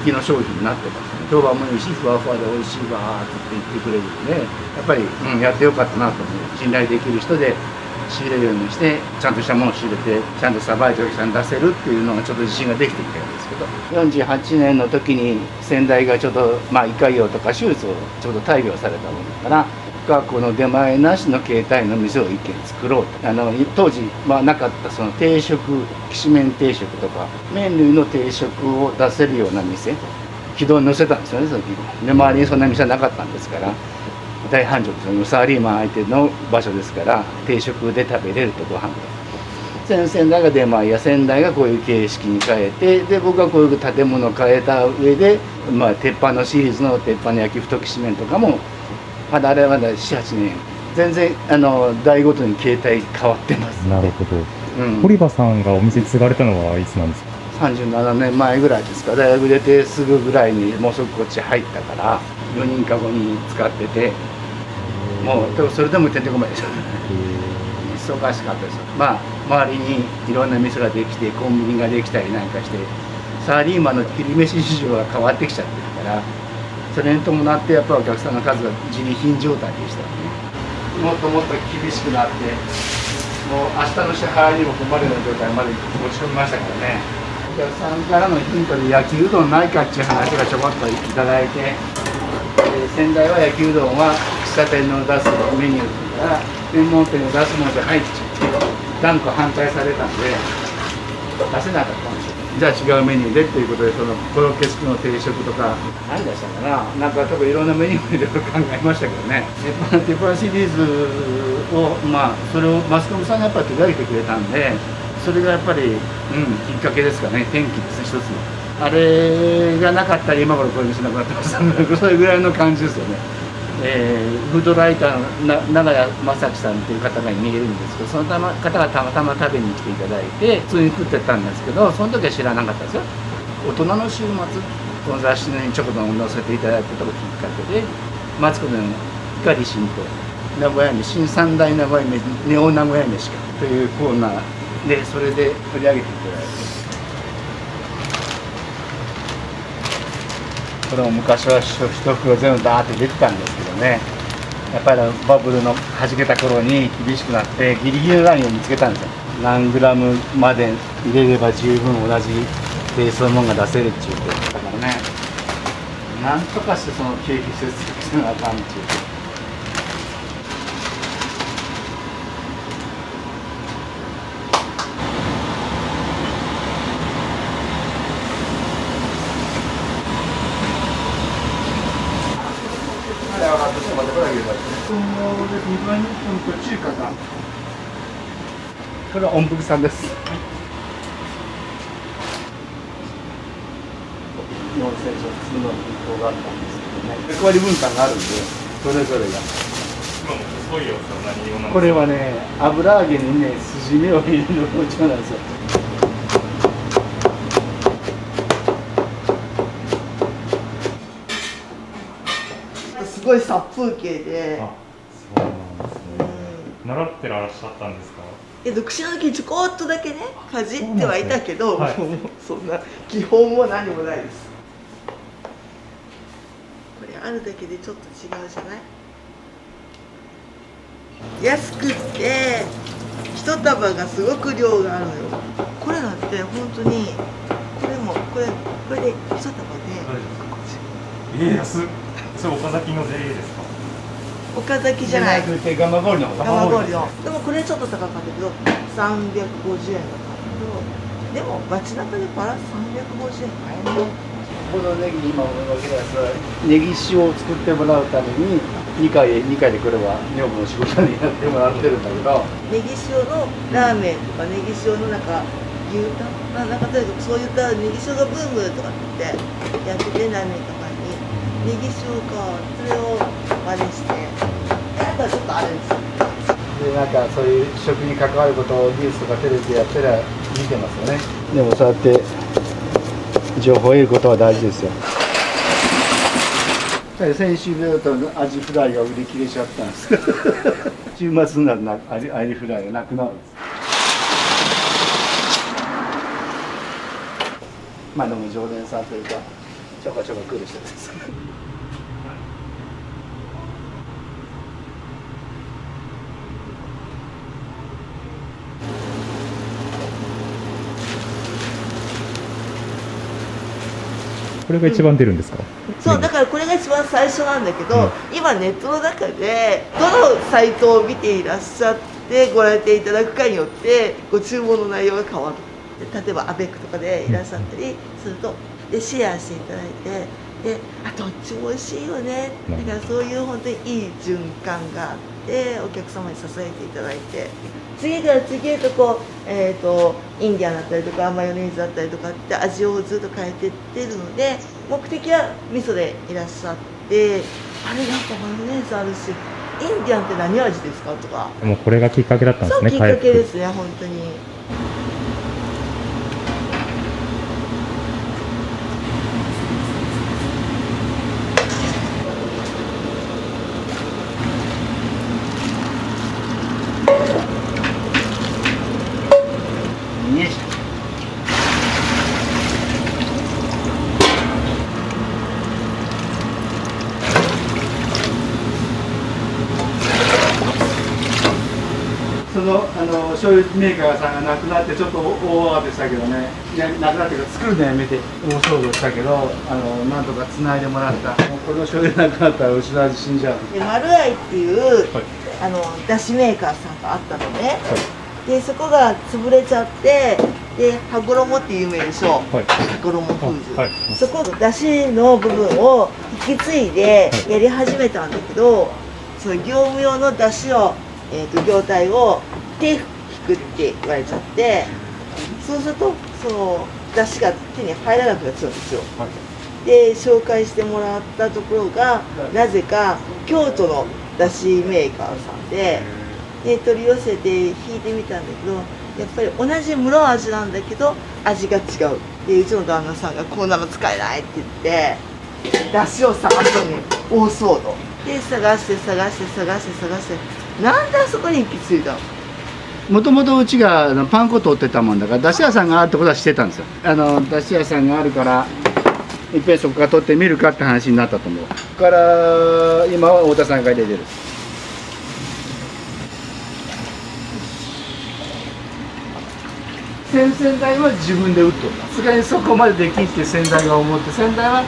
気の商品になってますね評判もいいしふわふわで美味しいわって言ってくれるんでやっぱり、やってよかったなと思う信頼できる人で仕入れるようにしてちゃんとしたものを仕入れてちゃんとさばいてお客さんに出せるっていうのがちょっと自信ができてきたんですけど48年の時に先代がちょっと胃潰瘍とか手術をちょうど大病されたものだから学校の出前なしの携帯の店を一軒作ろうと当時なかったその定食きしめん定食とか麺類の定食を出せるような店軌道に乗せたんですよねその時で周りにそんな店はなかったんですから大繁盛ですよサラリーマン相手の場所ですから定食で食べれるとご飯が先々代が出前や先代がこういう形式に変えて、で僕はこういう建物を変えた上で、鉄板のシリーズの鉄板の焼き太きしめんとかもまだあれはまだ78年全然代ごとに形態変わってます。なるほど。堀場さんがお店継がれたのはいつなんですか？37年前ぐらいですか。大学出てすぐぐらいにもうすぐこっち入ったから4人か5人使ってて、もうでもそれでもてんてこまいでしょ。忙しかったです。周りにいろんな店ができてコンビニができたりなんかして、サラリーマンの昼飯市場が変わってきちゃってるから、それに伴ってやっぱりお客さんの数が自利品状態でしたね。もっともっと厳しくなって、もう明日の支払いにも困るような状態まで持ち込みましたからね。お客さんからのヒントで焼きうどんないかっていう話がちょこっといただいて、先代は焼きうどんは喫茶店の出すメニューから専門店の出すもので入っちゃって断固反対されたんで出せなかったんですよ。じゃあ違うメニューでっていうことで、そのコロッケ付きの定食とか何出したかな、なんか多分いろんなメニューをいろいろ考えましたけどね。鉄板シリーズをそれをマスコミさんがやっぱり手がけてくれたんで、それがやっぱり、きっかけですかね。転機ですね、一つの。あれがなかったら今頃こういう店なくなってますそれぐらいの感じですよね。フードライターの長屋正樹さんっていう方が見えるんですけど、その方がたまたま食べに来ていただいて普通に食ってたんですけど、その時は知らなかったですよ。大人の週末、この雑誌にちょこっと載せていただいたことがきっかけで、マツコの光新と名古屋飯、新三大名古屋飯、ネオ名古屋飯かというコーナーで、それで取り上げていただいて。これも昔は一袋全部ダーって出てたんですけどね、やっぱりバブルのはじけた頃に厳しくなってギリギリのラインを見つけたんですよ。何グラムまで入れれば十分同じベースのものが出せるっていうことだからね、なんとかしてその経費節約せなあかんっていう。これは音福さんです。日本戦争普通の空港があったんですけどね、役割分担があるんで、それぞれが。これはね、油揚げにね、筋目を入れる包丁なんですよ。すごい殺風景で。そうなんですね。習ってらっしゃったんですか？串の木ちょこっとだけねかじってはいたけど、そんな基本も何もないです。これあるだけでちょっと違うじゃない？安くって一束がすごく量があるのよ。これなんて本当にこれで一束で。安っ。それ岡崎の JA ですか？岡崎じゃない。ガマゴールの。でもこれちょっと高かったけど350円だったんだけど、でも街中でパラス350円買えるよ。このネギ今お分けのやつはネギ塩を作ってもらうために2回でこれは女房の仕事にやってもらってるんだけど、ネギ塩のラーメンとかネギ塩のなんか牛タンなんかとにかくそういったネギ塩がブームとかってやってて、何年か前にネギ塩かそれを真似してやったらちょっとあれですよ。でなんかそういう食に関わることをニュースとかテレビでやったら見てますよね。でもそうやって情報を得ることは大事ですよ。先週だとアジフライが売り切れちゃったんです週末になるとアジフライがなくなるんです。まあでも常連さんというかちょこちょこ来る人です。これが一番出るんですか？そうだからこれが一番最初なんだけど、今ネットの中でどのサイトを見ていらっしゃってご来店いただくかによってご注文の内容が変わる。例えばアベックとかでいらっしゃったりするとでシェアしていただいて、でどっちも美味しいよね。だからそういう本当にいい循環があって。てお客様に支えていただいて、次から次へとこう、インディアンだったりとかマヨネーズだったりとかって味をずっと変えていってるので、目的は味噌でいらっしゃって、あれなんかマヨネーズあるし、インディアンって何味ですかとか。もうこれがきっかけだったんですね。そうきっかけですね、本当に。醤油メーカーさんが亡くなってちょっと大慌てしたけどね、亡くなってから作るのやめて大騒動したけど、なんとかつないでもらった。もうこの醤油なくなったらうちの味死んじゃう。丸愛っていう、だしメーカーさんがあったのね、でそこが潰れちゃって、で羽衣って有名でしょ、羽衣フーズ、そこだしの部分を引き継いでやり始めたんだけど、その業務用のだしを、業態を手引くって言われちゃって、そうするとそのだしが手に入らなくなっちゃうんですよ。で紹介してもらったところがなぜか京都のだしメーカーさんで、取り寄せて引いてみたんだけど、やっぱり同じ室味なんだけど味が違う。でうちの旦那さんがこんなの使えないって言ってだしを探すのに大騒動で、探してなんであそこに行き着いたの。もともとうちがパン粉取ってたもんだから、だし屋さんがあるってことは知ってたんですよ。だし屋さんがあるからいっぺんそこから取ってみるかって話になったと思う。そこから今は太田さんが入れてる。先々代は自分で打っとった。さすがにそこまでできんって先代が思って、先代は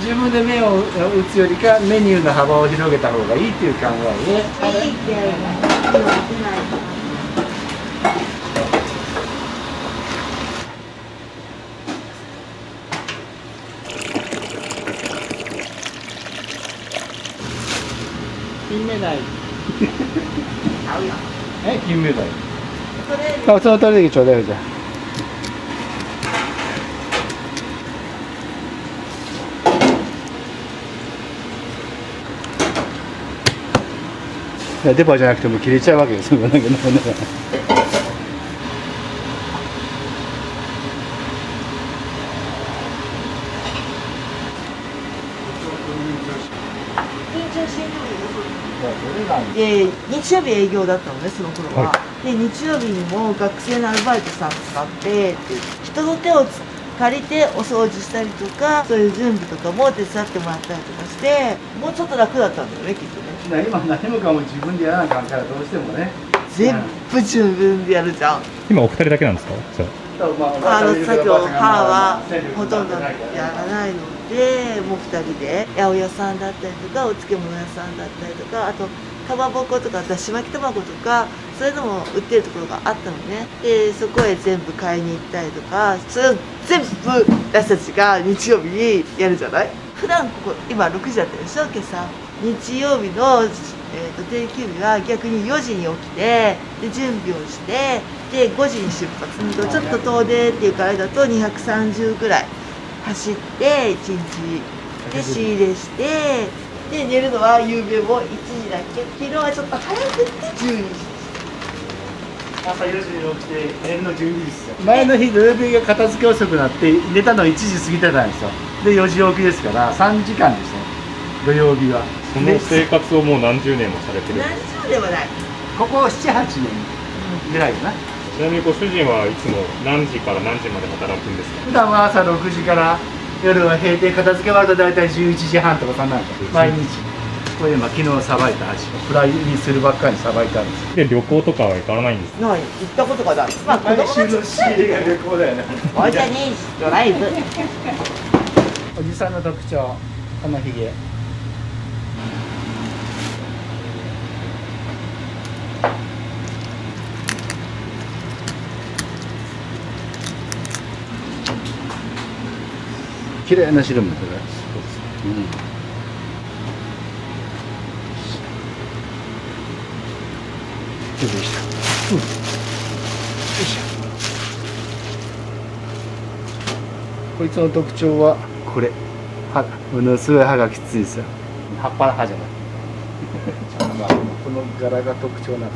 自分で麺を打つよりかメニューの幅を広げた方がいいっていう考えで。金目鯛。金目鯛。その取れてきちょうだいよ、じゃあ。デパじゃなくても切れちゃうわけですよ。なんかで日曜日営業だったのね、その頃は。で日曜日にも学生のアルバイトさん使って人の手を借りてお掃除したりとか、そういう準備とかも手伝ってもらったりとかして、もうちょっと楽だったんだよね、きっとね。今何もかも自分でやらなあかんから、どうしてもね全部自分でやるじゃん。今お二人だけなんですか？じゃさっきの母はほとんどやらないので、もう2人で八百屋さんだったりとかお漬物屋さんだったりとか、あとかまぼことかだし巻き卵とか、そういうのも売ってるところがあったのね。でそこへ全部買いに行ったりとか、それを全部私たちが日曜日にやるじゃない。普段ここ今6時だったでしょ、今朝。日曜日の、定休日は逆に4時に起きて、で準備をして、で5時に出発。ちょっと遠出っていうからだと230ぐらい走って1日で仕入れして、で寝るのは夕べも1時だけ。昨日はちょっと早くって12時。朝4時に起きて寝るの12時ですよ。前の日土曜日が片付け遅くなって寝たの1時過ぎてたんですよ。で4時起きですから3時間ですね、土曜日は。その生活をもう何十年もされてる。何十年もない。ここ7、8年ぐらいかな。ちなみにご主人はいつも何時から何時まで働くんですか？普段は朝6時から夜は閉店、片付け終わると大体11時半とかそんなんです。毎日。これ今昨日さばいた箸をフライにするばっかりさばいたんです。で旅行とかは行かないんですか？ない、行ったことがない。まあ子供たちの仕入れが旅行だよね。おいちゃんにドライブ。おじさんの特徴、このひげ。綺麗な汁もこれ。手でした。よいしょ。こいつの特徴はこれ、ものすごい歯がきついですよ。葉っぱの歯じゃないまあこの柄が特徴なんで。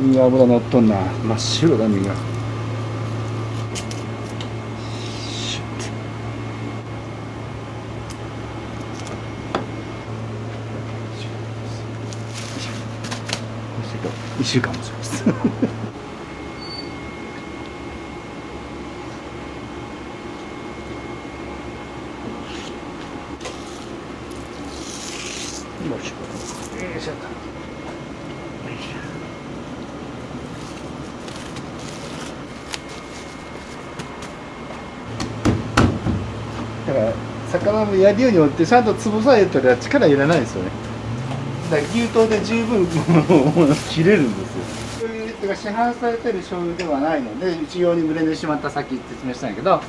身が脂乗っとんな。真っ白だ身が。1週間もしますだから魚もやるようによってちゃんと潰されたら力いらないですよね。だから牛刀で十分切れるんですよ。醤油っていうか市販されてる醤油ではないので、一様にブレンドしてしまったさっき説明したんやけど、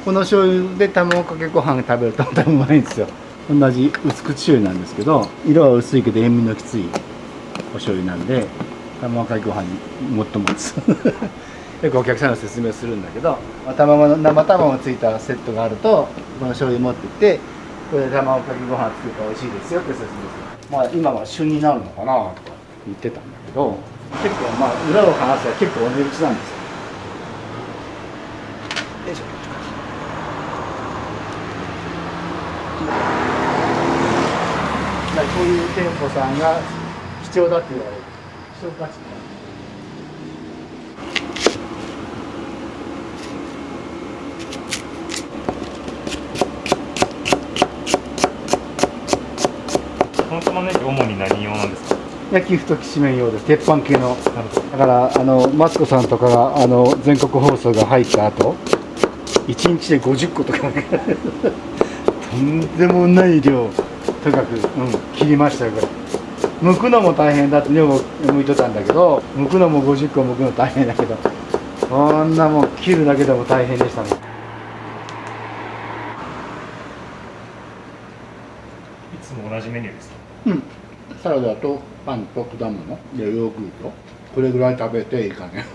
この醤油で卵かけご飯食べるとまたうまいんですよ。同じ薄口醤油なんですけど、色は薄いけど塩味のきついお醤油なんで卵かけご飯にもっともつよくお客さんの説明するんだけど、生卵がついたセットがあるとこの醤油持ってってこれで卵かけご飯作ると美味しいですよって説明する。まあ今は旬になるのかなとか言ってたんだけど、結構まあ裏を話せば結構お値打ちなんですよ。よいしょ。こういう店舗さんが貴重だって言われる。希少価値。この玉ねぎ主に何用なんですか？焼き太きしめん用です。鉄板系の。だからマツコさんとかが全国放送が入った後、1日で50個とかねとんでもない量とにかく、切りましたよこれ。剥くのも大変だって女房剥いとったんだけど、剥くのも50個剥くの大変だけど、こんなもん切るだけでも大変でしたね。いつも同じメニューですか？サラダとパンと果物でヨーグルト、これぐらい食べていいかね。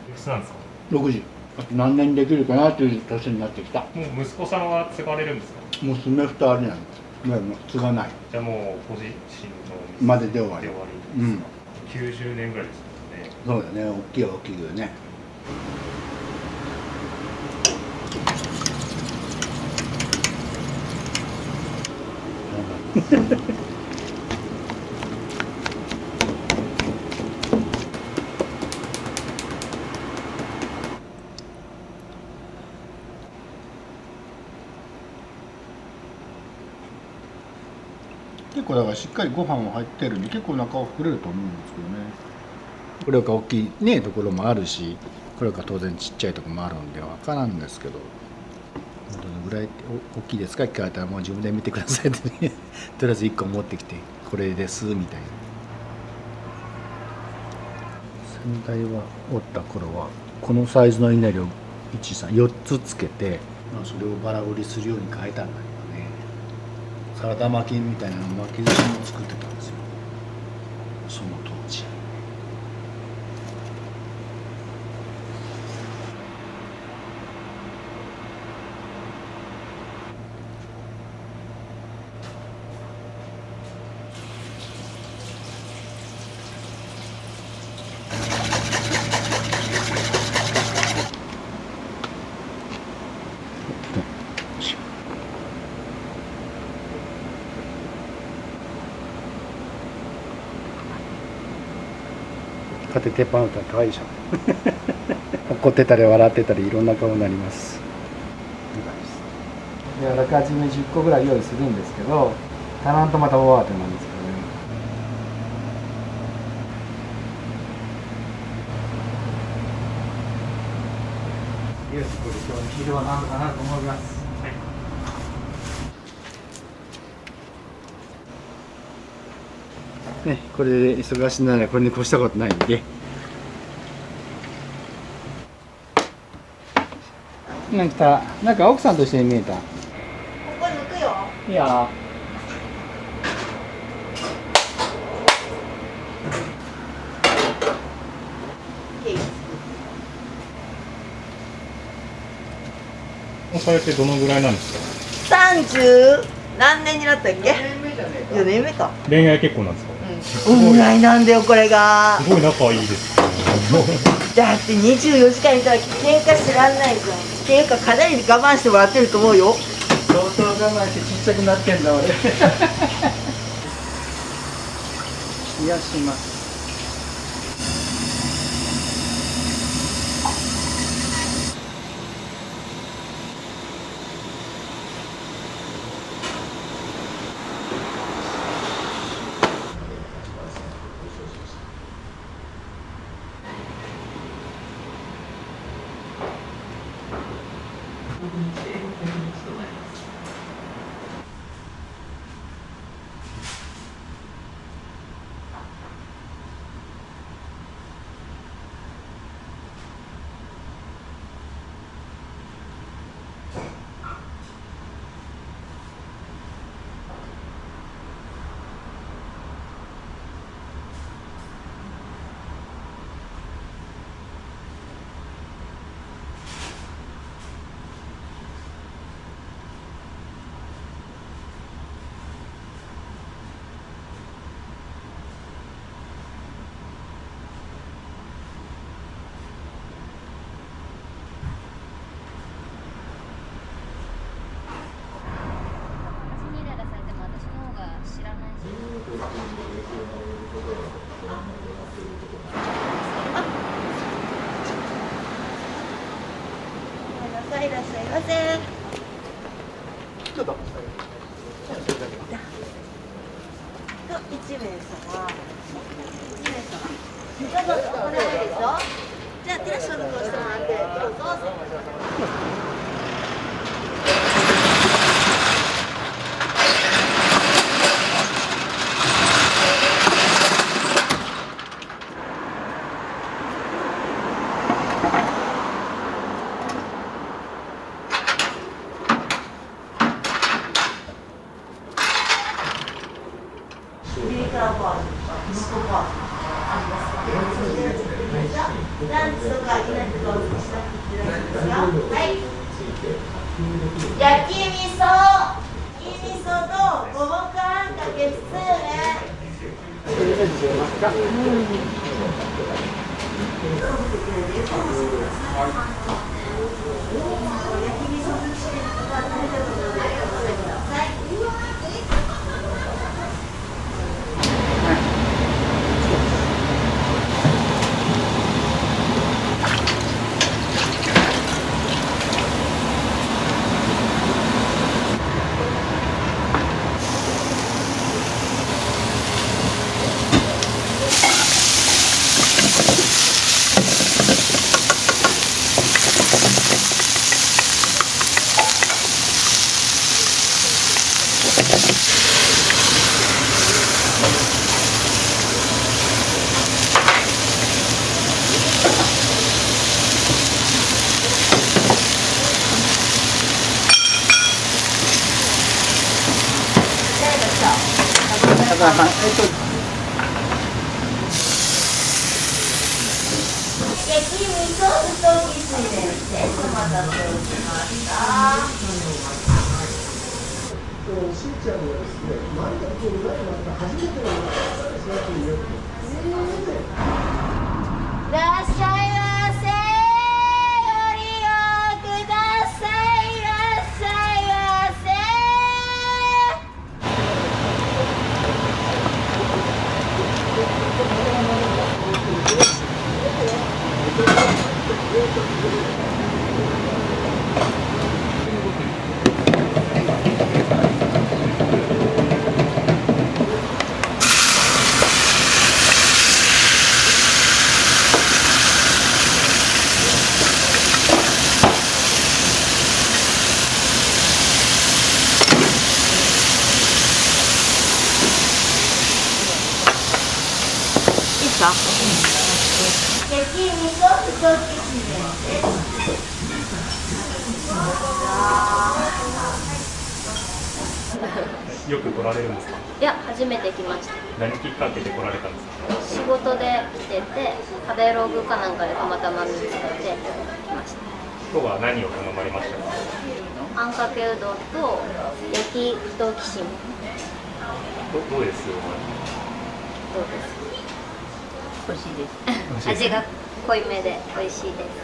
いくつなんですか？60。あと何年できるかなという年になってきた。もう息子さんは継がれるんですか？娘2人なんです。もう継がない。じゃあもうご自身のまでで終わり。90年ぐらいですね。そうだね、大きいは大きいよね。結構だからしっかりご飯も入ってるんで結構お腹は膨れると思うんですけどね。これが大きいねところもあるし、これが当然ちっちゃいところもあるんで分からんですけど、どのぐらい大きいですか聞かれたらもう自分で見てくださいってねとりあえず1個持ってきてこれですみたいな。先代はおった頃はこのサイズの稲荷を4つつけてそれをバラ売りするように変えたんだけどね。サラダ巻きみたいな巻き寿司も作ってたんですよ、その当時。勝手鉄板打ったら可愛いでしょ怒ってたり笑ってたりいろんな顔になります。であらかじめ10個ぐらい用意するんですけど、足らんとまた大慌てなんですけどね。よし、これ今日の昼は何とかなと思います。ね、これで忙しいならこれに越したことないんで、なんか奥さんとして見えた。ここ抜くよ。いいよ。それってどのぐらいなんですか。 30何年になったっけ。4年目か。恋愛結婚なんですか。お願いなんだよこれが。すごい仲いいですね。だって24時間いたら喧嘩してらんないじゃん。っていうかかなり我慢してもらってると思うよ。相当我慢してちっちゃくなってんだ俺。冷やします。いらっしゃいませ。ちょっと。と1名様。どうぞお金ないでしょ。じゃあティラショルとしてもらってどうぞ。ランチとかいなくとお付けしなくていいですか。はい。焼き味噌と五目あんかけ普通ね。焼き味噌太きしめんです。よく来られるんですか？いや、初めて来ました。何きっかけで来られたんですか？仕事で来てて、食べログかなんかでたまたま見つけて来ました。今日は何を頼まれましたか？あんかけうどんと焼きときしめん。どうです？どうです？美味しいです。味が濃いめで美味しいです。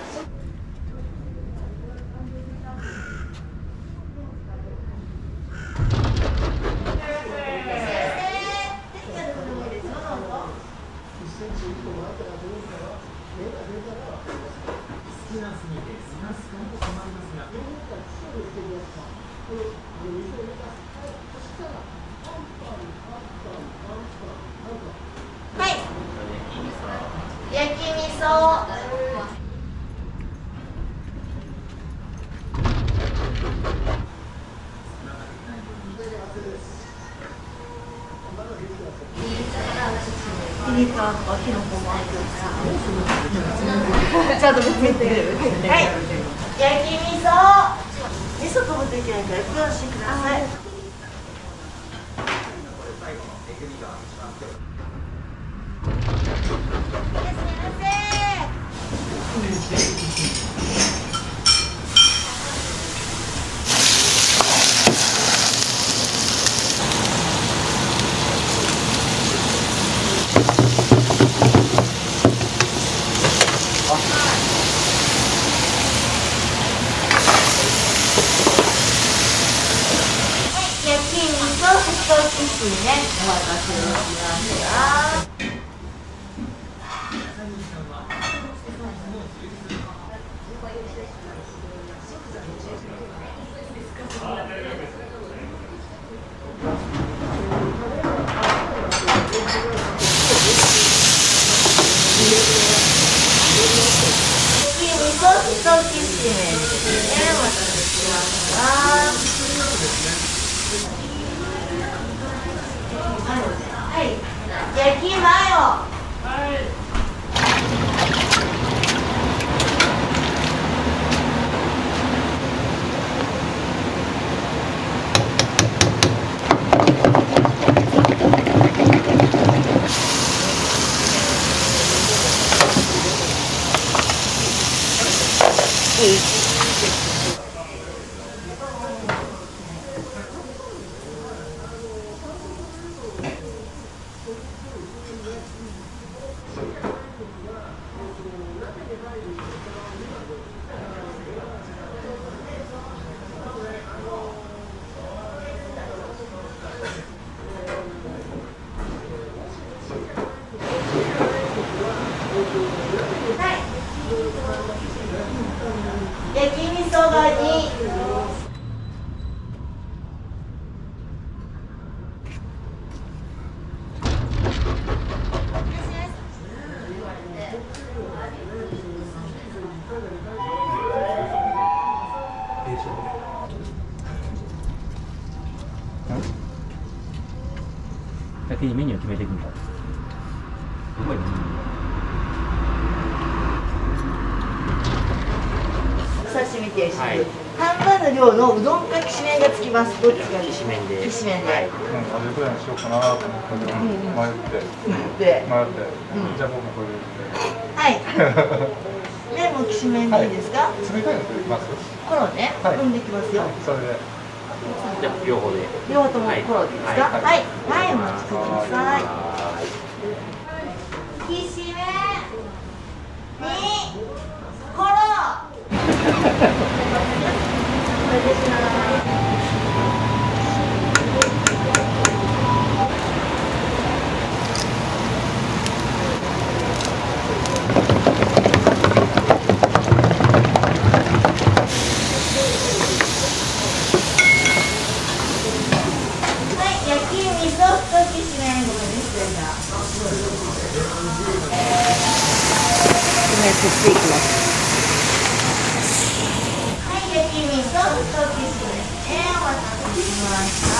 はい。焼き味噌。ピリ辛とかキノコもあるちゃんと別にはい。焼き味噌。味噌飛ぶといけないからご安心ください。お待たせしました。焼きマヨ。焼き味噌が2。先にメニューを決めていくんだ。すごいね。お刺身定食、はい、半分の量のうどんかきしめんがつきます。どっちがきしめんで。きしめんで。アジフライにしようかなと思ったけど、迷って。じゃあ僕もこれで。はい。麺もきしめんでいいですか？冷たいのできます。コロね、できますよ。それで。じゃあ両方で。両方ともコロでいいですか？はい。はい、お待ちください。きしめんにコロ。吸っていきます。はい、焼き味噌一口しめお待たせしました。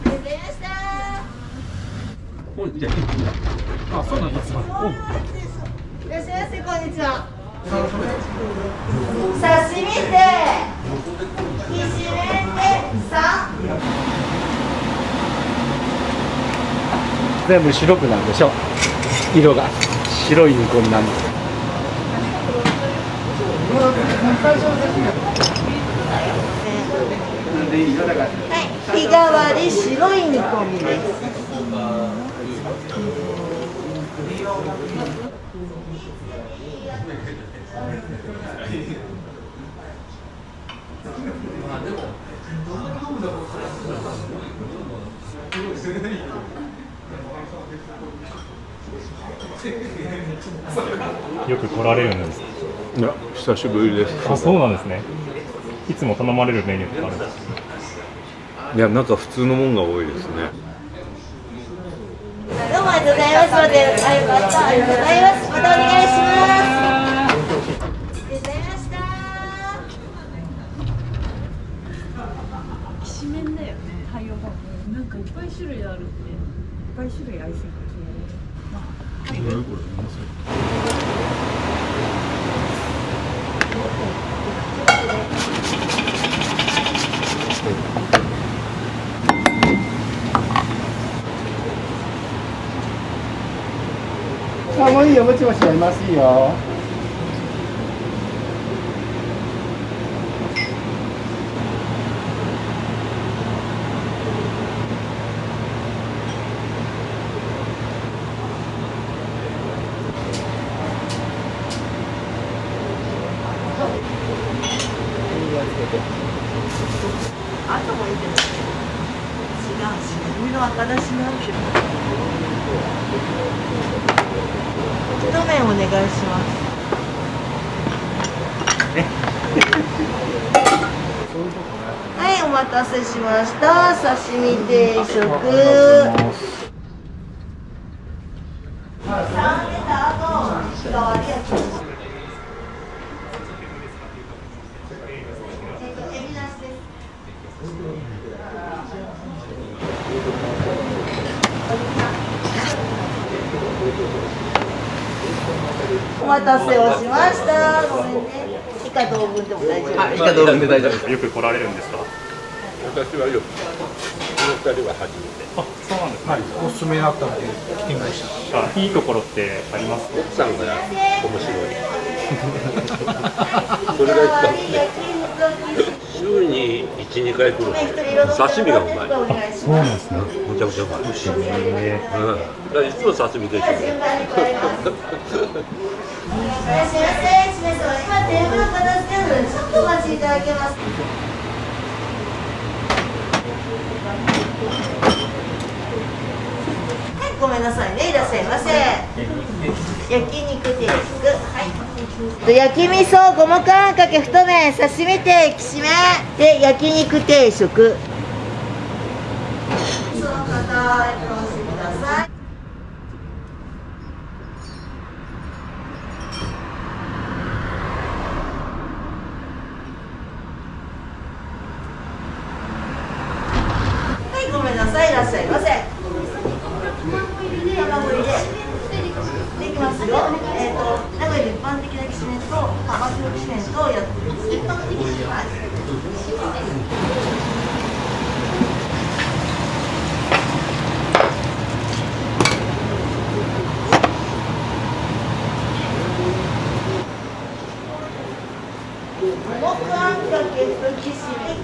出ました。じゃあ、あ、そうなんですか。いらっしゃいませ、こんにちは。刺身できしめんで3。全部白くなるでしょ。色が白い煮込みなんです。日替わり白い煮込みです。よく来られるんですか？いや、久しぶりです。あ、そうなんですね。いつも頼まれるメニューとかあるんですか？いや、なんか普通のもんが多いですね。どうもありがとうございます。ありがとうございます。またお願いします。ありがとうございました。きしめんだよね。対応がなんかいっぱい種類あるって。いっぱい種類ありすぎて。あ、もういいよ、ぼちぼちやりますよ。あともいいけど、違うし、海の赤だしなんて。一麺お願いします。はい、お待たせしました。刺身定食。お待たせをしました。ごめんね。以下同文でも大丈夫。以下同文で大丈夫です。よく来られるんですか？私はよく。この2人は初めて。あ、そうなんですね。おすすめになったので来ました。いいところってありますか？奥さんが面白い。それが一番ね。週に1、2回来るんで刺身がうまい。あ、そうなんですね。めちゃくちゃうまい。だからいつも刺身でしょ。いらっしゃいませ。今テーブル片付けるのでちょっとお待ちいただけます。はい、ごめんなさいね。いらっしゃいませ。焼肉定食。はい。焼味噌五目あんかけ太麺刺身定きしめで焼肉定食。その方エプロンしてください。ごめんなさい、いらっしゃいませ。卵入りでできますよ。名古屋で一般的なきしめんと幅広きしめんとやってます。一般的な。五目あんかけときしめん。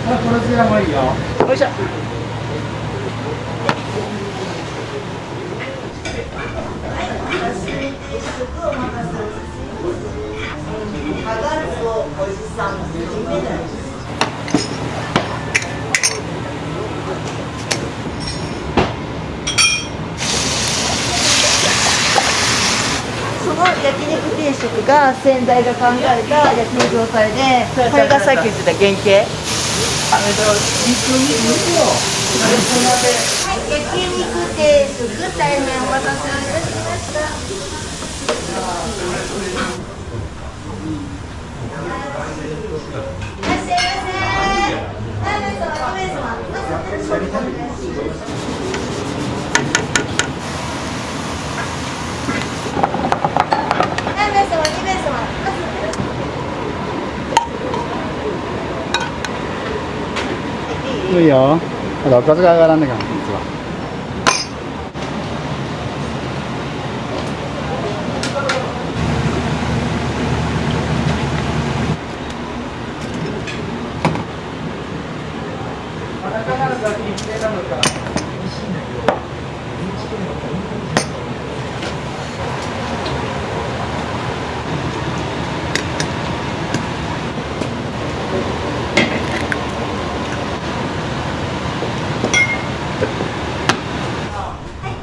これじゃもういいよ。よいしょ。その焼肉定食が先代が考えた焼肉業態で、これがさっき言ってた原型。はい、焼肉定食、大変お待たせをいたしました。いらっしゃいませ。いいよ。まだおかずが上がらんねえから実は。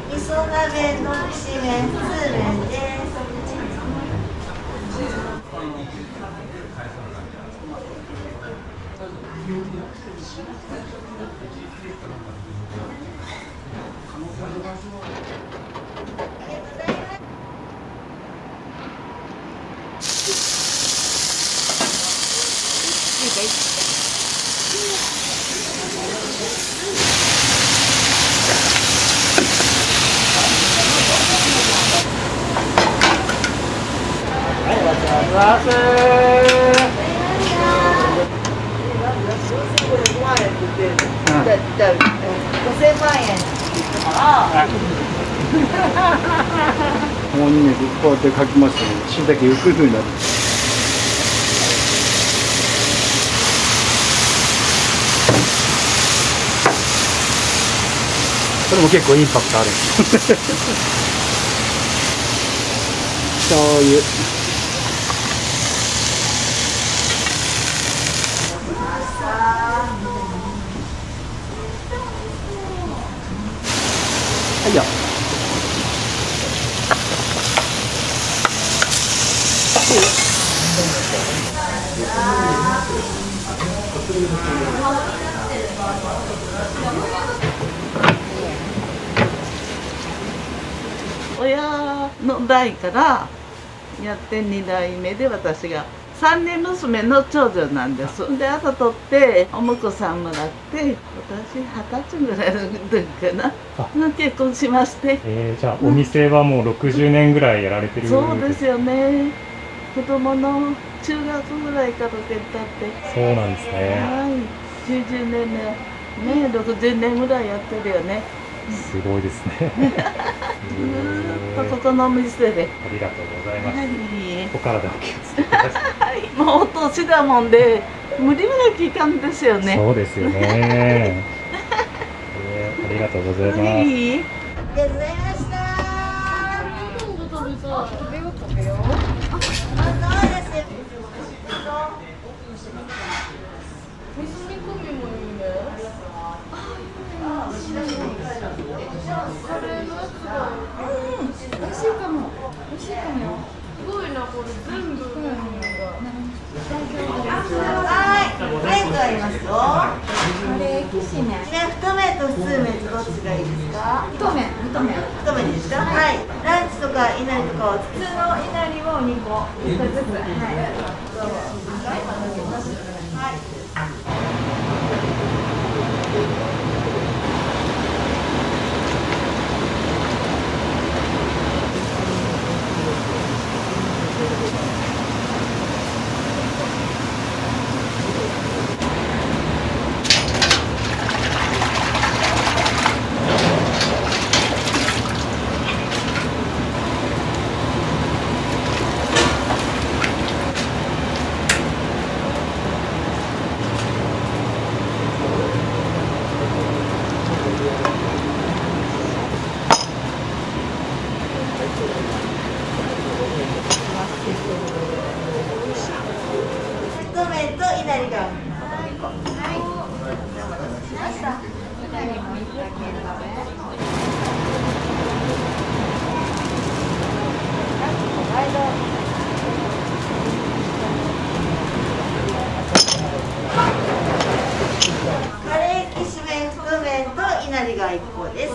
味噌鍋のきしめん、通麺です。5000万円ここにね、こうやって書きますとね、しいたけゆっくりになる。それも結構インパクトある。醤油。はいよ。親の代からやって2代目で私が3人娘の長女なんです。で後取ってお婿さんもらって私20歳ぐらいの時かな結婚しまして、じゃあお店はもう60年ぐらいやられてる。そうですよね。子供の中学ぐらいから手伝って。そうなんですね。はい、90年ね、60年ぐらいやってるよね。すごいですね。ずっとここのお店で。ありがとうございます。はい、お体お気をつけください。はい、もうお年だもんで無理な期間ですよね。そうですよね。ありがとうございます。はい、ありがとうございました。食べよう食べよう。あ、そうですよ。味噌煮込みもいいね。カレーのやつが美味しいかも。美味しいかも。すごいな、これ全部はい、麺がありますよ。カレーきしめん。太麺と普通麺とどっちがいいですか？太麺ですか？はい。ランチとかいなりとかは普通のいなりを2個1個ずつ。はい。どうぞ。はい。太麺といなりが。カレーきしめん太麺といなりが1個です。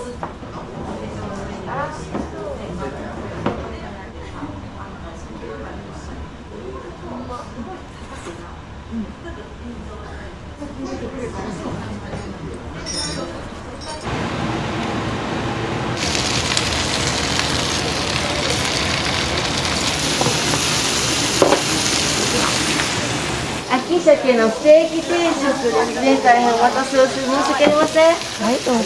焼き鮭のステーキ定食ですね。大変お待たせをして申し訳ありません。はい、どうぞ。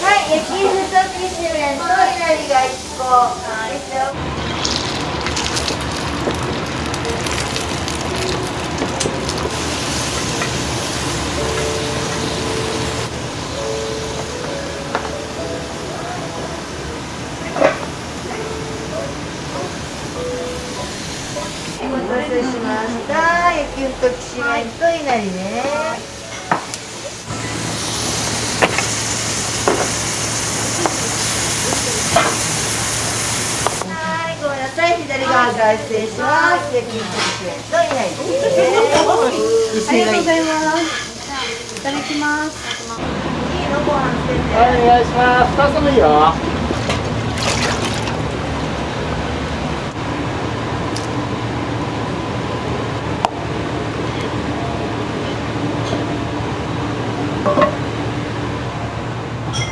はい、焼きふときしめんといなりが1個ですよ。お待たせしました。焼きふときしめんといなりね。はい、ごめんなさい。左側から失礼します。焼き肉といないですね。ありがとうございます。いただきます。いいのご飯してて。はい、お願いします。2つもいいよ。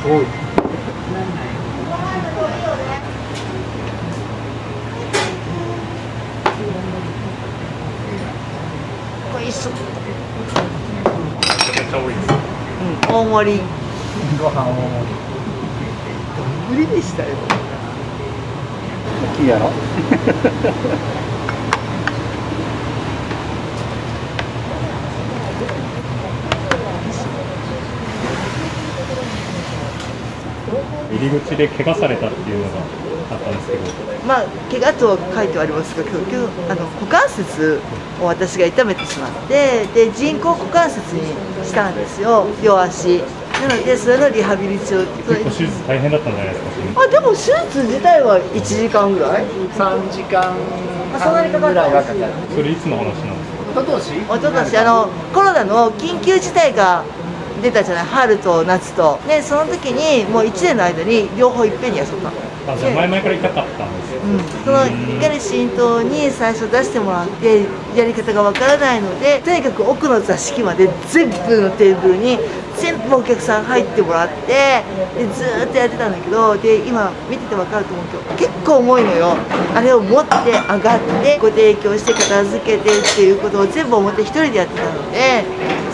多い。おいしそう。めちゃめちゃ多いです。大盛り。ご飯大盛り。丼でしたよ。大きいやろ。入り口で怪我されたっていうのがあったんですけど、まあ怪我と書いてありますが、結局股関節を私が痛めてしまって、で人工股関節にしたんですよ、両足。なのでそれのリハビリ中。結構手術大変だったんじゃないですか。あ、でも手術自体は1時間ぐらい3時間そんなにかかったぐらいはかかる。それいつの話なんですか。おととしコロナの緊急事態が出たじゃない、春と夏と。でその時にもう1年の間に両方いっぺんにやっちゃったの。あ、じゃあ前々から痛かったんですよ。その怒り浸透に最初出してもらってやり方がわからないので、とにかく奥の座敷まで全部のテーブルに全部お客さん入ってもらって、でずーっとやってたんだけど、で今見ててわかると思うけど結構重いのよ。あれを持って上がってご提供して片付けてっていうことを全部表一人でやってたので、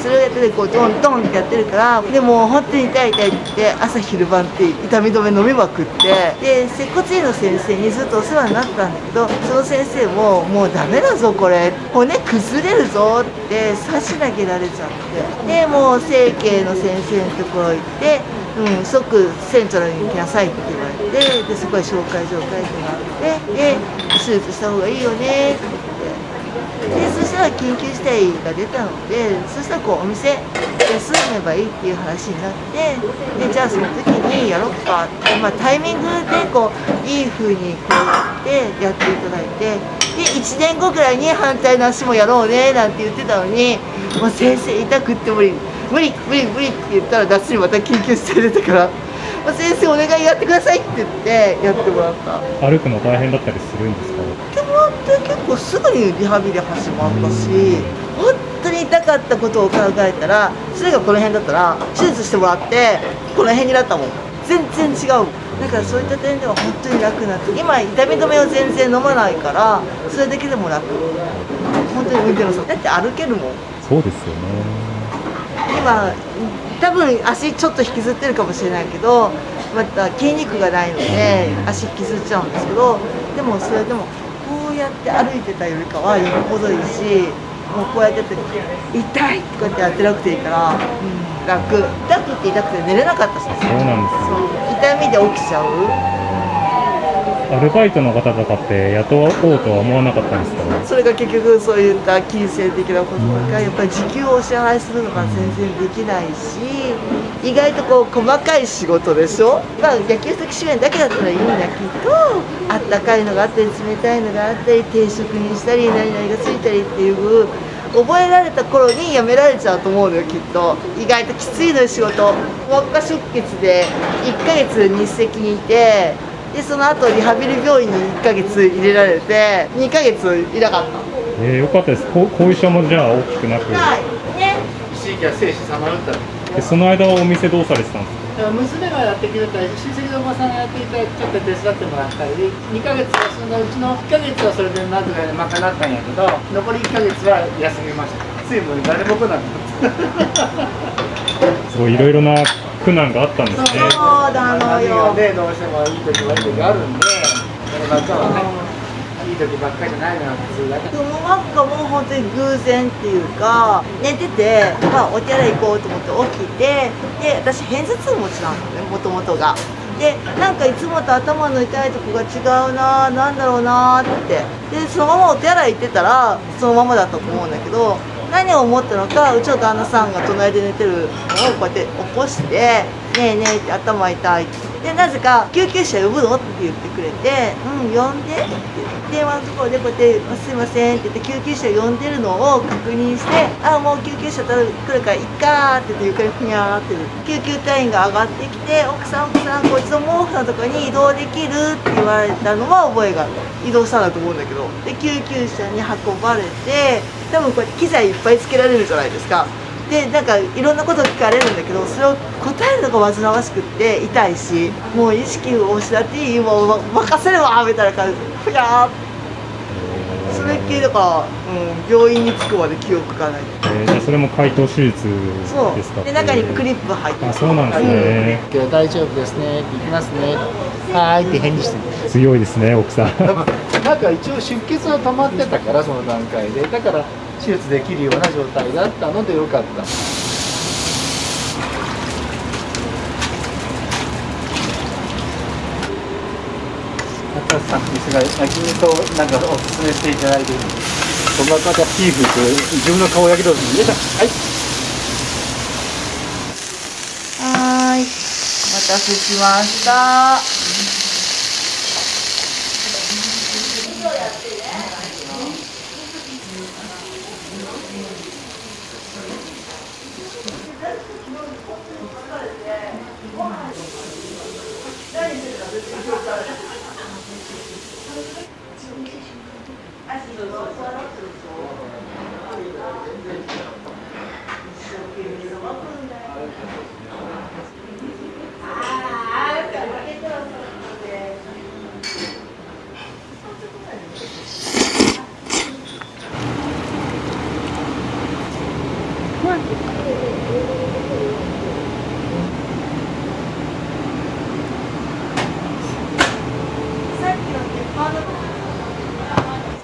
それをやっててこうドンドンってやってるから、でも本当に痛い痛いって言って朝昼晩って痛み止め飲みまくって、で接骨院の先生にずっとお世話になったんだけど、その先生ももうダメだぞこれ、骨崩れるぞって刺し投げられちゃって、でもう整形の先生のところ行って、即セントラルに行きなさいって言われて、でそこへ紹介状書いてもらって、で手術した方がいいよねって言って。でそしたら緊急事態が出たので、そしたらこうお店休めばいいっていう話になって、でじゃあその時にやろうかって、タイミングでこういい風にこうやってやっていただいて、で1年後ぐらいに反対の足もやろうねなんて言ってたのに、もう先生痛くって無理って言ったら夏にまた緊急事態出たから。先生お願いやってくださいって言ってやってもらった。歩くの大変だったりするんですか。やってもらって結構すぐにリハビリ始まったし、本当に痛かったことを考えたら、それがこの辺だったら手術してもらってこの辺になったもん。全然違う。だからそういった点では本当に楽になって、今痛み止めを全然飲まないからそれだけでも楽。本当に運転の差だって歩けるもん。そうですよね。今多分足ちょっと引きずってるかもしれないけど、また筋肉がないので足引きずっちゃうんですけど、でもそれでもこうやって歩いてたよりかはよっぽどいいし、もうこうやってて痛いとかってやってなくていいから、楽って痛くて寝れなかったそうです。そうなんですね。痛みで起きちゃう。アルバイトの方とかって雇おうとは思わなかったんですか？それが結局そういった金銭的なこととか、やっぱり時給をお支払いするのが全然できないし、意外とこう細かい仕事でしょ。まあ野球的支援だけだったらいいんだけど、あったかいのがあったり冷たいのがあったり、定食にしたり何々がついたりっていう覚えられた頃に辞められちゃうと思うのよ、きっと。意外ときついのよ仕事。輪っか出血で1ヶ月日赤にいて、でその後リハビリ病院に1ヶ月入れられて2ヶ月いなかった。よかったです。後遺症もじゃあ大きくなく。ね。地域は生死さまよった。その間はお店どうされてたんですか？娘がやってくれたり、親戚のおばさんがやっていたり、ちょっと手伝ってもらったり、2ヶ月休んだうちの1ヶ月はそれでなんとか賄ったんやけど、残り1ヶ月は休みました。ついもう誰も来なくなった。すごいいろいろな苦難があったんですね。そうなのよ。ね、どうしてもいい時悪い時あるんで、そればっかはね、いい時ばっかりじゃないのが普通だから。雲輪っかも本当に偶然っていうか、寝てて、まあ、お手洗い行こうと思って起きて、で私片頭痛持ちなのね、もともとが。でなんかいつもと頭の痛いとこが違うな、なんだろうなって。でそのままお手洗い行ってたらそのままだったと思うんだけど、何を思ったのか、うちの旦那さんが隣で寝てるのをこうやって起こして「ねえねえ」って「頭痛い」って。でなぜか「救急車呼ぶの?」って言ってくれて「うん呼んで」って電話のところでこうやって「すいません」って言って救急車呼んでるのを確認して「あもう救急車来るからいっか」って言って床にふにゃーって救急隊員が上がってきて「奥さんこっちの毛布のところに移動できる?」って言われたのは覚えがある。移動したんだと思うんだけど、で救急車に運ばれて、多分こうやって機材いっぱいつけられるじゃないですか。でなんかいろんなこと聞かれるんだけど、それを答えるのが煩わしくって痛いし、もう意識を失っていい、もう任せるわみたいな感じでふやーって、それっきりだから、病院に着くまで記憶がない。じゃあそれも開頭手術ですか？で中にクリップ入ってあ、そうなんですね。今日大丈夫ですね、行きますね、はーいって返事してる。強いですね、奥さん。なんか一応出血は止まってたから、その段階で、だから手術できるような状態だったのでよかった。中さんですが、君となんかお勧めしていただいているんです。そんな方、ピークって自分の顔焼けどうするんでしょ。はい。お待たせしました。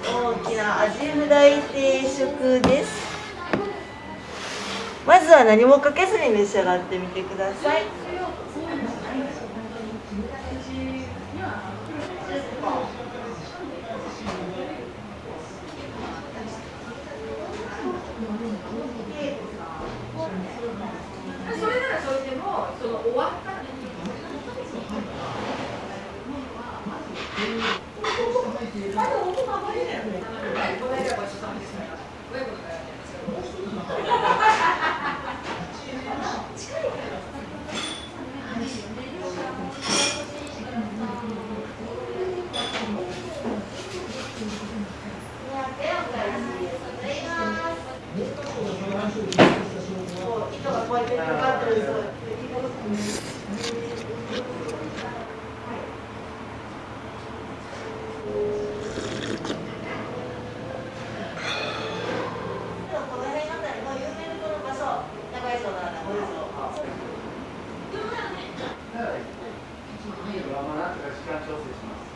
大きなアジフライ定食です。まずは何もかけずに召し上がってみてください。それならそれでもその終わったまあなんとか時間調整します。